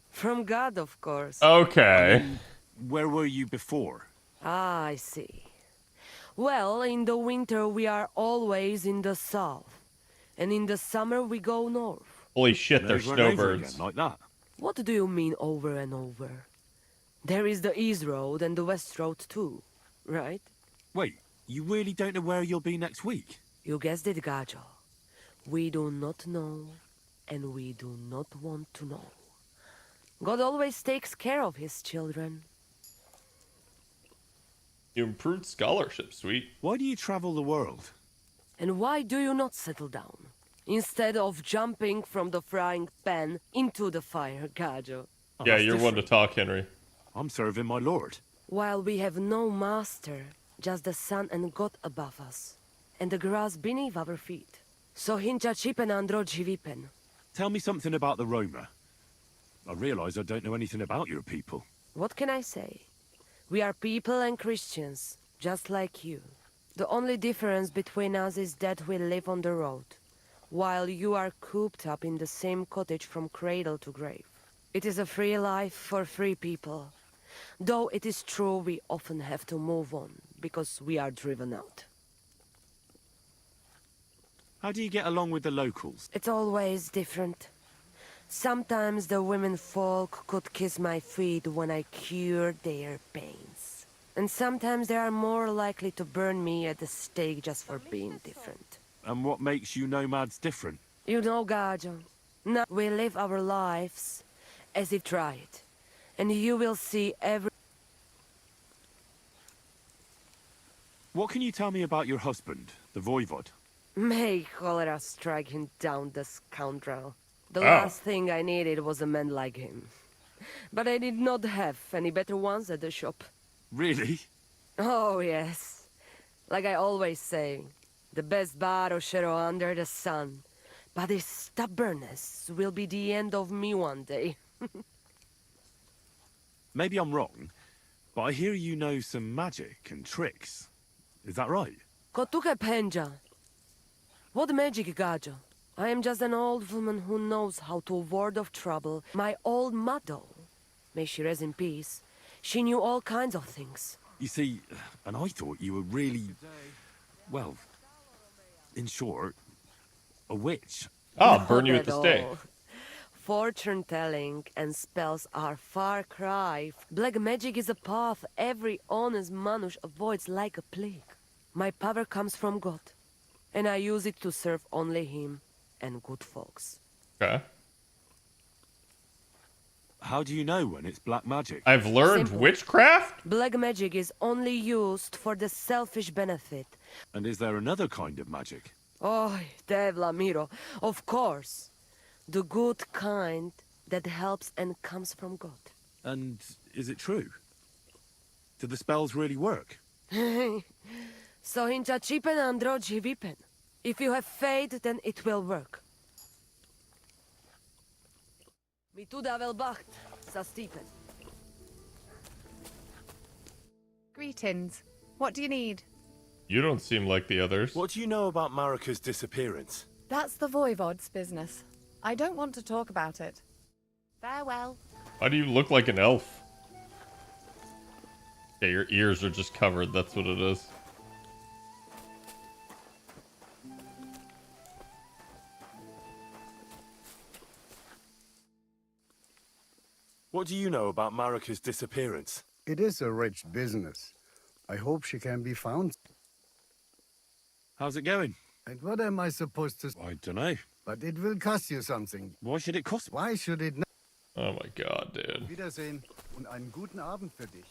S12: From God, of course.
S6: Okay.
S15: Where were you before?
S12: Ah, I see. Well, in the winter we are always in the south. And in the summer we go north.
S6: Holy shit, they're
S15: Over and over
S6: snowbirds.
S15: again, like that.
S12: What do you mean over and over? There is the East Road and the West Road too, right?
S15: Wait, you really don't know where you'll be next week?
S12: You guessed it, Gajo. We do not know, and we do not want to know. God always takes care of his children.
S6: You improved scholarship, sweet.
S15: Why do you travel the world?
S12: And why do you not settle down? Instead of jumping from the frying pan into the fire, Gajo.
S15: Oh,
S6: Yeah,
S15: that's
S6: you're one to
S15: different.
S6: talk, Henry.
S15: I'm serving my lord.
S12: While we have no master, just the sun and God above us, and the grass beneath our feet. So hincha chipen andro jivipen.
S15: Tell me something about the Roma. I realise I don't know anything about your people.
S12: What can I say? We are people and Christians, just like you. The only difference between us is that we live on the road, while you are cooped up in the same cottage from cradle to grave. It is a free life for free people. Though it is true we often have to move on, because we are driven out.
S15: How do you get along with the locals?
S12: It's always different. Sometimes the women folk could kiss my feet when I cured their pains. And sometimes they are more likely to burn me at the stake just for being different.
S15: And what makes you nomads different?
S12: You know, Gajo, now we live our lives as if tried. And you will see every...
S15: What can you tell me about your husband, the Voivod?
S12: May cholera strike him down, the scoundrel. The
S6: Oh.
S12: last thing I needed was a man like him. But I did not have any better ones at the shop.
S15: Really?
S12: Oh, yes. Like I always say, the best baroshero under the sun. But his stubbornness will be the end of me one day.
S15: Maybe I'm wrong, but I hear you know some magic and tricks. Is that right?
S12: Kotuke penja. What magic, Gajo? I am just an old woman who knows how to ward off trouble. My old mother, may she rest in peace, she knew all kinds of things.
S15: You see, and I thought you were really, well, in short, a witch.
S6: I'll burn you
S12: Not
S6: at the
S12: all.
S6: stake.
S12: Fortune-telling and spells are far cry. Black magic is a path every honest manush avoids like a plague. My power comes from God, and I use it to serve only him and good folks.
S6: Okay.
S15: How do you know when it's black magic?
S6: I've learned
S12: Simple.
S6: witchcraft?
S12: Black magic is only used for the selfish benefit.
S15: And is there another kind of magic?
S12: Oh, Devla Miro, of course. The good kind that helps and comes from God.
S15: And is it true? Do the spells really work?
S12: So hincha chipen androji vipen. If you have faith, then it will work. Mi tu davel bacht, sa Stephen.
S18: Greetings. What do you need?
S6: You don't seem like the others.
S15: What do you know about Marika's disappearance?
S18: That's the Voivod's business. I don't want to talk about it. Farewell.
S6: Why do you look like an elf? Yeah, your ears are just covered, that's what it is.
S15: What do you know about Marika's disappearance?
S13: It is a rich business. I hope she can be found.
S15: How's it going?
S13: And what am I supposed to...
S15: I don't know.
S13: But it will cost you something.
S15: Why should it cost?
S13: Why should it not?
S6: Oh my god, dude.
S13: Wiedersehen und einen guten Abend für dich.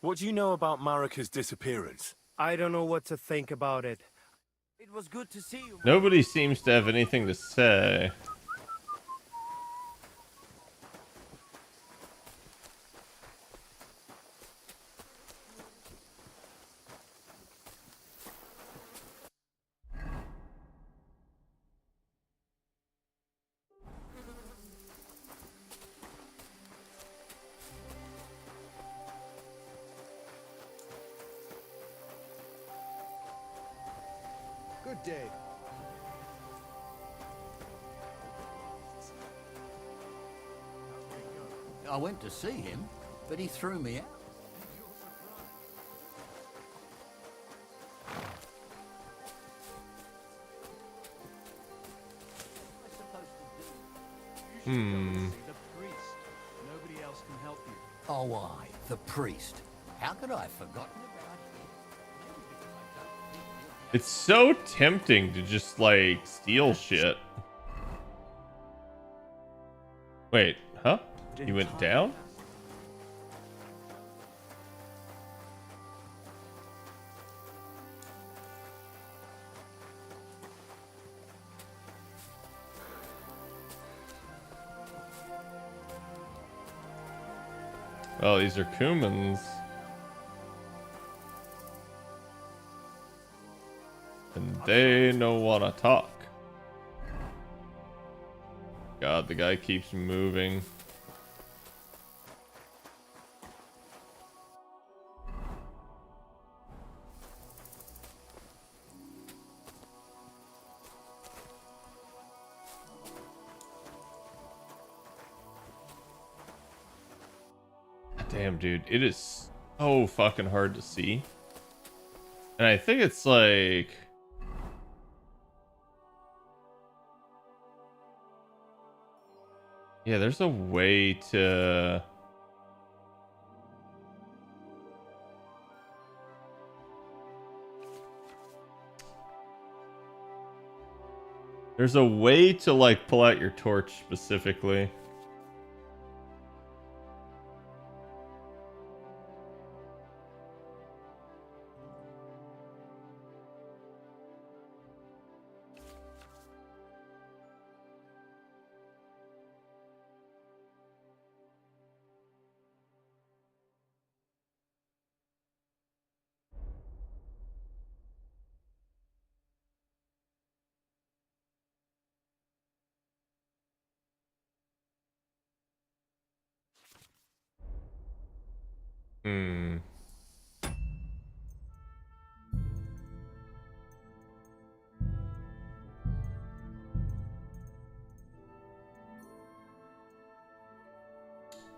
S15: What do you know about Marika's disappearance?
S11: I don't know what to think about it. It was good to see you.
S6: Nobody seems to have anything to say.
S13: Good day.
S7: I went to see him, but he threw me out.
S19: The priest. Nobody else can help you.
S7: Oh, aye, the priest. How could I have forgotten about him?
S6: It's so tempting to just, like, steal shit. Wait, huh? You went down? Oh, these are Kumans. And they know wanna talk. God, the guy keeps moving. Damn, dude, it is so fucking hard to see. And I think it's like... yeah, there's a way to... there's a way to, like, pull out your torch specifically. Hmm.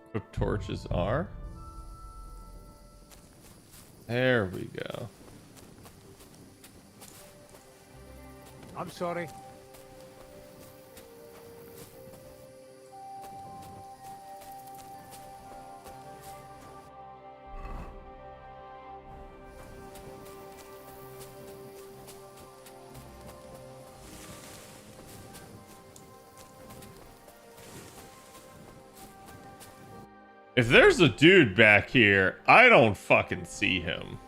S6: Equip torches are. There we go.
S14: I'm sorry.
S6: If there's a dude back here, I don't fucking see him.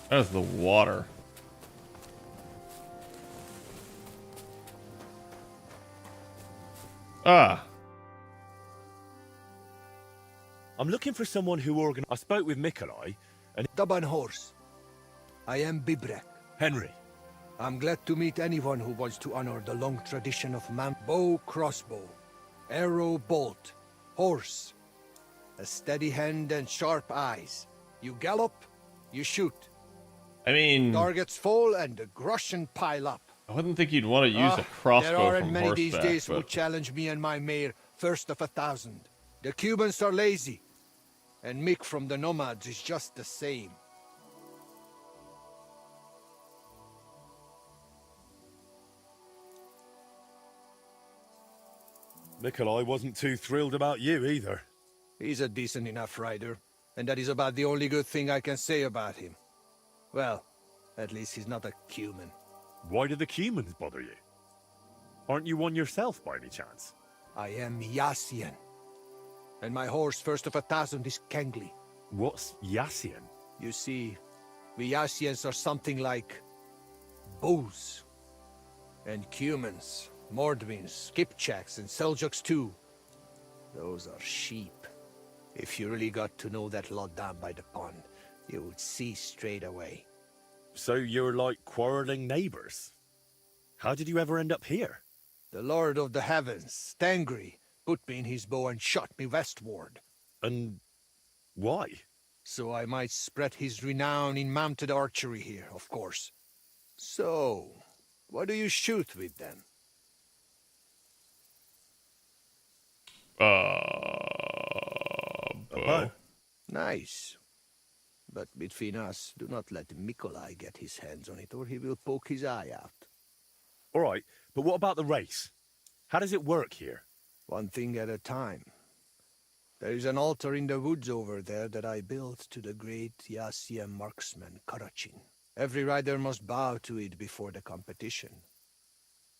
S6: That's the water. Ah.
S15: I'm looking for someone who organized. I spoke with Mikolai and
S20: Daban horse. I am Bibrek.
S15: Henry.
S20: I'm glad to meet anyone who wants to honor the long tradition of man. Bow, crossbow, arrow, bolt, horse. A steady hand and sharp eyes. You gallop, you shoot.
S6: I mean,
S20: targets fall and the groschen pile up.
S6: I wouldn't think you'd want to use a crossbow
S20: there aren't
S6: from
S20: many
S6: horseback,
S20: these days who
S6: but...
S20: challenge me and my mare, first of 1,000. The Cubans are lazy, and Mick from the Nomads is just the same.
S15: Mikolai wasn't too thrilled about you either.
S20: He's a decent enough rider, and that is about the only good thing I can say about him. Well, at least he's not a Cuman.
S15: Why do the Cumans bother you? Aren't you one yourself by any chance?
S20: I am Yassian, and my horse first of 1,000 is Kengli.
S15: What's Yassian?
S20: You see, we Yassians are something like Boos, and Cumans, Mordvins, Skipchaks, and Seljuks too. Those are sheep. If you really got to know that lot down by the pond, you would see straight away.
S15: So you're like quarreling neighbors? How did you ever end up here?
S20: The Lord of the Heavens, Stangri, put me in his bow and shot me westward.
S15: And why?
S20: So I might spread his renown in mounted archery here, of course. So, what do you shoot with then?
S6: Bow.
S20: Nice. But between us, do not let Mikolai get his hands on it, or he will poke his eye out.
S15: All right, but what about the race? How does it work here?
S20: One thing at a time. There is an altar in the woods over there that I built to the great Yassian marksman, Karachin. Every rider must bow to it before the competition.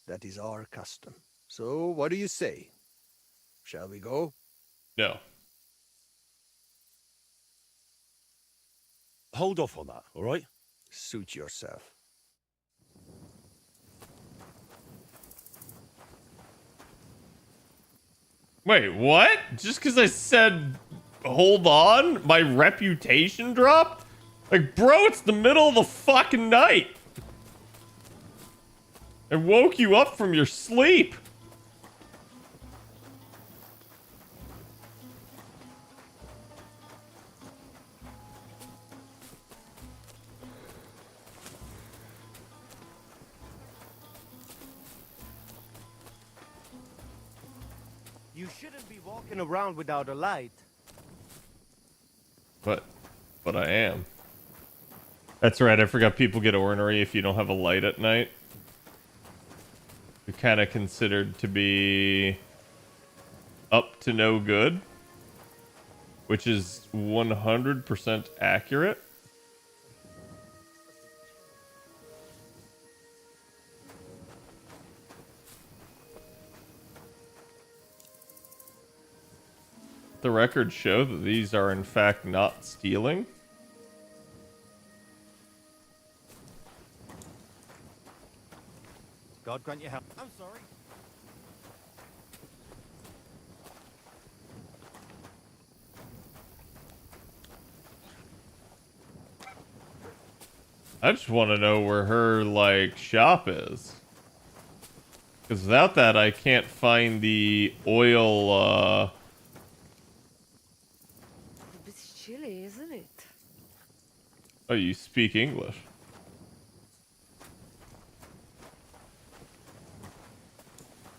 S20: That is our custom. So, what do you say? Shall we go?
S6: No.
S15: Hold off on that, all right?
S20: Suit yourself.
S6: Wait, what? Just because I said hold on, my reputation dropped? Like, bro, it's the middle of the fucking night. I woke you up from your sleep.
S11: You shouldn't be walking around without a light.
S6: But I am. That's right, I forgot people get ornery if you don't have a light at night. You're kind of considered to be up to no good, which is 100% accurate. The records show that these are in fact not stealing.
S11: God grant you help. I'm sorry.
S6: I just want to know where her, like, shop is. Because without that, I can't find the oil,
S12: It's chilly, isn't it?
S6: Oh, you speak English.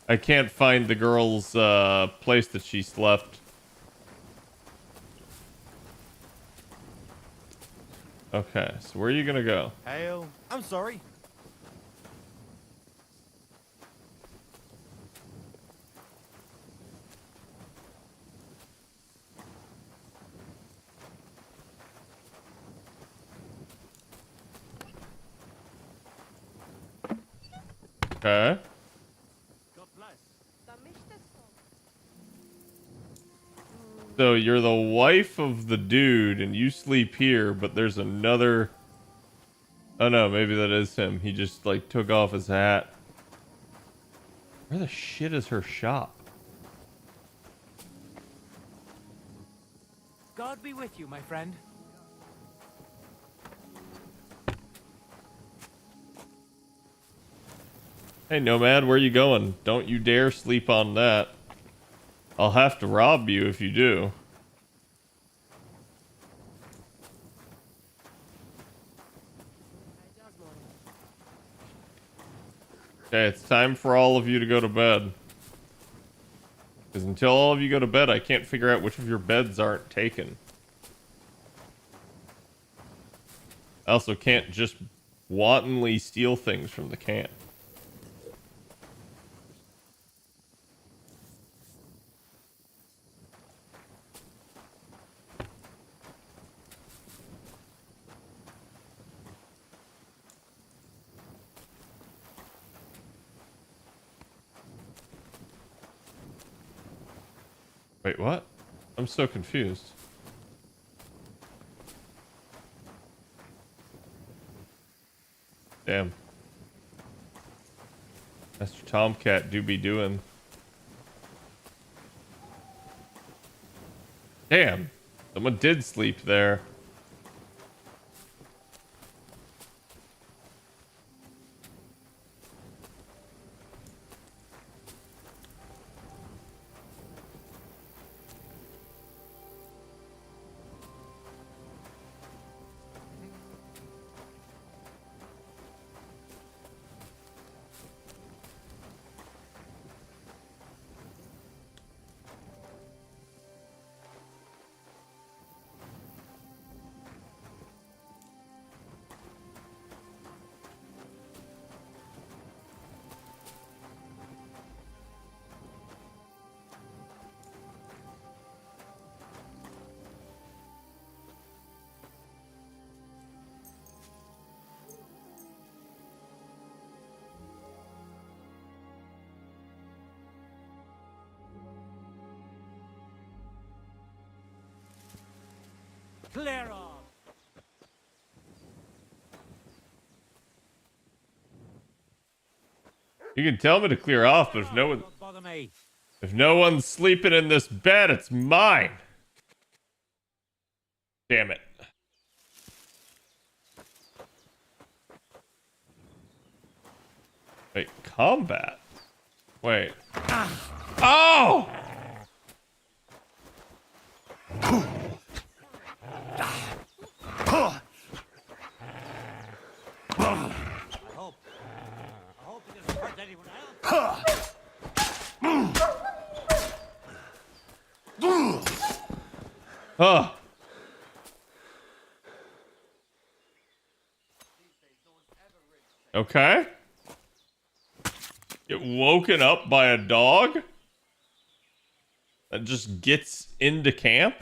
S6: I can't find the girl's place that she's left. Okay, so where are you gonna go?
S10: Hail. I'm sorry.
S6: Okay. So you're the wife of the dude and you sleep here, but there's another... Oh no, maybe that is him. He just like took off his hat. Where the shit is her shop?
S16: God be with you, my friend.
S6: Hey Nomad, where you going? Don't you dare sleep on that. I'll have to rob you if you do. Okay, it's time for all of you to go to bed. Because until all of you go to bed, I can't figure out which of your beds aren't taken. I also can't just wantonly steal things from the camp. Wait, what? I'm so confused. Damn. Mr. Tomcat do be doing. Damn. Someone did sleep there.
S16: Clear off.
S6: You can tell me to clear off, but if no one's sleeping in this bed, it's mine. Damn it. Wait, combat? Wait. Oh! Huh. Okay. Get woken up by a dog that just gets into camp?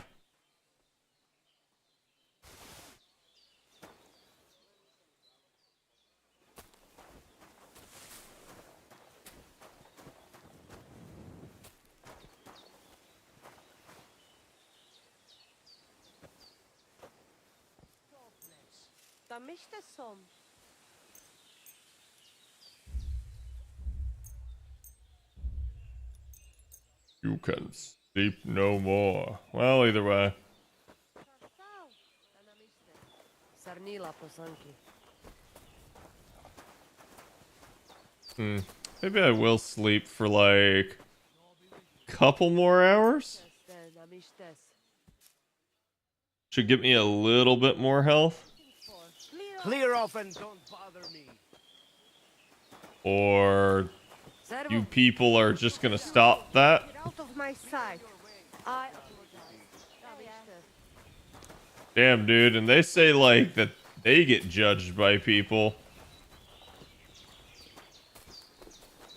S6: You can sleep no more. Well, either way. Maybe I will sleep for like a couple more hours. Should give me a little bit more health.
S11: Clear off and don't bother me.
S6: Or You people are just gonna stop that?
S12: Out of my sight.
S6: Damn, dude. And they say, like, that they get judged by people.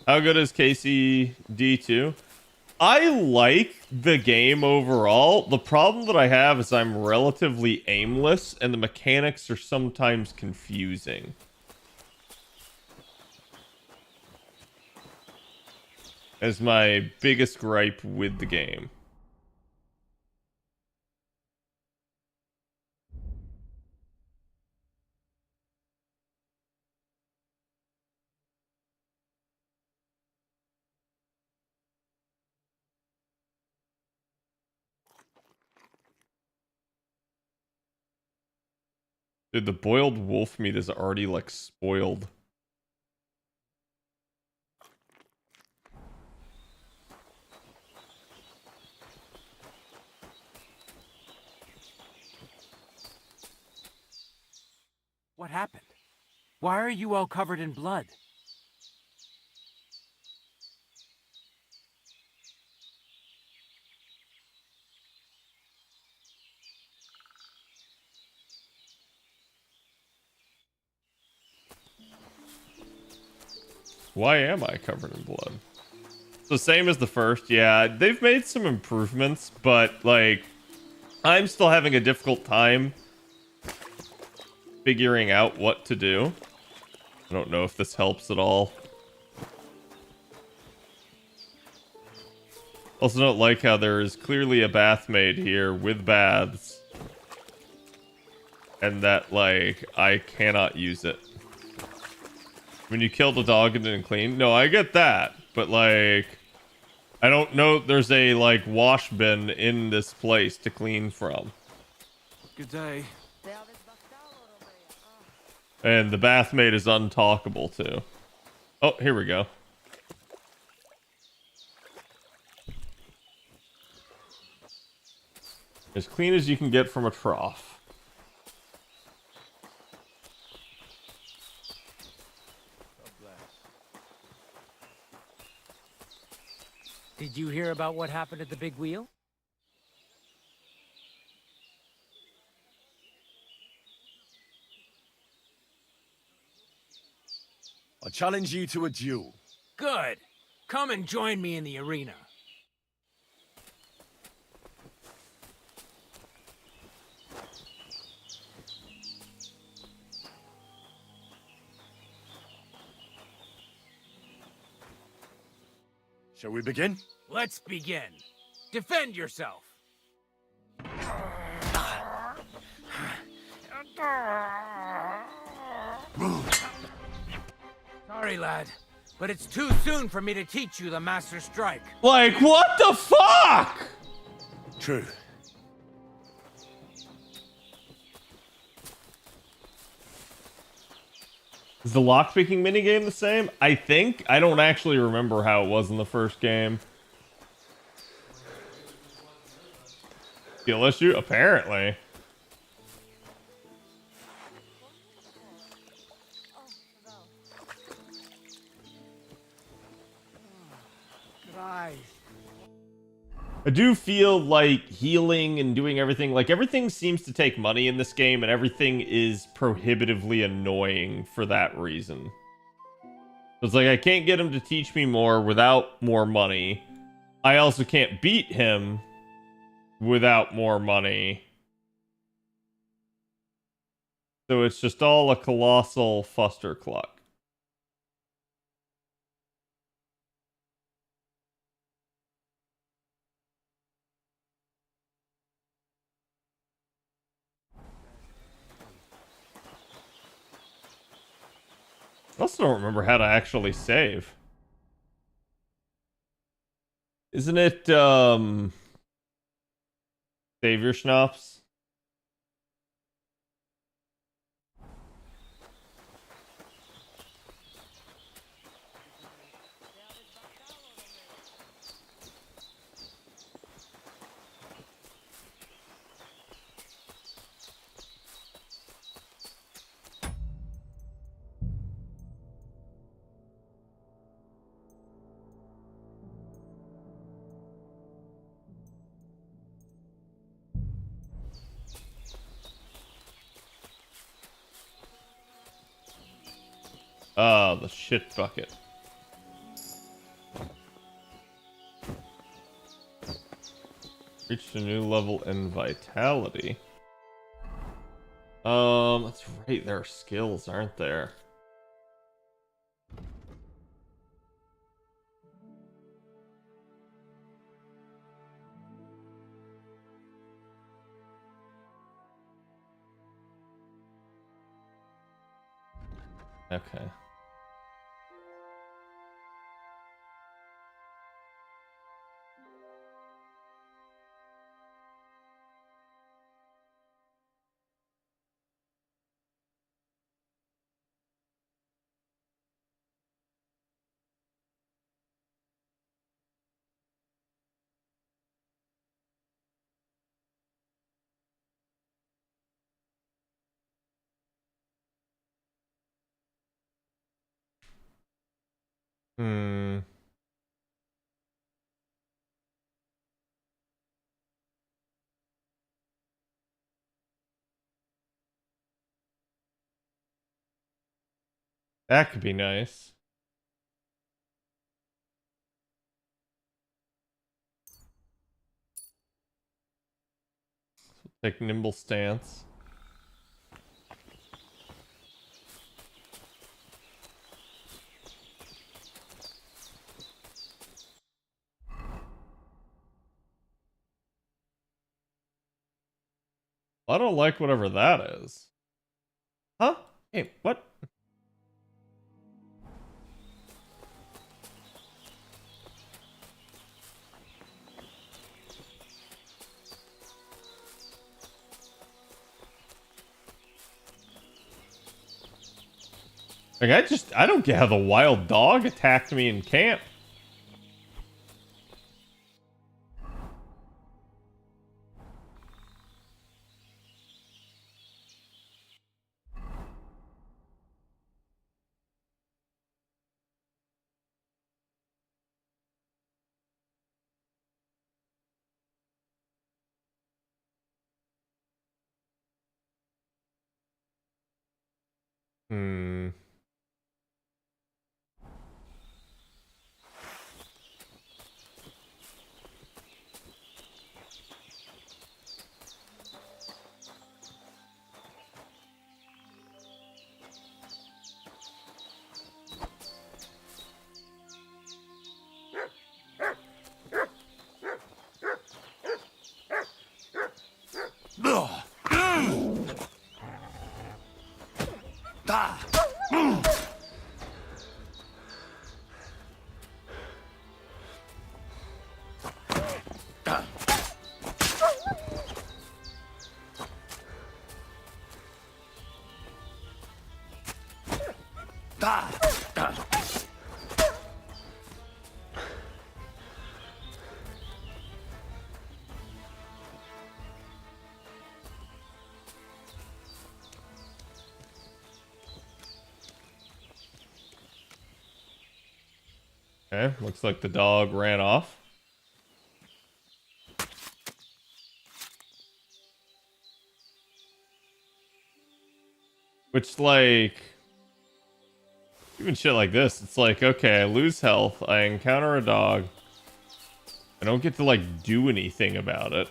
S6: How good is KCD2? I like the game overall. The problem that I have is I'm relatively aimless, and the mechanics are sometimes confusing. As my biggest gripe with the game. Dude, the boiled wolf meat is already, like, spoiled.
S14: What happened? Why are you all covered in blood?
S6: Why am I covered in blood? So same as the first, yeah. They've made some improvements, but, like, I'm still having a difficult time figuring out what to do. I don't know if this helps at all. Also don't like how there is clearly a bath made here with baths. And that, like, I cannot use it. When you killed a dog and didn't clean. No, I get that. But, like, I don't know there's a, like, wash bin in this place to clean from.
S14: Good day.
S6: And the bathmate is untalkable, too. Oh, here we go. As clean as you can get from a trough.
S14: Did you hear about what happened at the big wheel?
S15: I challenge you to a duel.
S14: Good. Come and join me in the arena.
S15: Shall we begin?
S14: Let's begin. Defend yourself. Sorry, lad, but it's too soon for me to teach you the Master Strike.
S6: Like, what the fuck?
S15: True.
S6: Is the lockpicking minigame the same? I think. I don't actually remember how it was in the first game. Skill issue? Apparently.
S16: Christ.
S6: I do feel like healing and doing everything, like everything seems to take money in this game and everything is prohibitively annoying for that reason. It's like I can't get him to teach me more without more money. I also can't beat him without more money. So it's just all a colossal fustercluck. I also don't remember how to actually save. Isn't it, save your schnapps? Ah, the shit bucket. Reached a new level in vitality. That's right. There are skills, aren't there? Okay. Hmm. That could be nice. Take nimble stance. I don't like whatever that is. Huh? Hey, what? Like, I don't get how the wild dog attacked me in camp. Hmm. Okay, looks like the dog ran off. Which, like, even shit like this, it's like, okay, I lose health, I encounter a dog, I don't get to, like, do anything about it.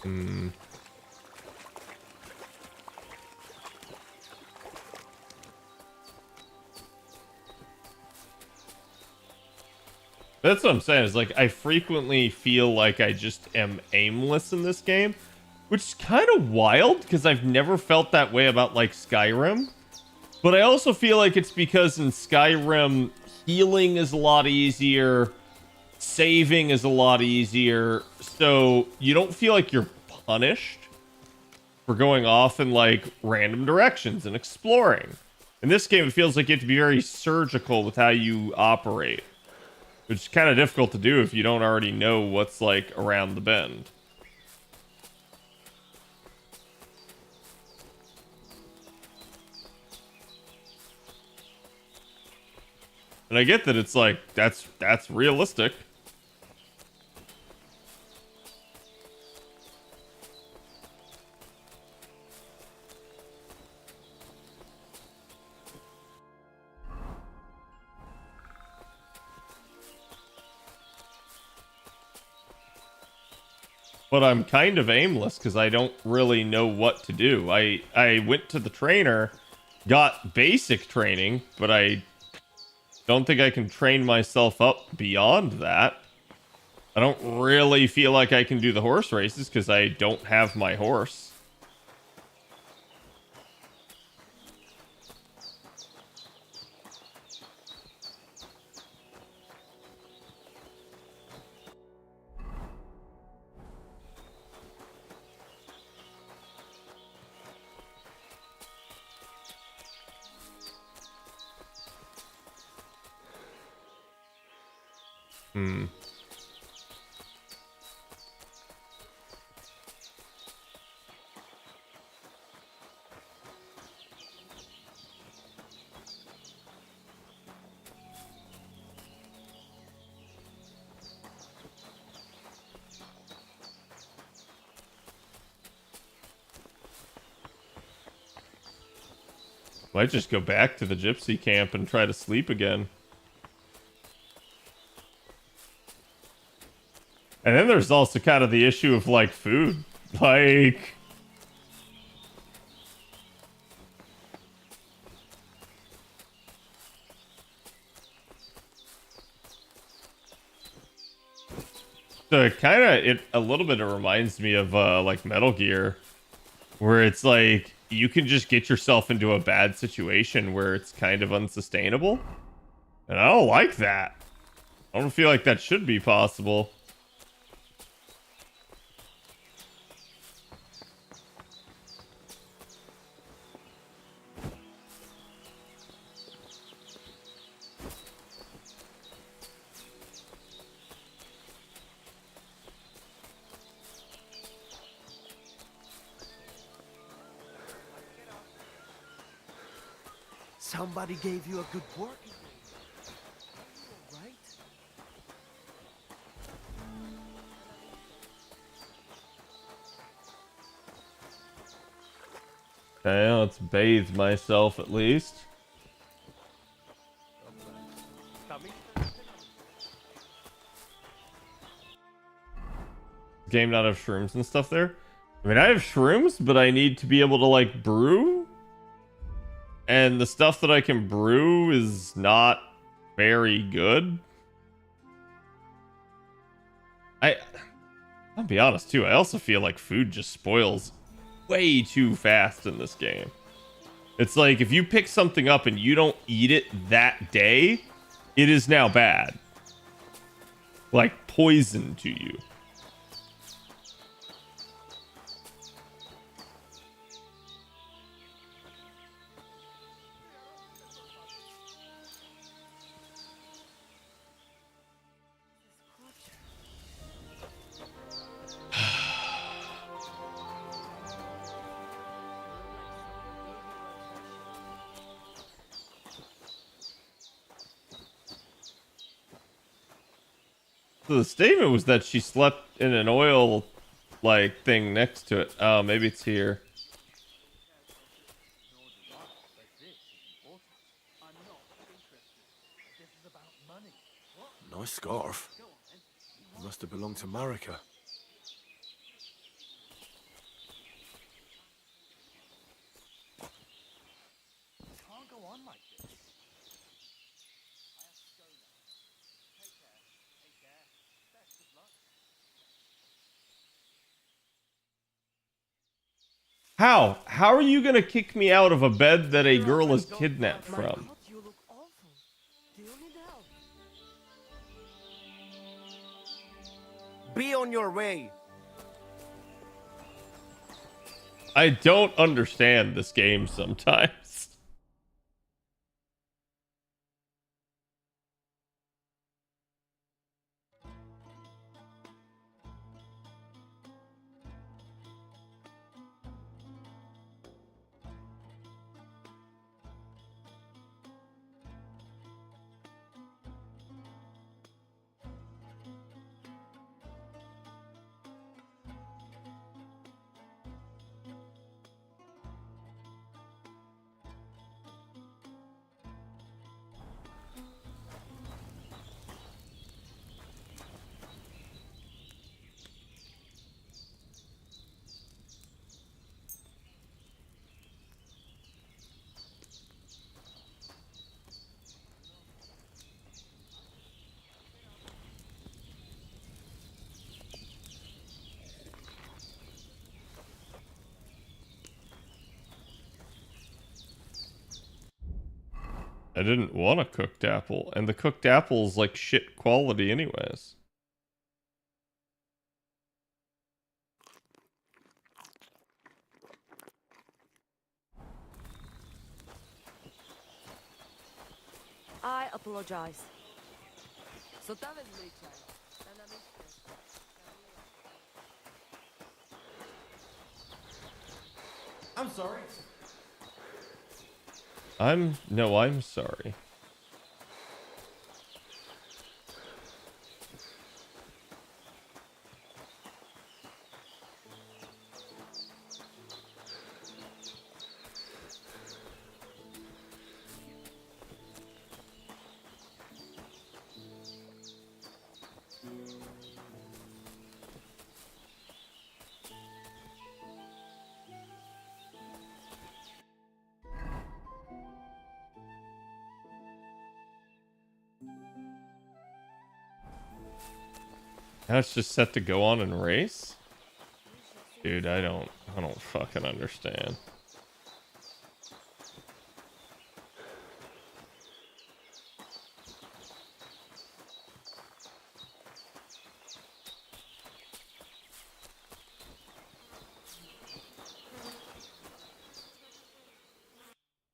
S6: Hmm. That's what I'm saying, is like, I frequently feel like I just am aimless in this game, which is kind of wild, because I've never felt that way about, like, Skyrim. But I also feel like it's because in Skyrim, healing is a lot easier, saving is a lot easier, so you don't feel like you're punished for going off in, like, random directions and exploring. In this game, it feels like you have to be very surgical with how you operate, which is kind of difficult to do if you don't already know what's, like, around the bend. And I get that it's like, that's realistic. But I'm kind of aimless because I don't really know what to do. I went to the trainer, got basic training, but I don't think I can train myself up beyond that. I don't really feel like I can do the horse races because I don't have my horse. Hmm. Might just go back to the gypsy camp and try to sleep again. And then there's also kind of the issue of, like, food. Like... So it a little bit, it reminds me of, like, Metal Gear. Where it's like, you can just get yourself into a bad situation where it's kind of unsustainable. And I don't like that. I don't feel like that should be possible.
S11: Somebody gave you a good work. Right?
S6: Okay, let's bathe myself at least. Game not have shrooms and stuff there? I mean, I have shrooms, but I need to be able to, like, brew. And the stuff that I can brew is not very good. I'll be honest, too. I also feel like food just spoils way too fast in this game. It's like, if you pick something up and you don't eat it that day, it is now bad. Like poison to you. So the statement was that she slept in an oil, like, thing next to it. Oh, maybe it's here.
S15: Nice scarf. Must have belonged to Marika.
S14: Can't go on like this.
S6: How? How are you gonna kick me out of a bed that a girl is kidnapped from?
S11: Be on your way.
S6: I don't understand this game sometimes. I didn't want a cooked apple, and the cooked apple's like shit quality anyways.
S12: I apologize. So that is me,
S19: I'm sorry.
S6: I'm sorry. Now it's just set to go on and race? Dude, I don't fucking understand.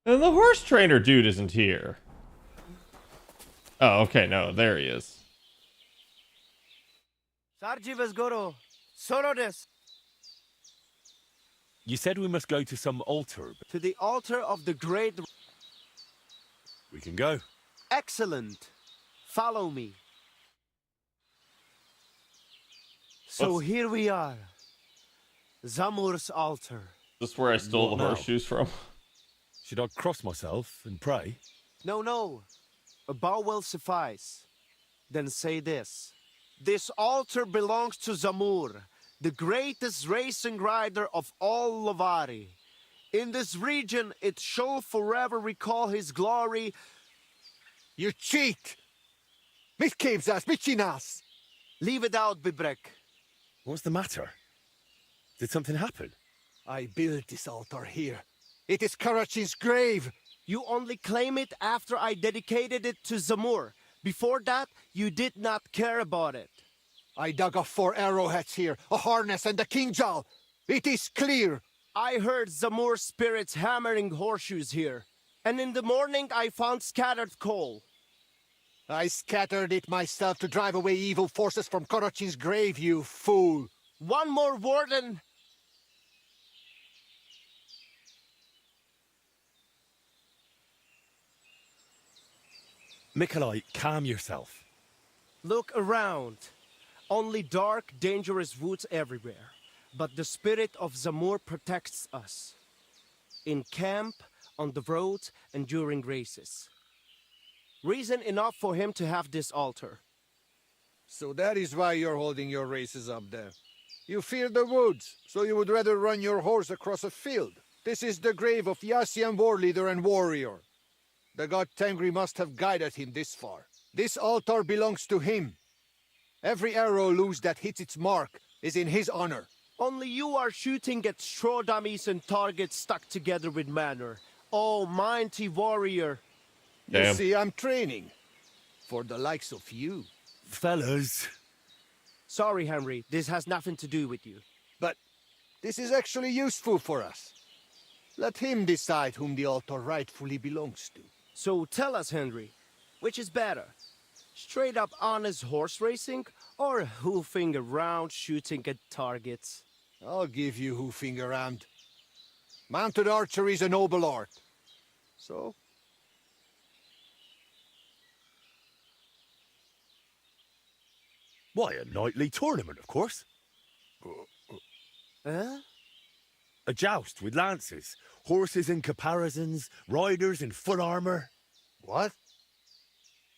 S6: And the horse trainer dude isn't here. Oh, okay, no, there he is.
S15: You said we must go to some altar.
S11: To the altar of the great...
S15: We can go.
S11: Excellent. Follow me. So here we are. Zamur's altar.
S6: This is where I stole
S15: What
S6: the
S15: now?
S6: horseshoes from.
S15: Should I cross myself and pray?
S11: No. A bow will suffice. Then say this. This altar belongs to Zamur, the greatest racing rider of all Lavari. In this region, it shall forever recall his glory.
S20: You cheat! Mitkibzas, Michinas!
S11: Leave it out, Bibrek.
S15: What's the matter? Did something happen?
S20: I built this altar here. It is Karachin's grave.
S11: You only claim it after I dedicated it to Zamur. Before that, you did not care about it.
S20: I dug up 4 arrowheads here, a harness and a kingjal. It is clear.
S11: I heard Zamur spirits hammering horseshoes here. And in the morning, I found scattered coal.
S20: I scattered it myself to drive away evil forces from Karachin's grave, you fool.
S11: One more word and...
S15: Mikolai, calm yourself.
S11: Look around. Only dark, dangerous woods everywhere. But the spirit of Zamur protects us. In camp, on the road, and during races. Reason enough for him to have this altar.
S20: So that is why you're holding your races up there. You fear the woods, so you would rather run your horse across a field. This is the grave of Yassian war leader and warrior. The god Tengri must have guided him this far. This altar belongs to him. Every arrow loose that hits its mark is in his honor.
S11: Only you are shooting at straw dummies and targets stuck together with manner. Oh, mighty warrior.
S20: You see, I'm training. For the likes of you.
S15: Fellas.
S11: Sorry, Henry. This has nothing to do with you.
S20: But this is actually useful for us. Let him decide whom the altar rightfully belongs to.
S11: So tell us, Henry, which is better? Straight up honest horse racing or hoofing around shooting at targets?
S20: I'll give you hoofing around. Mounted archery is a noble art. So?
S15: Why, a nightly tournament, of course.
S11: Huh?
S15: A joust with lances, horses in caparisons, riders in full armor.
S20: What?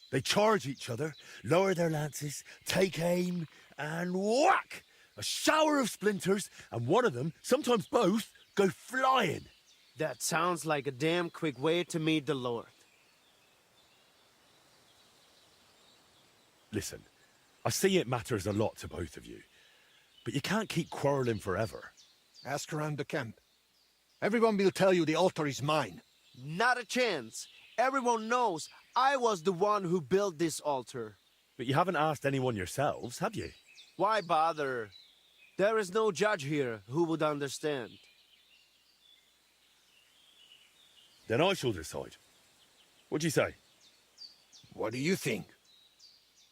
S15: They charge each other, lower their lances, take aim, and whack! A shower of splinters, and one of them, sometimes both, go flying.
S11: That sounds like a damn quick way to meet the Lord.
S15: Listen, I see it matters a lot to both of you, but you can't keep quarreling forever.
S20: Ask around the camp. Everyone will tell you the altar is mine.
S11: Not a chance. Everyone knows I was the one who built this altar.
S15: But you haven't asked anyone yourselves, have you?
S11: Why bother? There is no judge here who would understand.
S15: Then I shall decide. What do you say?
S20: What do you think?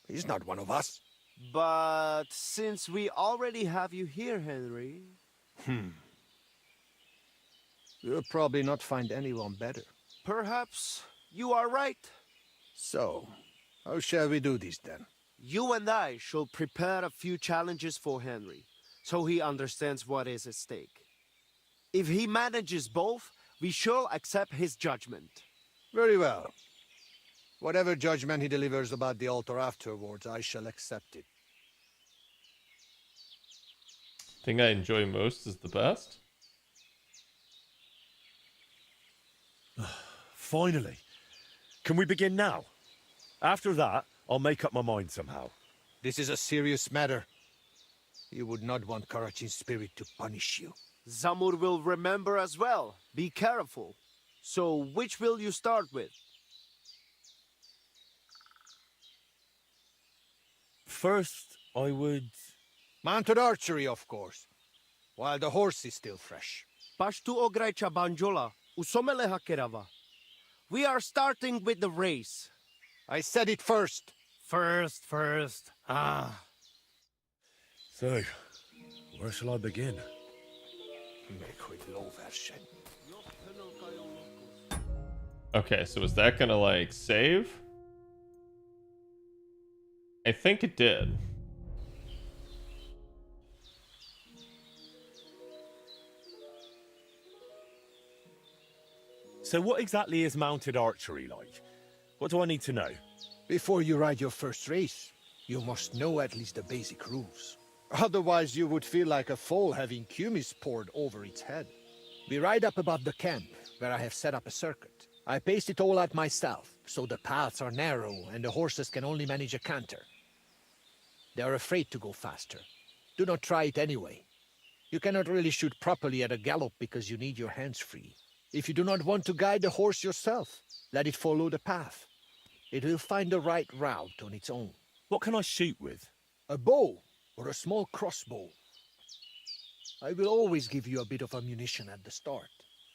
S20: He's not one of us.
S11: But since we already have you here, Henry...
S20: You'll probably not find anyone better.
S11: Perhaps you are right.
S20: So, how shall we do this then?
S11: You and I shall prepare a few challenges for Henry, so he understands what is at stake. If he manages both, we shall accept his judgment.
S20: Very well. Whatever judgment he delivers about the altar afterwards, I shall accept it.
S6: Thing I enjoy most is the best.
S15: Finally. Can we begin now? After that, I'll make up my mind somehow.
S20: This is a serious matter. You would not want Karachin's spirit to punish you.
S11: Zamur will remember as well. Be careful. So, which will you start with?
S15: First, I would...
S20: Mounted archery, of course. While the horse is still fresh.
S11: Pashtu ograjcha banjola, usomeleha kerava. We are starting with the race.
S20: I said it first.
S11: First. Ah.
S15: So, where shall I begin?
S6: Okay, so is that gonna, like, save? I think it did.
S15: So what exactly is mounted archery like? What do I need to know?
S20: Before you ride your first race, you must know at least the basic rules. Otherwise you would feel like a foal having kumis poured over its head. We ride up above the camp, where I have set up a circuit. I paced it all out myself, so the paths are narrow and the horses can only manage a canter. They are afraid to go faster. Do not try it anyway. You cannot really shoot properly at a gallop because you need your hands free. If you do not want to guide the horse yourself, let it follow the path. It will find the right route on its own.
S15: What can I shoot with?
S20: A bow or a small crossbow. I will always give you a bit of ammunition at the start.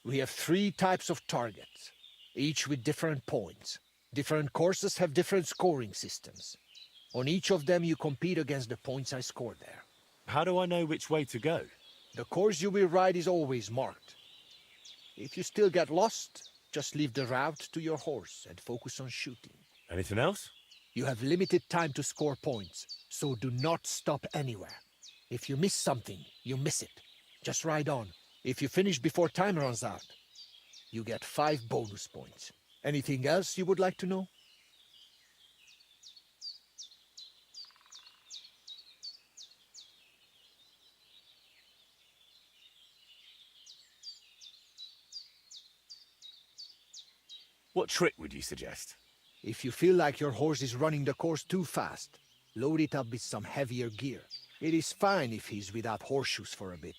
S20: We have 3 types of targets, each with different points. Different courses have different scoring systems. On each of them you compete against the points I scored there.
S15: How do I know which way to go?
S20: The course you will ride is always marked. If you still get lost, just leave the route to your horse and focus on shooting.
S15: Anything else?
S20: You have limited time to score points, so do not stop anywhere. If you miss something, you miss it. Just ride on. If you finish before time runs out, you get 5 bonus points. Anything else you would like to know?
S15: What trick would you suggest?
S20: If you feel like your horse is running the course too fast, load it up with some heavier gear. It is fine if he's without horseshoes for a bit.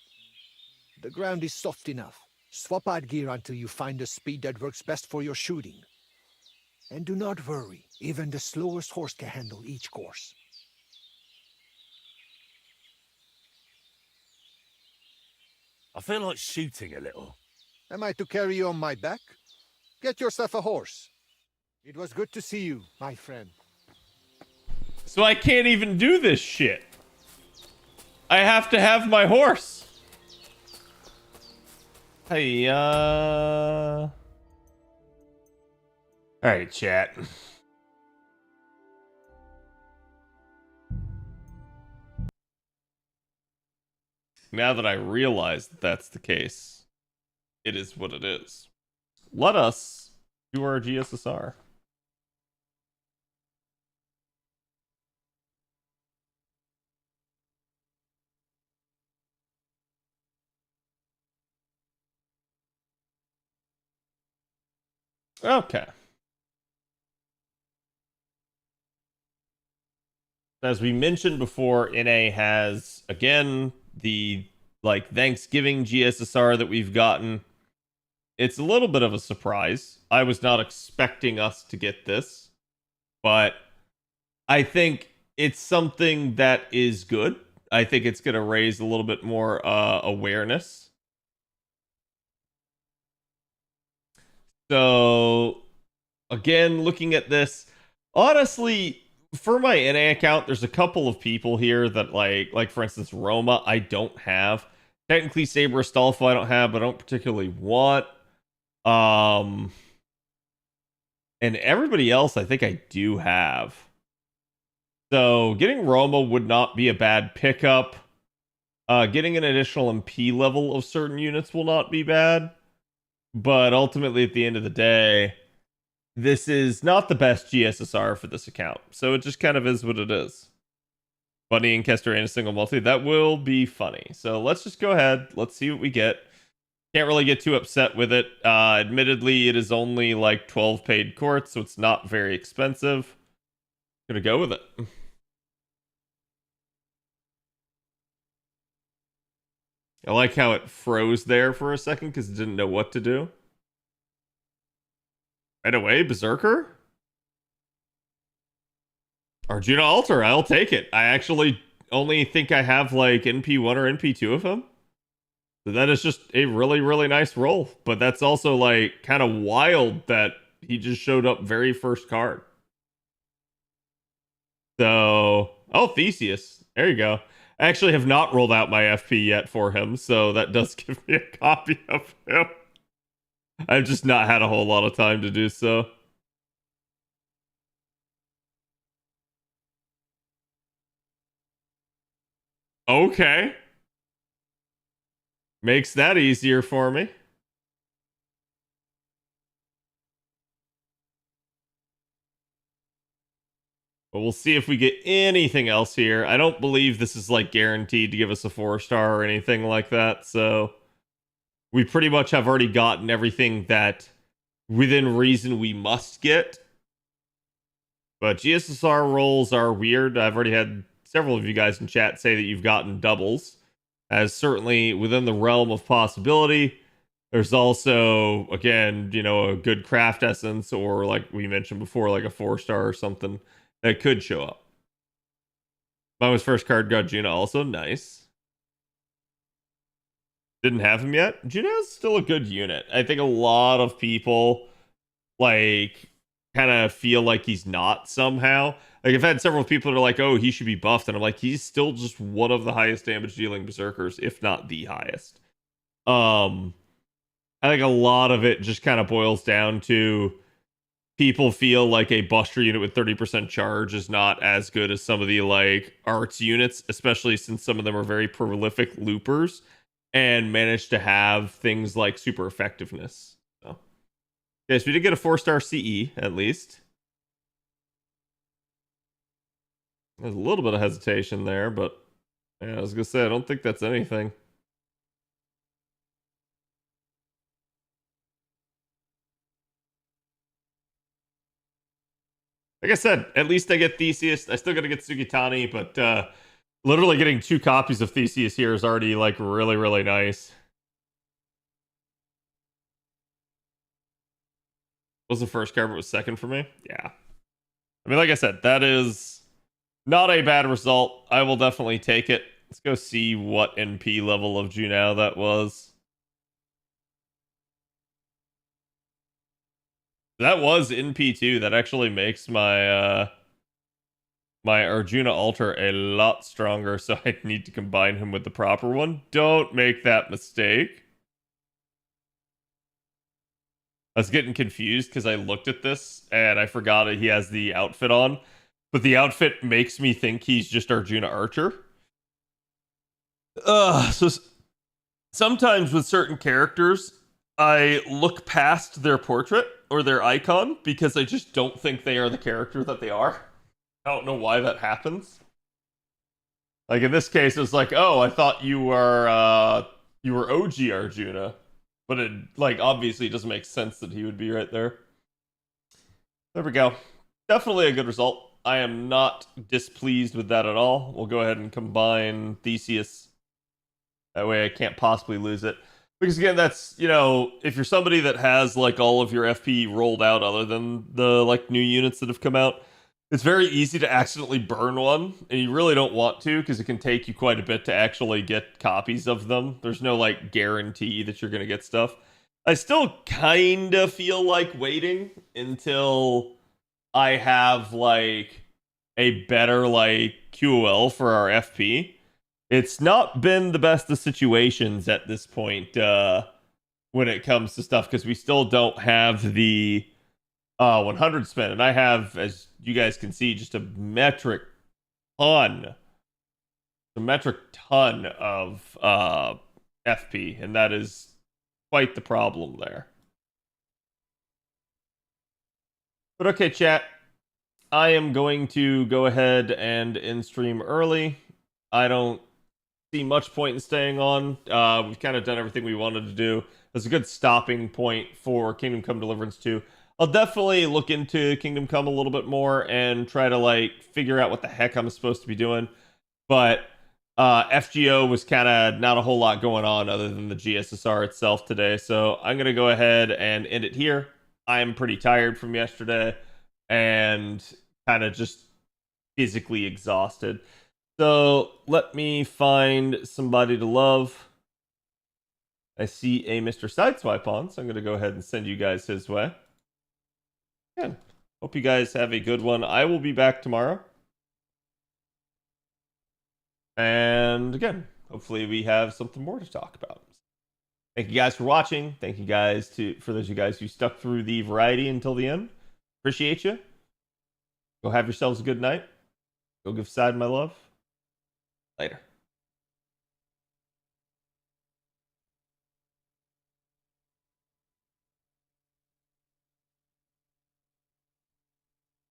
S20: The ground is soft enough. Swap out gear until you find the speed that works best for your shooting. And do not worry, even the slowest horse can handle each course.
S15: I feel like shooting a little.
S20: Am I to carry you on my back? Get yourself a horse. It was good to see you, my friend.
S6: So I can't even do this shit. I have to have my horse. Hey, Alright, chat. Now that I realize that that's the case, it is what it is. Let us do our GSSR. Okay. As we mentioned before, NA has, again, the, like, Thanksgiving GSSR that we've gotten. It's a little bit of a surprise. I was not expecting us to get this, but I think it's something that is good. I think it's going to raise a little bit more awareness. So, again, looking at this, honestly, for my NA account, there's a couple of people here that like for instance, Roma, I don't have. Technically, Saber Astolfo, I don't have, but I don't particularly want. And everybody else, I think I do have. So getting Roma would not be a bad pickup. Getting an additional MP level of certain units will not be bad. But ultimately, at the end of the day, this is not the best GSSR for this account. So it just kind of is what it is. Bunny and Kester in a single multi. That will be funny. So let's just go ahead. Let's see what we get. Can't really get too upset with it. Admittedly, it is only like 12 paid courts, so it's not very expensive. Gonna go with it. I like how it froze there for a second because it didn't know what to do. Right away, Berserker? Arjuna Altar, I'll take it. I actually only think I have like NP1 or NP2 of him. So that is just a really, really nice roll. But that's also like kind of wild that he just showed up very first card. So, oh, Theseus. There you go. I actually have not rolled out my FP yet for him, so that does give me a copy of him. I've just not had a whole lot of time to do so. Okay. Makes that easier for me. But we'll see if we get anything else here. I don't believe this is like guaranteed to give us a 4-star or anything like that. So we pretty much have already gotten everything that within reason we must get. But GSSR rolls are weird. I've already had several of you guys in chat say that you've gotten doubles, as certainly within the realm of possibility. There's also, again, you know, a good craft essence, or like we mentioned before, like a 4-star or something that could show up. Mine was first card got Juno also. Nice. Didn't have him yet. Juno's still a good unit. I think a lot of people like kind of feel like he's not somehow. Like I've had several people that are like, oh, he should be buffed. And I'm like, he's still just one of the highest damage dealing berserkers, if not the highest. I think a lot of it just kind of boils down to people feel like a Buster unit with 30% charge is not as good as some of the like arts units, especially since some of them are very prolific loopers and manage to have things like super effectiveness. So, okay, so we did get a 4-star CE at least. There's a little bit of hesitation there, but yeah, I was gonna say I don't think that's anything. Like I said, at least I get Theseus. I still gotta get Sugitani, but literally getting 2 copies of Theseus here is already like really, really nice. Was the first card, but was second for me? Yeah. I mean, like I said, that is not a bad result. I will definitely take it. Let's go see what NP level of Junao that was. That was NP2. That actually makes my my Arjuna altar a lot stronger, so I need to combine him with the proper one. Don't make that mistake. I was getting confused because I looked at this and I forgot that he has the outfit on, but the outfit makes me think he's just Arjuna Archer. So sometimes with certain characters, I look past their portrait or their icon because I just don't think they are the character that they are. I don't know why that happens. Like in this case, it's like, oh, I thought you were OG Arjuna, but it like obviously doesn't make sense that he would be right there. There we go. Definitely a good result. I am not displeased with that at all. We'll go ahead and combine Theseus. That way I can't possibly lose it. Because again, that's, you know, if you're somebody that has like all of your FP rolled out other than the like new units that have come out, it's very easy to accidentally burn one, and you really don't want to because it can take you quite a bit to actually get copies of them. There's no like guarantee that you're going to get stuff. I still kind of feel like waiting until I have like a better like QOL for our FP. It's not been the best of situations at this point when it comes to stuff because we still don't have the 100 spin, and I have, as you guys can see, just a metric ton of FP, and that is quite the problem there. But okay, chat, I am going to go ahead and end stream early. I don't see much point in staying on. We've kind of done everything we wanted to do. It's a good stopping point for Kingdom Come Deliverance 2. I'll definitely look into Kingdom Come a little bit more and try to like figure out what the heck I'm supposed to be doing. But FGO was kind of not a whole lot going on other than the GSSR itself today. So I'm going to go ahead and end it here. I am pretty tired from yesterday and kind of just physically exhausted. So let me find somebody to love. I see a Mr. Sideswipe on, so I'm going to go ahead and send you guys his way. Again, hope you guys have a good one. I will be back tomorrow. And again, hopefully we have something more to talk about. Thank you guys for watching. Thank you guys for those of you guys who stuck through the variety until the end. Appreciate you. Go have yourselves a good night. Go give Side my love. Later.